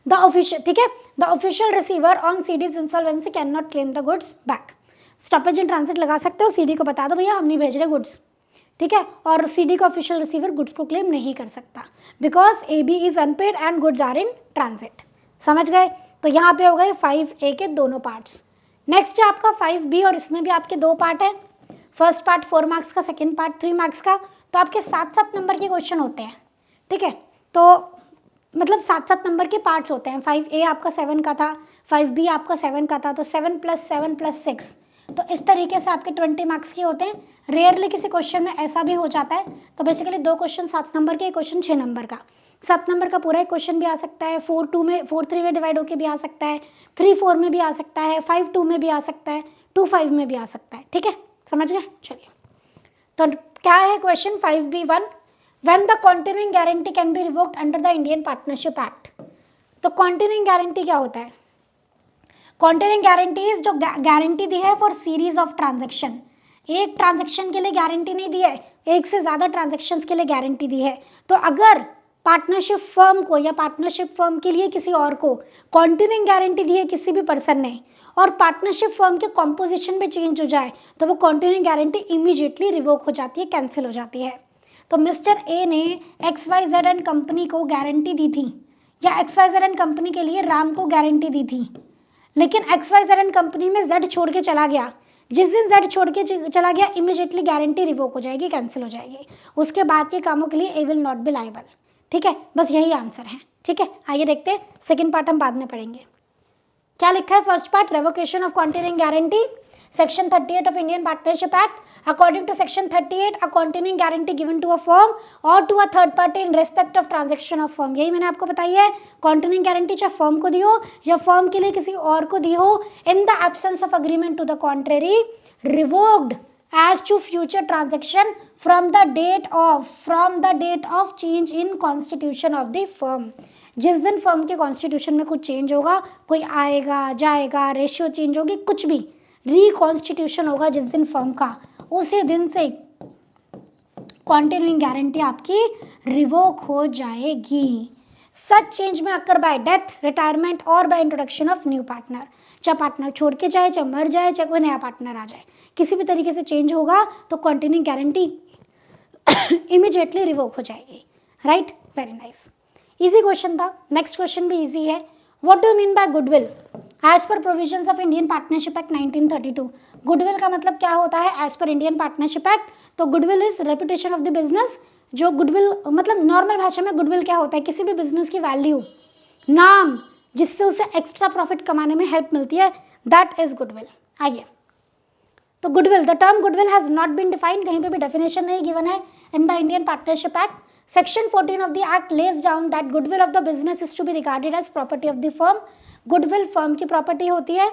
द ऑफिशियल, ठीक है, the official receiver on C D's insolvency can not claim the goods back. Stoppage in transit लगा सकते हो, C D को बता दो भैया हम नहीं भेज रहे गुड्स। ठीक है, और सी डी का ऑफिशियल रिसीवर गुड्स को क्लेम नहीं कर सकता, because A B is unpaid and goods are in transit. समझ गए। तो यहाँ पे हो गए 5A के दोनों पार्ट्स। नेक्स्ट है आपका 5B, और इसमें भी आपके 2 पार्ट है। फर्स्ट पार्ट 4 मार्क्स का, सेकेंड पार्ट 3 मार्क्स का। तो आपके 7-7 नंबर के क्वेश्चन होते हैं। ठीक है, तो मतलब 7-7 नंबर के पार्ट्स होते हैं। 5A आपका 7 का था, 5B आपका 7 का था, तो 7 + 7 + 6, तो इस तरीके से आपके 20 मार्क्स के होते हैं। रेयरली किसी क्वेश्चन में ऐसा भी हो जाता है। तो बेसिकली 2 क्वेश्चन 7 नंबर के, एक क्वेश्चन 6 नंबर का। 7 नंबर का पूरा एक क्वेश्चन भी आ सकता है, 4-2 में 4-3 में डिवाइड होकर भी आ सकता है, 3-4 में भी आ सकता है, 5-2 में भी आ सकता है, 2-5 में भी आ सकता है। ठीक है, समझ गए। चलिए तो क्या है question 5B1, when the continuing guarantee can be revoked under the Indian partnership act. तो कॉन्टिन्यूइंग गारंटी क्या होता है? कॉन्टिन्यूइंग गारंटी जो गारंटी दी है फॉर सीरीज ऑफ ट्रांजेक्शन, एक ट्रांजेक्शन के लिए गारंटी नहीं दी है, एक से ज़्यादा ट्रांजेक्शन्स के लिए गारंटी दी है। तो अगर पार्टनरशिप फर्म को या पार्टनरशिप फर्म के लिए किसी और को कॉन्टिन्यूइंग गारंटी दी है किसी भी पर्सन ने, और पार्टनरशिप फर्म के कॉम्पोजिशन में चेंज हो जाए, तो वो कॉन्टिन्यूइंग गारंटी इमीडिएटली रिवोक हो जाती है, कैंसिल हो जाती है। तो मिस्टर ए ने XYZ एंड कंपनी को गारंटी दी थी, या XYZ एंड कंपनी के लिए राम को गारंटी दी थी, लेकिन XYZ एंड कंपनी में Z छोड़ के चला गया। जिस दिन Z छोड़ के चला गया, इमीडिएटली गारंटी रिवोक हो जाएगी, कैंसिल हो जाएगी। उसके बाद के कामों के लिए ए विल नॉट बी लायबल। ठीक है, बस यही आंसर है। ठीक है, आइए देखते हैं, सेकेंड पार्ट हम बाद में पढ़ेंगे। क्या लिखा है first part, revocation of continuing guarantee, section 38 of Indian partnership act. According to section 38, a continuing guarantee given to a firm or to a third party in respect of transaction of firm. यही मैंने आपको बताई है, continuing guarantee चाहे firm को दी हो या फर्म के लिए किसी और को दी हो, in the absence of agreement to the contrary, revoked as to future transaction from the date of change in constitution of the firm। जिस दिन फर्म के कॉन्स्टिट्यूशन में कुछ चेंज होगा, कोई आएगा जाएगा, रेशियो चेंज होगी, कुछ भी रिकॉन्स्टिट्यूशन होगा जिस दिन फर्म का, उसी दिन से कॉन्टिन्यूइंग गारंटी आपकी रिवोक हो जाएगी। Such change may occur by death, retirement और by introduction of new partner. चाहे पार्टनर छोड़ के जाए, चाहे मर जाए, चाहे कोई नया पार्टनर आ जाए, किसी भी तरीके से चेंज होगा तो कॉन्टिन्यूइंग गारंटी इमीडिएटली रिवोक हो जाएगी। Right, very nice, easy question था। नेक्स्ट क्वेश्चन भी इजी है। What do mean by goodwill as per provisions of Indian partnership act 1932। Goodwill का मतलब क्या होता है as per Indian partnership act? तो goodwill is reputation of the business. जो गुडविल मतलब नॉर्मल भाषा में गुडविल क्या होता है? किसी भी बिजनेस की वैल्यू, नाम, जिससे उसे एक्स्ट्रा प्रॉफिट कमाने में हेल्प मिलती है, दैट इज गुडविल। आइए, तो goodwill, the term goodwill has not been defined, कहीं पे भी डेफिनेशन नहीं गिवन है in the Indian partnership act. Section 14 of the act lays down that goodwill of the business is to be regarded as property of the firm. Goodwill firm की property होती है।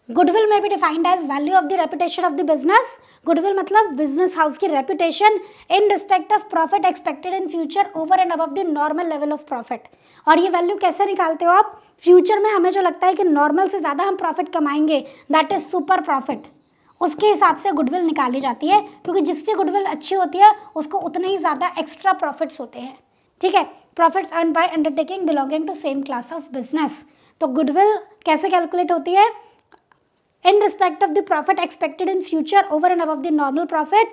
Goodwill में भी defined as value of the reputation of the business. Goodwill मतलब business house की reputation in respect of profit expected in future over and above the normal level of profit. और ये value कैसे निकालते हो आप? फ्यूचर में हमें जो लगता है कि नॉर्मल से ज़्यादा हम प्रॉफिट कमाएंगे, दैट इज सुपर प्रॉफिट, उसके हिसाब से गुडविल निकाली जाती है, क्योंकि जिससे गुडविल अच्छी होती है उसको उतने ही ज़्यादा एक्स्ट्रा प्रॉफिट्स होते हैं। ठीक है, profits earn by undertaking belonging to same class of business. तो गुडविल कैसे कैलकुलेट होती है? In respect of the profit expected in future over and above the normal profit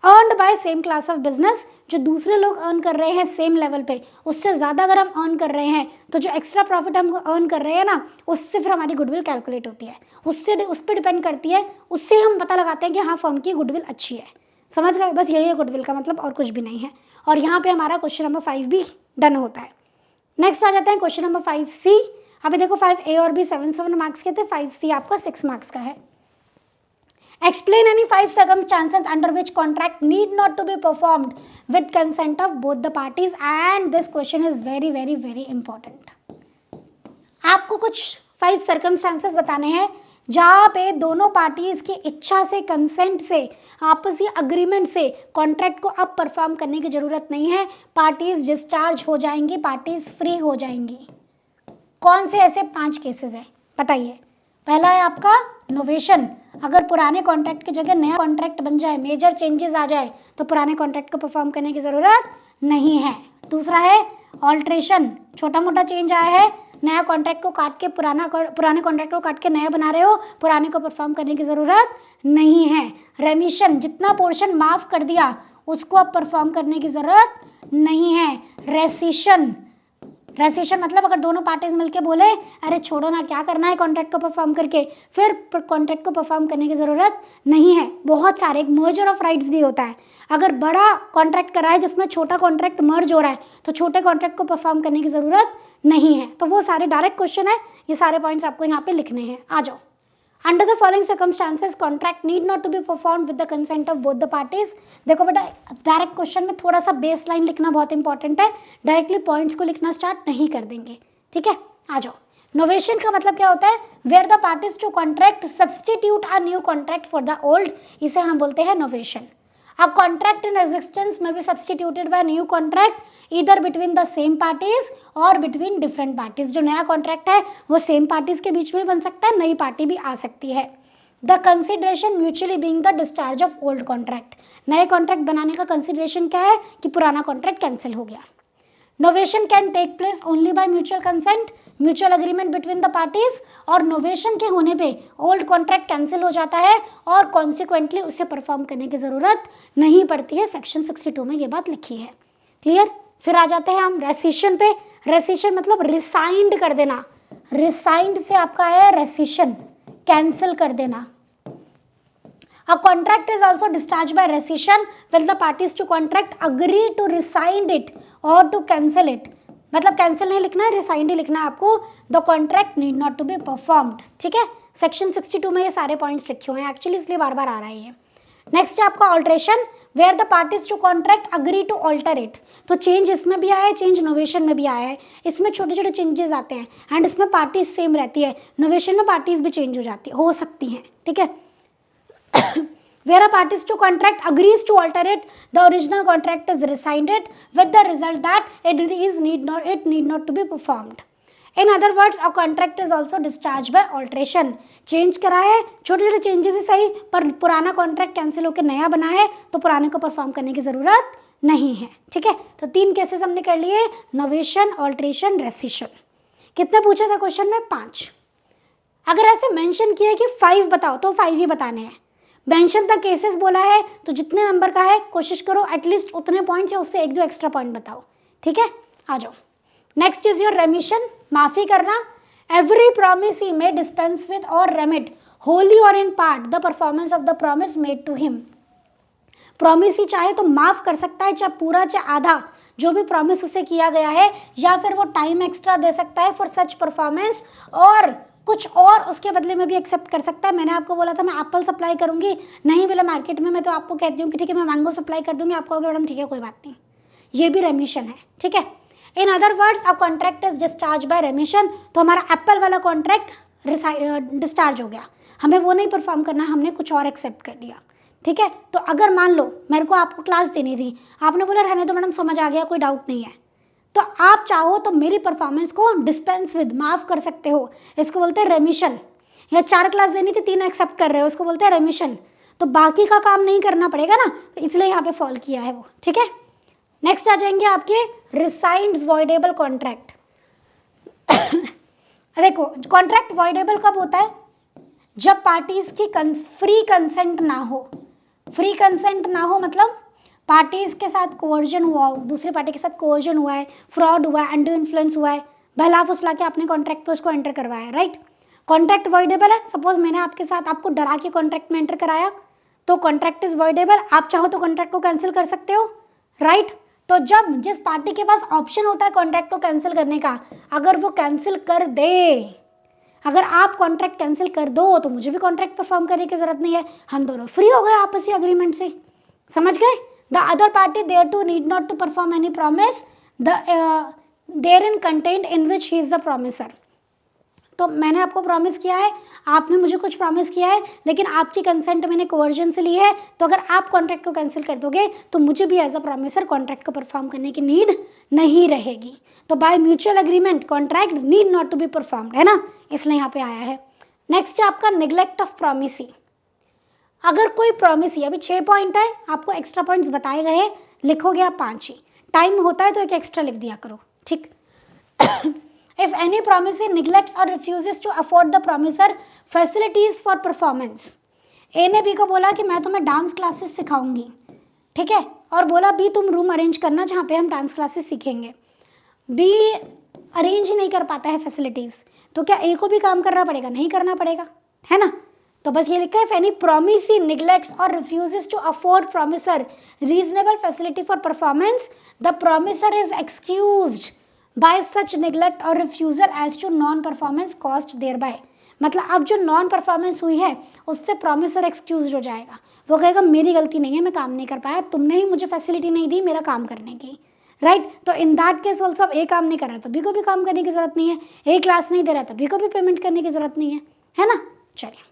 earned by same class of business. जो दूसरे लोग earn कर रहे हैं सेम लेवल पे, उससे ज़्यादा अगर हम अर्न कर रहे हैं, तो जो एक्स्ट्रा प्रॉफिट हम अर्न कर रहे हैं ना, उससे फिर हमारी गुडविल कैलकुलेट होती है, उस पर डिपेंड करती है, उससे हम पता लगाते हैं कि हाँ फर्म की गुडविल अच्छी है। समझ गए? बस यही है गुडविल का मतलब, और कुछ भी नहीं है। और यहाँ पे हमारा क्वेश्चन नंबर 5 भी डन होता है। नेक्स्ट आ जाता है क्वेश्चन नंबर 5C। अभी देखो 5A और B 7 मार्क्स के थे, 5C आपका 6 मार्क्स का है। Explain any 5 circumstances under which contract need not to be performed with consent of both the parties, and this question is very very very important। आपको कुछ 5 circumstances बताने हैं जहाँ पे दोनों पार्टीज की इच्छा से, कंसेंट से, आपसी अग्रीमेंट से कॉन्ट्रैक्ट को अब परफॉर्म करने की जरूरत नहीं है, पार्टीज डिस्चार्ज हो जाएंगी, पार्टीज फ्री हो जाएंगी। कौन से ऐसे 5 केसेस हैं बताइए? पहला है आपका नोवेशन, अगर पुराने कॉन्ट्रैक्ट की जगह नया कॉन्ट्रैक्ट बन जाए, मेजर चेंजेस आ जाए, तो पुराने कॉन्ट्रैक्ट को परफॉर्म करने की ज़रूरत नहीं है। दूसरा है ऑल्ट्रेशन, छोटा मोटा चेंज आया है, नया कॉन्ट्रैक्ट को काट के पुराने कॉन्ट्रैक्ट को काट के नया बना रहे हो, पुराने को परफॉर्म करने की ज़रूरत नहीं है। रेमिशन, जितना पोर्शन माफ़ कर दिया उसको अब परफॉर्म करने की ज़रूरत नहीं है। रेसिशन, रेसिशन मतलब अगर दोनों पार्टीज मिलके बोले अरे छोड़ो ना, क्या करना है कॉन्ट्रैक्ट को परफॉर्म करके, फिर कॉन्ट्रैक्ट को परफॉर्म करने की ज़रूरत नहीं है। बहुत सारे, एक मर्जर ऑफ राइट्स भी होता है, अगर बड़ा कॉन्ट्रैक्ट करा है जिसमें छोटा कॉन्ट्रैक्ट मर्ज हो रहा है, तो छोटे कॉन्ट्रैक्ट को परफॉर्म करने की ज़रूरत नहीं है। तो वो सारे डायरेक्ट क्वेश्चन है, ये सारे पॉइंट्स आपको यहाँ पे लिखने हैं। आ जाओ। Under the following circumstances contract need not to be perform with the consent of both the parties. देखो बेटा, डायरेक्ट क्वेश्चन में थोड़ा सा बेस लाइन लिखना बहुत इंपॉर्टेंट है, डायरेक्टली पॉइंट्स को लिखना स्टार्ट नहीं कर देंगे। ठीक है, आ जाओ। नोवेशन का मतलब क्या होता है? Where the parties to contract substitute a new contract for the old, इसे हम बोलते हैं novation. A contract in existence may be substituted by new contract either between the same parties or between different parties. जो नया contract है वो same parties के बीच में बन सकता है, नई पार्टी भी आ सकती है. The consideration mutually being the discharge of old contract. नए कॉन्ट्रैक्ट बनाने का कंसिडरेशन क्या है कि पुराना कॉन्ट्रैक्ट कैंसिल हो गया. Novation can take place only by mutual consent, mutual agreement between the parties. और नोवेशन के होने पे ओल्ड कॉन्ट्रैक्ट कैंसिल हो जाता है और कॉन्सिक्वेंटली उसे परफॉर्म करने की जरूरत नहीं पड़ती है. सेक्शन 62 में ये बात लिखी है. क्लियर. फिर आ जाते हैं हम रेसिशन पे. रेसिशन मतलब रिसाइंड कर देना. रिसाइंड से आपका है रेसिशन, कैंसिल कर देना. A contract is also discharged by rescission when the parties to contract agree to rescind it or to cancel it. मतलब कैंसिल नहीं लिखना है, रिसाइंड ही लिखना है आपको. The contract need not to be performed. ठीक है, सेक्शन 62 में ये सारे पॉइंट्स लिखे हुए हैं एक्चुअली, इसलिए बार बार आ रहा है ये. नेक्स्ट है आपका alteration, where the parties to contract agree to alter it. तो चेंज इसमें भी आया है, चेंज नोवेशन में भी आया है. इसमें छोटे छोटे चेंजेस आते हैं एंड इसमें पार्टीज सेम रहती है. नोवेशन में पार्टीज भी चेंज हो सकती हैं. ठीक है. Where a parties to contract agrees to alter it, the original contract is rescinded with the result that it need not to be performed. In other words, a contract is also discharged by alteration. Change करा है, छोटे छोटे changes ही सही, पर पुराना contract cancel होकर नया बना है तो पुराने को परफॉर्म करने की जरूरत नहीं है. ठीक है, तो 3 केसेस हमने कर लिए, नोवेशन, ऑल्ट्रेशन, रेसिशन. कितने पूछा था क्वेश्चन में? 5. अगर ऐसे मेंशन किया है कि 5 बताओ तो 5 ही बताने हैं. मेंशन द केसेस बोला है तो जितने नंबर का है कोशिश करो एटलीस्ट उतने पॉइंट्स या उससे 1-2 एक्स्ट्रा पॉइंट बताओ. ठीक है, आ जाओ. नेक्स्ट इज योर रेमिशन, माफी करना. Every promisee may dispense with or remit wholly or in part the performance of the promise made to him. Promisee चाहे तो माफ कर सकता है, चाहे पूरा चाहे आधा, जो भी प्रॉमिस उसे किया गया है, या फिर वो टाइम एक्स्ट्रा दे सकता है फॉर सच परफॉर्मेंस, और कुछ और उसके बदले में भी एक्सेप्ट कर सकता है. मैंने आपको बोला था मैं एप्पल सप्लाई करूंगी, नहीं मिला मार्केट में, मैं तो आपको कहती हूँ कि ठीक है मैं मैंगो सप्लाई कर दूंगी, आपको मैडम ठीक है कोई बात नहीं. ये भी रेमिशन है. ठीक है. इन other words a contract is discharge by रेमिशन. तो हमारा एप्पल वाला कॉन्ट्रैक्ट डिस्चार्ज हो गया, हमें वो नहीं परफॉर्म करना, हमने कुछ और एक्सेप्ट कर लिया. ठीक है. तो अगर मान लो मेरे को आपको क्लास देनी थी, आपने बोला रहने दो मैडम समझ आ गया कोई डाउट नहीं है, तो आप चाहो तो मेरी परफॉर्मेंस को डिस्पेंस विद, माफ कर सकते हो, इसको बोलते हैं रेमिशन. या 4 क्लास देनी थी, 3 एक्सेप्ट कर रहे हो, उसको बोलते हैं रेमिशन. तो बाकी का काम नहीं करना पड़ेगा ना, तो इसलिए यहाँ पे फॉल किया है वो. ठीक है. नेक्स्ट आ जाएंगे आपके रिसाइंड वॉइडेबल कॉन्ट्रैक्ट. देखो कॉन्ट्रैक्ट वॉइडेबल कब होता है? जब पार्टीज की फ्री कंसेंट ना हो. फ्री कंसेंट ना हो मतलब पार्टीज के साथ कोवर्जन हुआ हो, दूसरी पार्टी के साथ कोवर्जन हुआ है, फ्रॉड हुआ है, अंडू इन्फ्लुएंस हुआ है, बहला फुसला के अपने कॉन्ट्रैक्ट पे उसको एंटर करवाया है. राइट. कॉन्ट्रैक्ट वॉइडेबल है. सपोज मैंने आपके साथ आपको डरा के कॉन्ट्रैक्ट में एंटर कराया तो कॉन्ट्रैक्ट इज वॉइडेबल. आप चाहो तो कॉन्ट्रैक्ट को कैंसिल कर सकते हो. राइट. तो जब जिस पार्टी के पास ऑप्शन होता है कॉन्ट्रैक्ट को कैंसिल करने का, अगर वो कैंसिल कर दे, अगर आप कॉन्ट्रैक्ट कैंसिल कर दो तो मुझे भी कॉन्ट्रैक्ट परफॉर्म करने की जरूरत नहीं है, हम दोनों फ्री हो गए आपसी अग्रीमेंट से. समझ गए? The other party thereto need not to perform any promise therein contained in which he is the promiser. तो मैंने आपको प्रॉमिस किया है, आपने मुझे कुछ प्रॉमिस किया है, लेकिन आपकी कंसेंट मैंने कोवर्जन से ली है, तो अगर आप कॉन्ट्रैक्ट को कैंसिल कर दोगे तो मुझे भी एज अ प्रॉमिसर कॉन्ट्रैक्ट को परफॉर्म करने की नीड नहीं रहेगी. तो by mutual agreement contract need not to be performed, है ना, इसलिए यहाँ पे आया है. नेक्स्ट है आपका निग्लेक्ट ऑफ प्रॉमिसी. अगर कोई प्रॉमिस ही, अभी 6 पॉइंट है, आपको एक्स्ट्रा पॉइंट्स बताए गए हैं, लिखोगे आप 5 ही, टाइम होता है तो एक एक्स्ट्रा लिख दिया करो. ठीक. If any promise neglects or refuses to afford the promisor facilities for performance. A ने बी को बोला कि मैं तुम्हें डांस क्लासेस सिखाऊंगी, ठीक है, और बोला बी तुम रूम अरेंज करना जहाँ पे हम डांस क्लासेस सीखेंगे. बी अरेंज ही नहीं कर पाता है फैसिलिटीज, तो क्या ए को भी काम करना पड़ेगा? नहीं करना पड़ेगा, है ना. तो बस ये लिखा है, if any promisee neglects or refuses to afford promisor reasonable facility for performance, the promisor is excused by such neglect or refusal as to non performance caused thereby. मतलब अब जो नॉन परफॉर्मेंस हुई है उससे promiser excuse हो जाएगा, वो कहेगा मेरी गलती नहीं है, मैं काम नहीं कर पाया, तुमने ही मुझे फैसिलिटी नहीं दी मेरा काम करने की. राइट. तो इन दैट केस ऑल्सो अब ए काम नहीं कर रहा तो बी को भी काम करने की जरूरत नहीं है, ए क्लास नहीं दे रहा तो बी को भी पेमेंट करने की जरूरत नहीं है, है ना. चलिए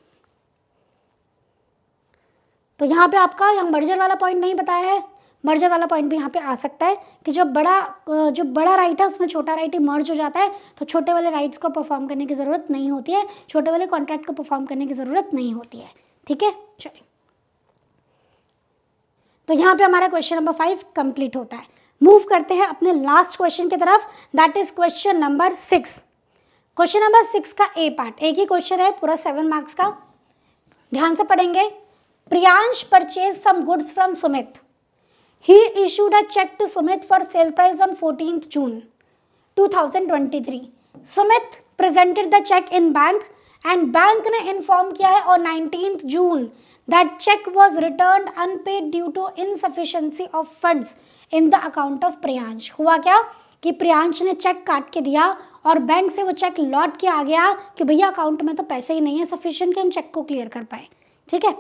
तो यहाँ पे आपका यहाँ मर्जर वाला पॉइंट नहीं बताया है, मर्जर वाला पॉइंट भी यहाँ पे आ सकता है कि जो बड़ा राइट है उसमें छोटा राइट ही मर्ज हो जाता है, तो छोटे वाले राइट्स को परफॉर्म करने की ज़रूरत नहीं होती है, छोटे वाले कॉन्ट्रैक्ट को परफॉर्म करने की ज़रूरत नहीं होती है। ठीक है, चलिए, तो यहाँ पे हमारा क्वेश्चन नंबर 5 कंप्लीट होता है। मूव करते हैं अपने लास्ट क्वेश्चन की तरफ, that is question number 6। Question number 6 का ए पार्ट, एक ही क्वेश्चन है पूरा 7 मार्क्स का, ध्यान से पढ़ेंगे। Priyansh purchase some goods from Sumit, he issued a cheque to Sumit for sale price on 14th June 2023। Sumit presented the cheque in bank and bank ने inform किया है on 19th June that cheque was return unpaid due to insufficiency of funds in the account of Priyansh. हुआ क्या कि प्रियांश ने check काट के दिया और बैंक से वो चेक लौट के आ गया कि भैया अकाउंट में तो पैसे ही नहीं है सफिशिएंट कि हम चेक को क्लियर कर पाए। ठीक है,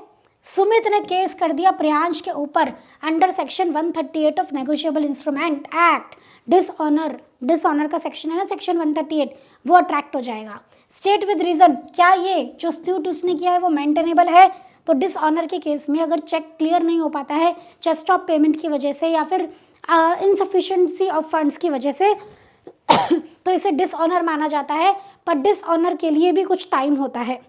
सुमित ने केस कर दिया प्रियांश के ऊपर under section 138 of negotiable instrument act. Dishonour का सेक्शन है ना, सेक्शन 138, वो अट्रैक्ट हो जाएगा। स्टेट विद रीजन, क्या ये जो सूट उसने किया है वो मेंटेनेबल है? तो डिसऑनर के केस में अगर चेक क्लियर नहीं हो पाता है चेस्ट ऑफ पेमेंट की वजह से या फिर इनसफिशिएंसी ऑफ फंड्स की वजह से तो इसे डिसऑनर माना जाता है। पर डिसऑनर के लिए भी कुछ टाइम होता है,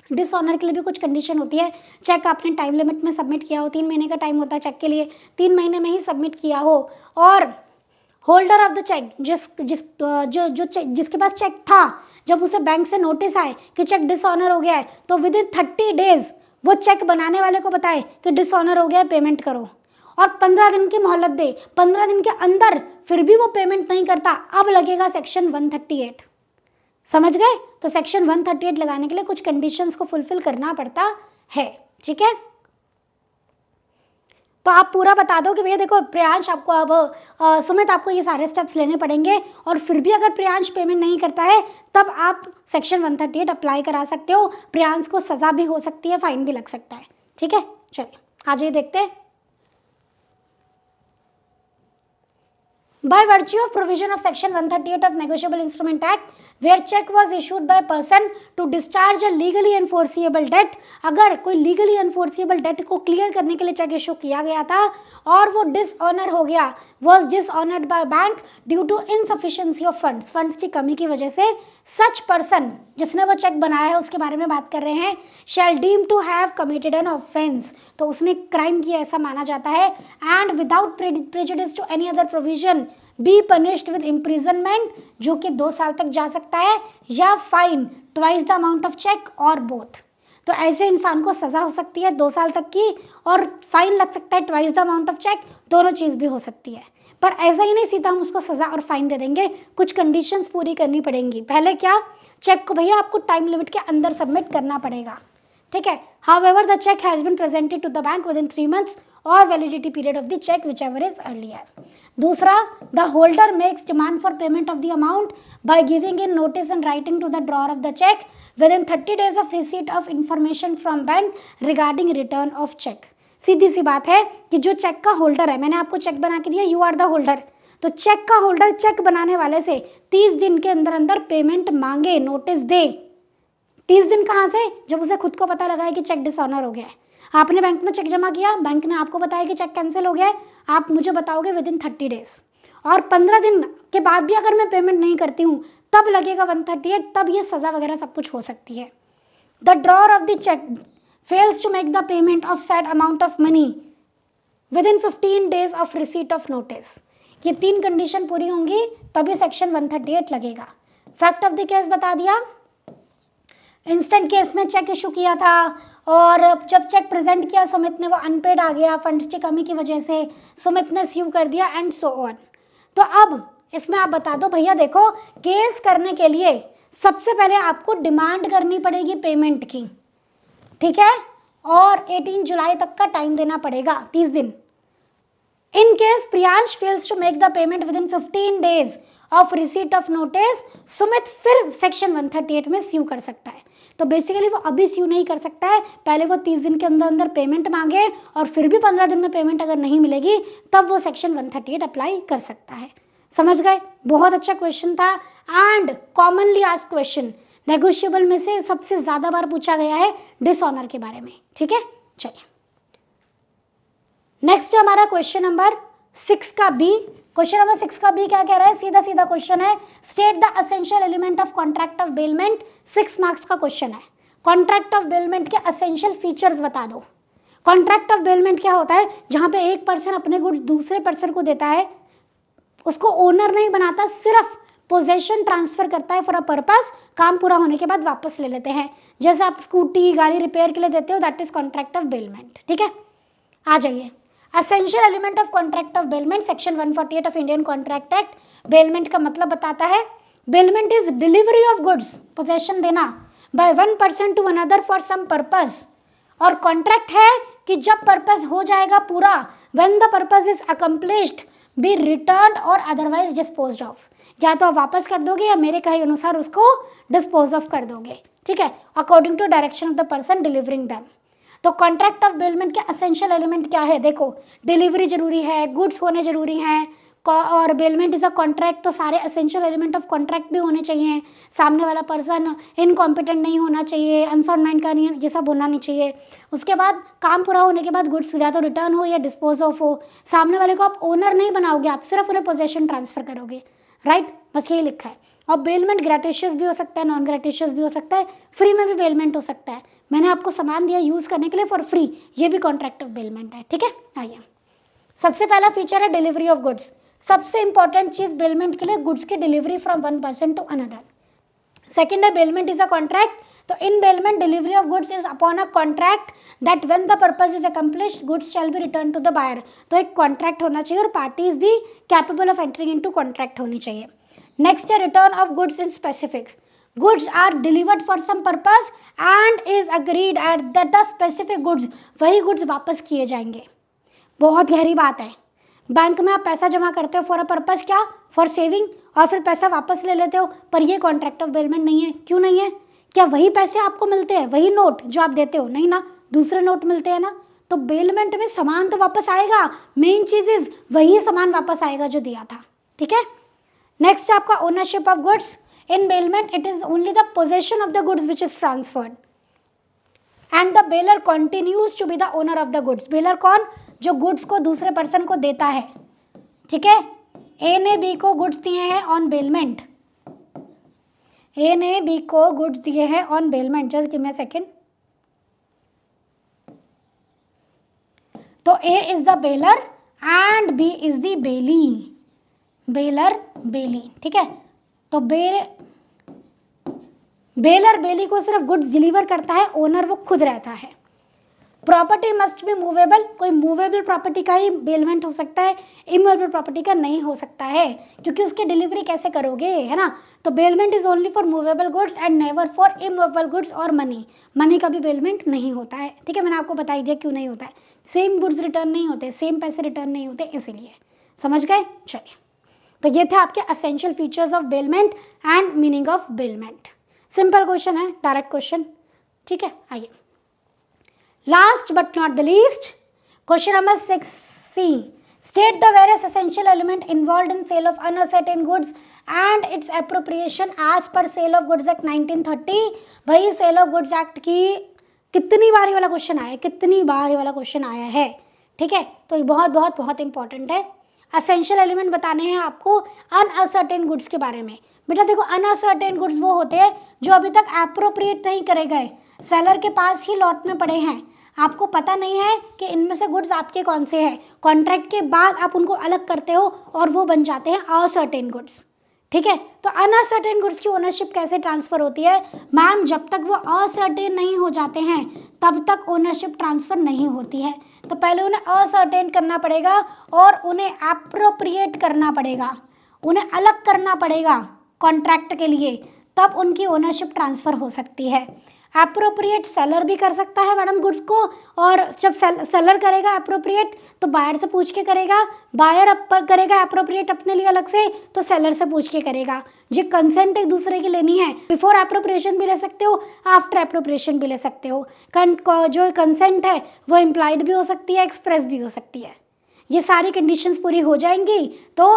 डिसऑनर के लिए भी कुछ कंडीशन होती है। चेक आपने टाइम लिमिट में सबमिट किया हो, 3 महीने का टाइम होता है चेक के लिए, 3 महीने में ही सबमिट किया हो, और होल्डर ऑफ द चेक जिसके पास चेक था, जब उसे बैंक से नोटिस आए कि चेक डिसऑनर हो गया है तो विद इन 30 डेज वो चेक बनाने वाले को बताए कि डिसऑनर हो गया है, पेमेंट करो, और 15 दिन की मोहलत दे। 15 दिन के अंदर फिर भी वो पेमेंट नहीं करता, अब लगेगा सेक्शन 138। समझ गए? तो सेक्शन 138 लगाने के लिए कुछ कंडीशंस को फुलफिल करना पड़ता है। ठीक है, तो आप पूरा बता दो कि भैया देखो प्रियांश आपको अब सुमित आपको ये सारे स्टेप्स लेने पड़ेंगे, और फिर भी अगर प्रियांश पेमेंट नहीं करता है तब आप सेक्शन 138 अप्लाई करा सकते हो। प्रियांश को सजा भी हो सकती है, फाइन भी लग सकता है। ठीक है, चलिए आज ये देखते हैं। By virtue of provision of section 138 of Negotiable Instrument Act, where check was issued by a person to discharge a legally enforceable debt, अगर कोई legally enforceable debt को clear करने के लिए चेक इशू किया गया था और वो डिसऑनर हो गया, was dishonored by bank due to insufficiency of funds, funds की कमी की वजह से, such person जिसने वो चेक बनाया है उसके बारे में बात कर रहे हैं, shall deem to have committed an offense, तो उसने क्राइम किया ऐसा माना जाता है, and without prejudice to any other provision be punished with imprisonment, जो कि 2 साल तक जा सकता है, या fine twice the amount of cheque और बोथ। तो ऐसे इंसान को सज़ा हो सकती है 2 साल तक की, और फाइन लग सकता है twice the amount of cheque, दोनों चीज़ भी हो सकती है। पर ऐसा ही नहीं सीधा हम उसको सज़ा और फाइन दे देंगे, कुछ कंडीशंस पूरी करनी पड़ेंगी। पहले क्या, चेक को भैया आपको टाइम लिमिट के अंदर सबमिट करना पड़ेगा। ठीक है, however the cheque has been presented to the bank within 3 months or validity period of the cheque whichever is earlier. दूसरा, the holder makes demand for payment of the amount by giving in notice and writing to the drawer of the cheque within 30 days of receipt of information from bank regarding return of cheque. सीधी सी बात है कि जो check का holder है, मैंने आपको चेक बना के दिया, यू आर द होल्डर, तो चेक का होल्डर चेक बनाने वाले से 30 दिन के अंदर अंदर पेमेंट मांगे, नोटिस दे। 30 दिन कहाँ से? जब उसे खुद को पता लगा है कि चेक डिसऑनर हो गया है। आपने बैंक में चेक जमा किया, बैंक ने आपको बताया कि चेक कैंसिल हो गया है, आप मुझे बताओगे विद इन 30 days, और 15 दिन के बाद भी अगर मैं पेमेंट नहीं करती हूँ तब लगेगा 138, तब ये सज़ा वगैरह सब कुछ हो सकती है। The drawer of the cheque fails to make the payment of said amount of money within 15 days of receipt of notice. ये 3 कंडीशन पूरी होंगी तभी सेक्शन 138 लगेगा। फैक्ट ऑफ द केस बता दिया, इंस्टेंट केस में चेक इशू किया था और जब चेक प्रेजेंट किया सुमित ने, वो अनपेड आ गया फंड्स की कमी की वजह से, सुमित ने स्यू कर दिया एंड सो ऑन। तो अब इसमें आप बता दो भैया देखो, केस करने के लिए सबसे पहले आपको डिमांड करनी पड़ेगी पेमेंट की, ठीक है, और 18 जुलाई तक का टाइम देना पड़ेगा, 30 दिन। In case Priyansh fails to make the payment within 15 days of receipt of notice, Sumit फिर सेक्शन 138 में स्यू कर सकता है। तो बेसिकली वो अभी स्यू नहीं कर सकता है, पहले वो 30 दिन के अंदर अंदर पेमेंट मांगे और फिर भी 15 दिन में पेमेंट अगर नहीं मिलेगी तब वो सेक्शन 138 अप्लाई कर सकता है। समझ गए? बहुत अच्छा क्वेश्चन था and commonly asked question, negotiable में से सबसे ज़्यादा बार पूछा गया है डिसऑनर के बारे में। ठीक है, चलिए नेक्स्ट है हमारा क्वेश्चन नंबर 6 का बी। क्वेश्चन नंबर 6 का बी क्या कह रहा है, सीधा सीधा क्वेश्चन है, state the essential element of contract of bailment. 6 marks का क्वेश्चन है। कॉन्ट्रैक्ट ऑफ बेलमेंट के एसेंशियल फीचर्स बता दो। कॉन्ट्रैक्ट ऑफ बेलमेंट क्या होता है, जहां पे एक पर्सन अपने गुड्स दूसरे पर्सन को देता है, उसको ओनर नहीं बनाता, सिर्फ पोजेशन ट्रांसफर करता है फॉर अ पर्पस, काम पूरा होने के बाद वापस ले लेते हैं। जैसे आप स्कूटी गाड़ी रिपेयर के लिए देते हो, that is contract of bailment. ठीक है, आ जाइए। Essential element of contract of bailment, section 148 of Indian contract act. Bailment का मतलब बताता है, bailment is delivery of goods, possession देना, by one person to another for some purpose. और कॉन्ट्रैक्ट है कि जब पर्पस हो जाएगा पूरा, when the purpose is accomplished, be return or otherwise disposed of, या तो आप वापस कर दोगे या मेरे कहे अनुसार उसको डिस्पोज ऑफ कर दोगे। ठीक है, according to direction of the person delivering them. तो कॉन्ट्रैक्ट ऑफ बेलमेंट के एसेंशियल एलिमेंट क्या है, देखो, डिलीवरी जरूरी है, गुड्स होने जरूरी हैं, और बेलमेंट इज अ कॉन्ट्रैक्ट, तो सारे एसेंशियल एलिमेंट ऑफ कॉन्ट्रैक्ट भी होने चाहिए। सामने वाला पर्सन इनकॉम्पिटेंट नहीं होना चाहिए, अनसाउंड माइंड का नहीं, ये सब होना नहीं चाहिए। उसके बाद काम पूरा होने के बाद गुड्स या तो रिटर्न हो या डिस्पोज ऑफ हो। सामने वाले को आप ओनर नहीं बनाओगे, आप सिर्फ उन्हें पोजेशन ट्रांसफर करोगे। राइट, बस यही लिखा है। और बेलमेंट ग्रेटिशियस भी हो सकता है, नॉन ग्रेटिशियस भी हो सकता है, फ्री में भी बेलमेंट हो सकता है। मैंने आपको सामान दिया यूज़ करने के लिए फॉर फ्री, ये भी कॉन्ट्रैक्ट ऑफ बेलमेंट है। ठीक है, आइए। सबसे पहला फीचर है डिलीवरी ऑफ गुड्स। सबसे इंपॉर्टेंट चीज बेलमेंट के लिए गुड्स की delivery from one person to another. Second है बेलमेंट इज अ कॉन्ट्रैक्ट, तो in bailment delivery of goods is upon a contract that when the purpose is accomplished goods shall be return to the buyer. तो एक contract होना चाहिए और parties भी capable of entering into contract होनी चाहिए। Next है return of goods in specific. Goods are delivered for some purpose and is agreed at that the specific goods, वही गुड्स वापस किए जाएंगे। बहुत गहरी बात है। बैंक में आप पैसा जमा करते हो फॉर अ पर्पस, क्या, फॉर सेविंग, और फिर पैसा वापस ले लेते हो, पर ये कॉन्ट्रैक्ट ऑफ बेलमेंट नहीं है। क्यों नहीं है, क्या वही पैसे आपको मिलते हैं, वही नोट जो आप देते हो, नहीं ना, दूसरे नोट मिलते हैं ना। तो बेलमेंट में सामान तो वापस आएगा, मेन चीज इज वही सामान वापस आएगा जो दिया था। ठीक है, नेक्स्ट आपका ownership of goods. In bailment it is only the possession of the goods which is transferred and the bailor continues to be the owner of the goods. Bailor कौन, जो गुड्स को दूसरे पर्सन को देता है। ठीक है, ए ने बी को गुड्स दिए हैं ऑन बेलमेंट, ए ने बी को गुड्स दिए हैं on bailment, just give me a second. तो A is the bailor and B is the bailee, bailor bailee. ठीक है, तो बेलर बेली को सिर्फ गुड्स डिलीवर करता है, ओनर वो खुद रहता है। प्रॉपर्टी मस्ट बी मूवेबल, कोई मूवेबल प्रॉपर्टी का ही बेलमेंट हो सकता है, इमूवेबल प्रॉपर्टी का नहीं हो सकता है, क्योंकि उसकी डिलीवरी कैसे करोगे, है ना। तो bailment is only for movable goods and never for immovable goods और मनी। मनी का भी बेलमेंट नहीं होता है। ठीक है, मैंने आपको बता दिया क्यों नहीं होता है, सेम गुड्स रिटर्न नहीं होते, सेम पैसे रिटर्न नहीं होते, इसीलिए। समझ गए, चलिए। तो ये थे आपके essential features of bailment and meaning of bailment. Simple question है, डायरेक्ट क्वेश्चन। ठीक है, आइए। Last but not the least, question number 6C. State the various essential element involved in sale of uncertain goods and its appropriation as per Sale of Goods Act 1930. भाई Sale of Goods Act की कितनी बार ये वाला question आया है, कितनी बार ये वाला क्वेश्चन आया है। ठीक है, तो ये बहुत बहुत बहुत इंपॉर्टेंट है। एसेंशियल एलिमेंट बताने हैं आपको अनअसर्टेन गुड्स के बारे में। बेटा देखो, अनअसर्टेन गुड्स वो होते हैं जो अभी तक एप्रोप्रिएट नहीं करे गए, सेलर के पास ही लॉट में पड़े हैं, आपको पता नहीं है कि इनमें से गुड्स आपके कौन से हैं। कॉन्ट्रैक्ट के बाद आप उनको अलग करते हो और वो बन जाते हैं असर्टेन गुड्स। ठीक है, तो अनअसर्टेन गुड्स की ओनरशिप कैसे ट्रांसफर होती है मैम, जब तक वो असर्टेन नहीं हो जाते हैं तब तक ओनरशिप ट्रांसफर नहीं होती है। तो पहले उन्हें असर्टेन करना पड़ेगा और उन्हें एप्रोप्रिएट करना पड़ेगा, उन्हें अलग करना पड़ेगा कॉन्ट्रैक्ट के लिए, तब उनकी ओनरशिप ट्रांसफर हो सकती है। एप्रोप्रिएट सेलर भी कर सकता है मैडम गुड्स को, और जब सेलर करेगा एप्रोप्रिएट तो बायर से पूछ के करेगा, बायर करेगा एप्रोप्रिएट अपने लिए अलग से तो सेलर से पूछ के करेगा। जो कंसेंट एक दूसरे की लेनी है, बिफोर एप्रोप्रिएशन भी ले सकते हो, आफ्टर एप्रोप्रिएशन भी ले सकते हो। जो कंसेंट है वो इम्प्लाइड भी हो सकती है, एक्सप्रेस भी हो सकती है। ये सारी कंडीशंस पूरी हो जाएंगी तो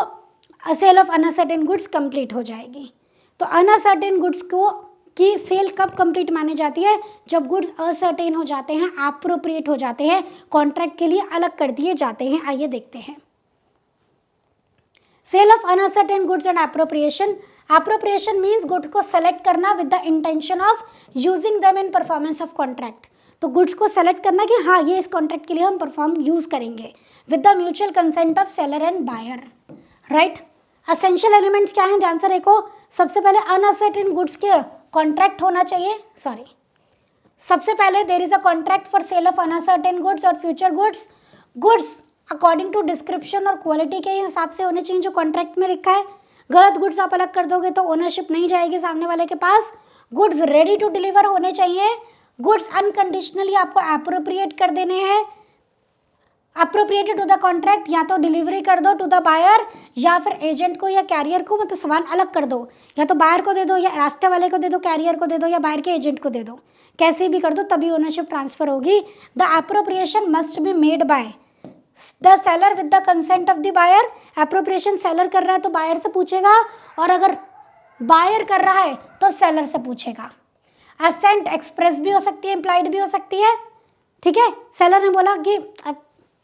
sale of uncertain goods complete हो जाएगी। तो अनसर्टेन गुड्स को कि सेल कब कंप्लीट मानी जाती है, जब गुड्स असर्टेन हो जाते हैं, एप्रोप्रिएट हो जाते हैं, कॉन्ट्रैक्ट के लिए अलग कर दिए जाते हैं। आइए देखते हैं। Sale of unascertained goods and appropriation. Appropriation means goods को सेलेक्ट करना with the intention of using them in performance of contract. तो गुड्स को सेलेक्ट करना कि हाँ ये इस कॉन्ट्रैक्ट के लिए हम परफॉर्म यूज करेंगे with the mutual consent of seller and buyer, right. Essential elements क्या हैं, ध्यान से देखो। सबसे पहले अनअसर्टेन गुड्स के कॉन्ट्रैक्ट होना चाहिए, सबसे पहले there is a contract for sale of unascertained goods or future goods. Goods according to description और क्वालिटी के हिसाब से होने चाहिए जो कॉन्ट्रैक्ट में लिखा है। गलत गुड्स आप अलग कर दोगे तो ओनरशिप नहीं जाएगी सामने वाले के पास। गुड्स रेडी टू डिलीवर होने चाहिए। गुड्स अनकंडीशनली आपको एप्रोप्रिएट कर देने हैं, अप्रोप्रिएटेड टू द कॉन्ट्रैक्ट, या तो डिलीवरी कर दो टू द बायर या फिर एजेंट को या कैरियर को, मतलब सामान अलग कर दो, या तो बायर को दे दो या रास्ते वाले को दे दो, कैरियर को दे दो या बायर के एजेंट को दे दो, कैसे भी कर दो तभी ओनरशिप ट्रांसफर होगी। The appropriation must be made by the seller with the consent of the buyer. Appropriation seller कर रहा है तो बायर से पूछेगा, और अगर बायर कर रहा है तो सेलर से पूछेगा। असेंट एक्सप्रेस भी हो सकती है, इम्प्लाइड भी हो सकती है, ठीक है। सेलर ने बोला कि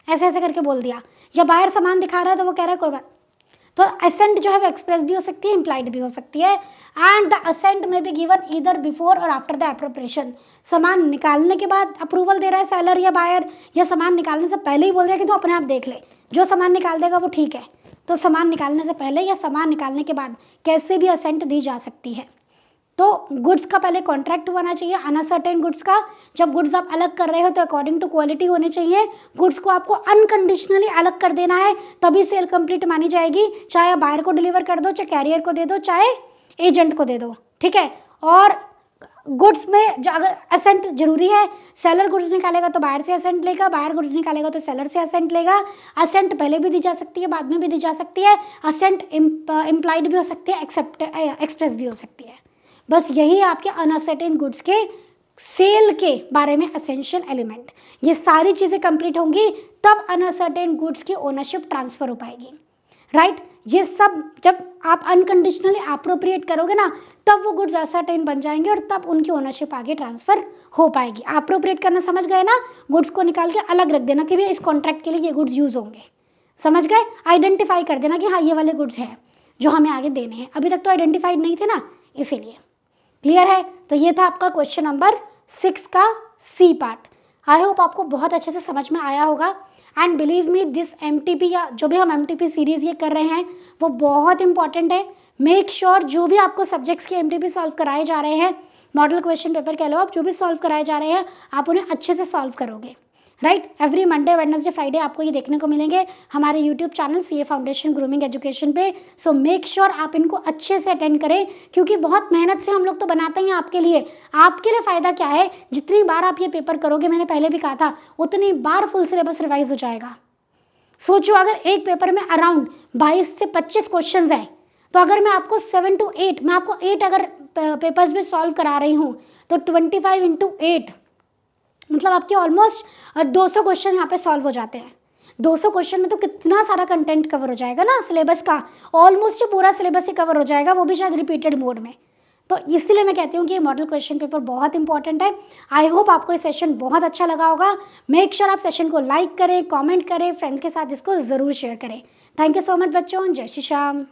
ऐसे ऐसे करके बोल दिया, या बायर सामान दिखा रहा है तो वो कह रहा है कोई बात, तो असेंट जो है वो एक्सप्रेस भी हो सकती है, इम्प्लाइड भी हो सकती है। एंड द असेंट में बी गिवन ईदर बिफोर और आफ्टर द एप्रोप्रिएशन। सामान निकालने के बाद अप्रूवल दे रहा है सेलर या बायर, या सामान निकालने से पहले ही बोल रहा है कि तो अपने आप देख ले, जो सामान निकाल देगा वो ठीक है। तो सामान निकालने से पहले या सामान निकालने के बाद कैसे भी असेंट दी जा सकती है। तो गुड्स का पहले कॉन्ट्रैक्ट होना चाहिए अनअसर्टेन गुड्स का। जब गुड्स आप अलग कर रहे हो तो अकॉर्डिंग टू क्वालिटी होने चाहिए। गुड्स को आपको अनकंडीशनली अलग कर देना है, तभी सेल कंप्लीट मानी जाएगी। चाहे आप बायर को डिलीवर कर दो, चाहे कैरियर को दे दो, चाहे एजेंट को दे दो, ठीक है। और गुड्स में अगर असेंट जरूरी है, सेलर गुड्स निकालेगा तो बायर से असेंट लेगा, बायर गुड्स निकालेगा तो सेलर से असेंट लेगा। असेंट पहले भी दी जा सकती है, बाद में भी दी जा सकती है। असेंट इम्प्लाइड भी हो सकती है, एक्सप्रेस भी हो सकती है। बस यही आपके अनअसर्टेन गुड्स के सेल के बारे में एसेंशियल एलिमेंट। ये सारी चीज़ें कंप्लीट होंगी तब अनअसर्टेन गुड्स की ओनरशिप ट्रांसफर हो पाएगी, राइट। ये सब जब आप अनकंडीशनली अप्रोप्रिएट करोगे ना, तब वो गुड्स असर्टेन बन जाएंगे और तब उनकी ओनरशिप आगे ट्रांसफर हो पाएगी। अप्रोप्रिएट करना समझ गए ना, गुड्स को निकाल के अलग रख देना कि भैया इस कॉन्ट्रैक्ट के लिए ये गुड्स यूज होंगे, समझ गए। आइडेंटिफाई कर देना कि हाँ ये वाले गुड्स हैं जो हमें आगे देने हैं। अभी तक तो आइडेंटिफाइड नहीं थे ना, इसीलिए। क्लियर है। तो ये था आपका क्वेश्चन नंबर 6 का सी पार्ट। आई होप आपको बहुत अच्छे से समझ में आया होगा। And believe me this MTP या जो भी हम एमटीपी सीरीज ये कर रहे हैं वो बहुत इंपॉर्टेंट है। मेक श्योर जो भी आपको सब्जेक्ट्स के एमटीपी सॉल्व कराए जा रहे हैं, मॉडल क्वेश्चन पेपर कह लो आप, जो भी सॉल्व कराए जा रहे हैं आप उन्हें अच्छे से सॉल्व करोगे, right. Every Monday Wednesday Friday आपको ये देखने को मिलेंगे हमारे YouTube channel CA foundation grooming education पे। सो मेक श्योर आप इनको अच्छे से अटेंड करें, क्योंकि बहुत मेहनत से हम लोग तो बनाते हैं आपके लिए। आपके लिए फ़ायदा क्या है, जितनी बार आप ये पेपर करोगे, मैंने पहले भी कहा था, उतनी बार फुल सिलेबस रिवाइज हो जाएगा। सोचो अगर एक पेपर में अराउंड 22 से 25 क्वेश्चन हैं, तो अगर मैं आपको 7 to 8 मैं आपको 8 अगर पेपर्स में सॉल्व करा रही हूँ तो 25 into 8 मतलब आपके ऑलमोस्ट 200 क्वेश्चन यहाँ पे सॉल्व हो जाते हैं। 200 क्वेश्चन में तो कितना सारा कंटेंट कवर हो जाएगा ना सिलेबस का, ऑलमोस्ट पूरा सिलेबस ही कवर हो जाएगा, वो भी शायद रिपीटेड मोड में। तो इसलिए मैं कहती हूँ कि ये मॉडल क्वेश्चन पेपर बहुत इंपॉर्टेंट है। आई होप आपको ये सेशन बहुत अच्छा लगा होगा। मेक श्योर आप सेशन को लाइक करें, कमेंट करें, फ्रेंड्स के साथ इसको ज़रूर शेयर करें। थैंक यू सो मच बच्चों, जय श्री श्याम।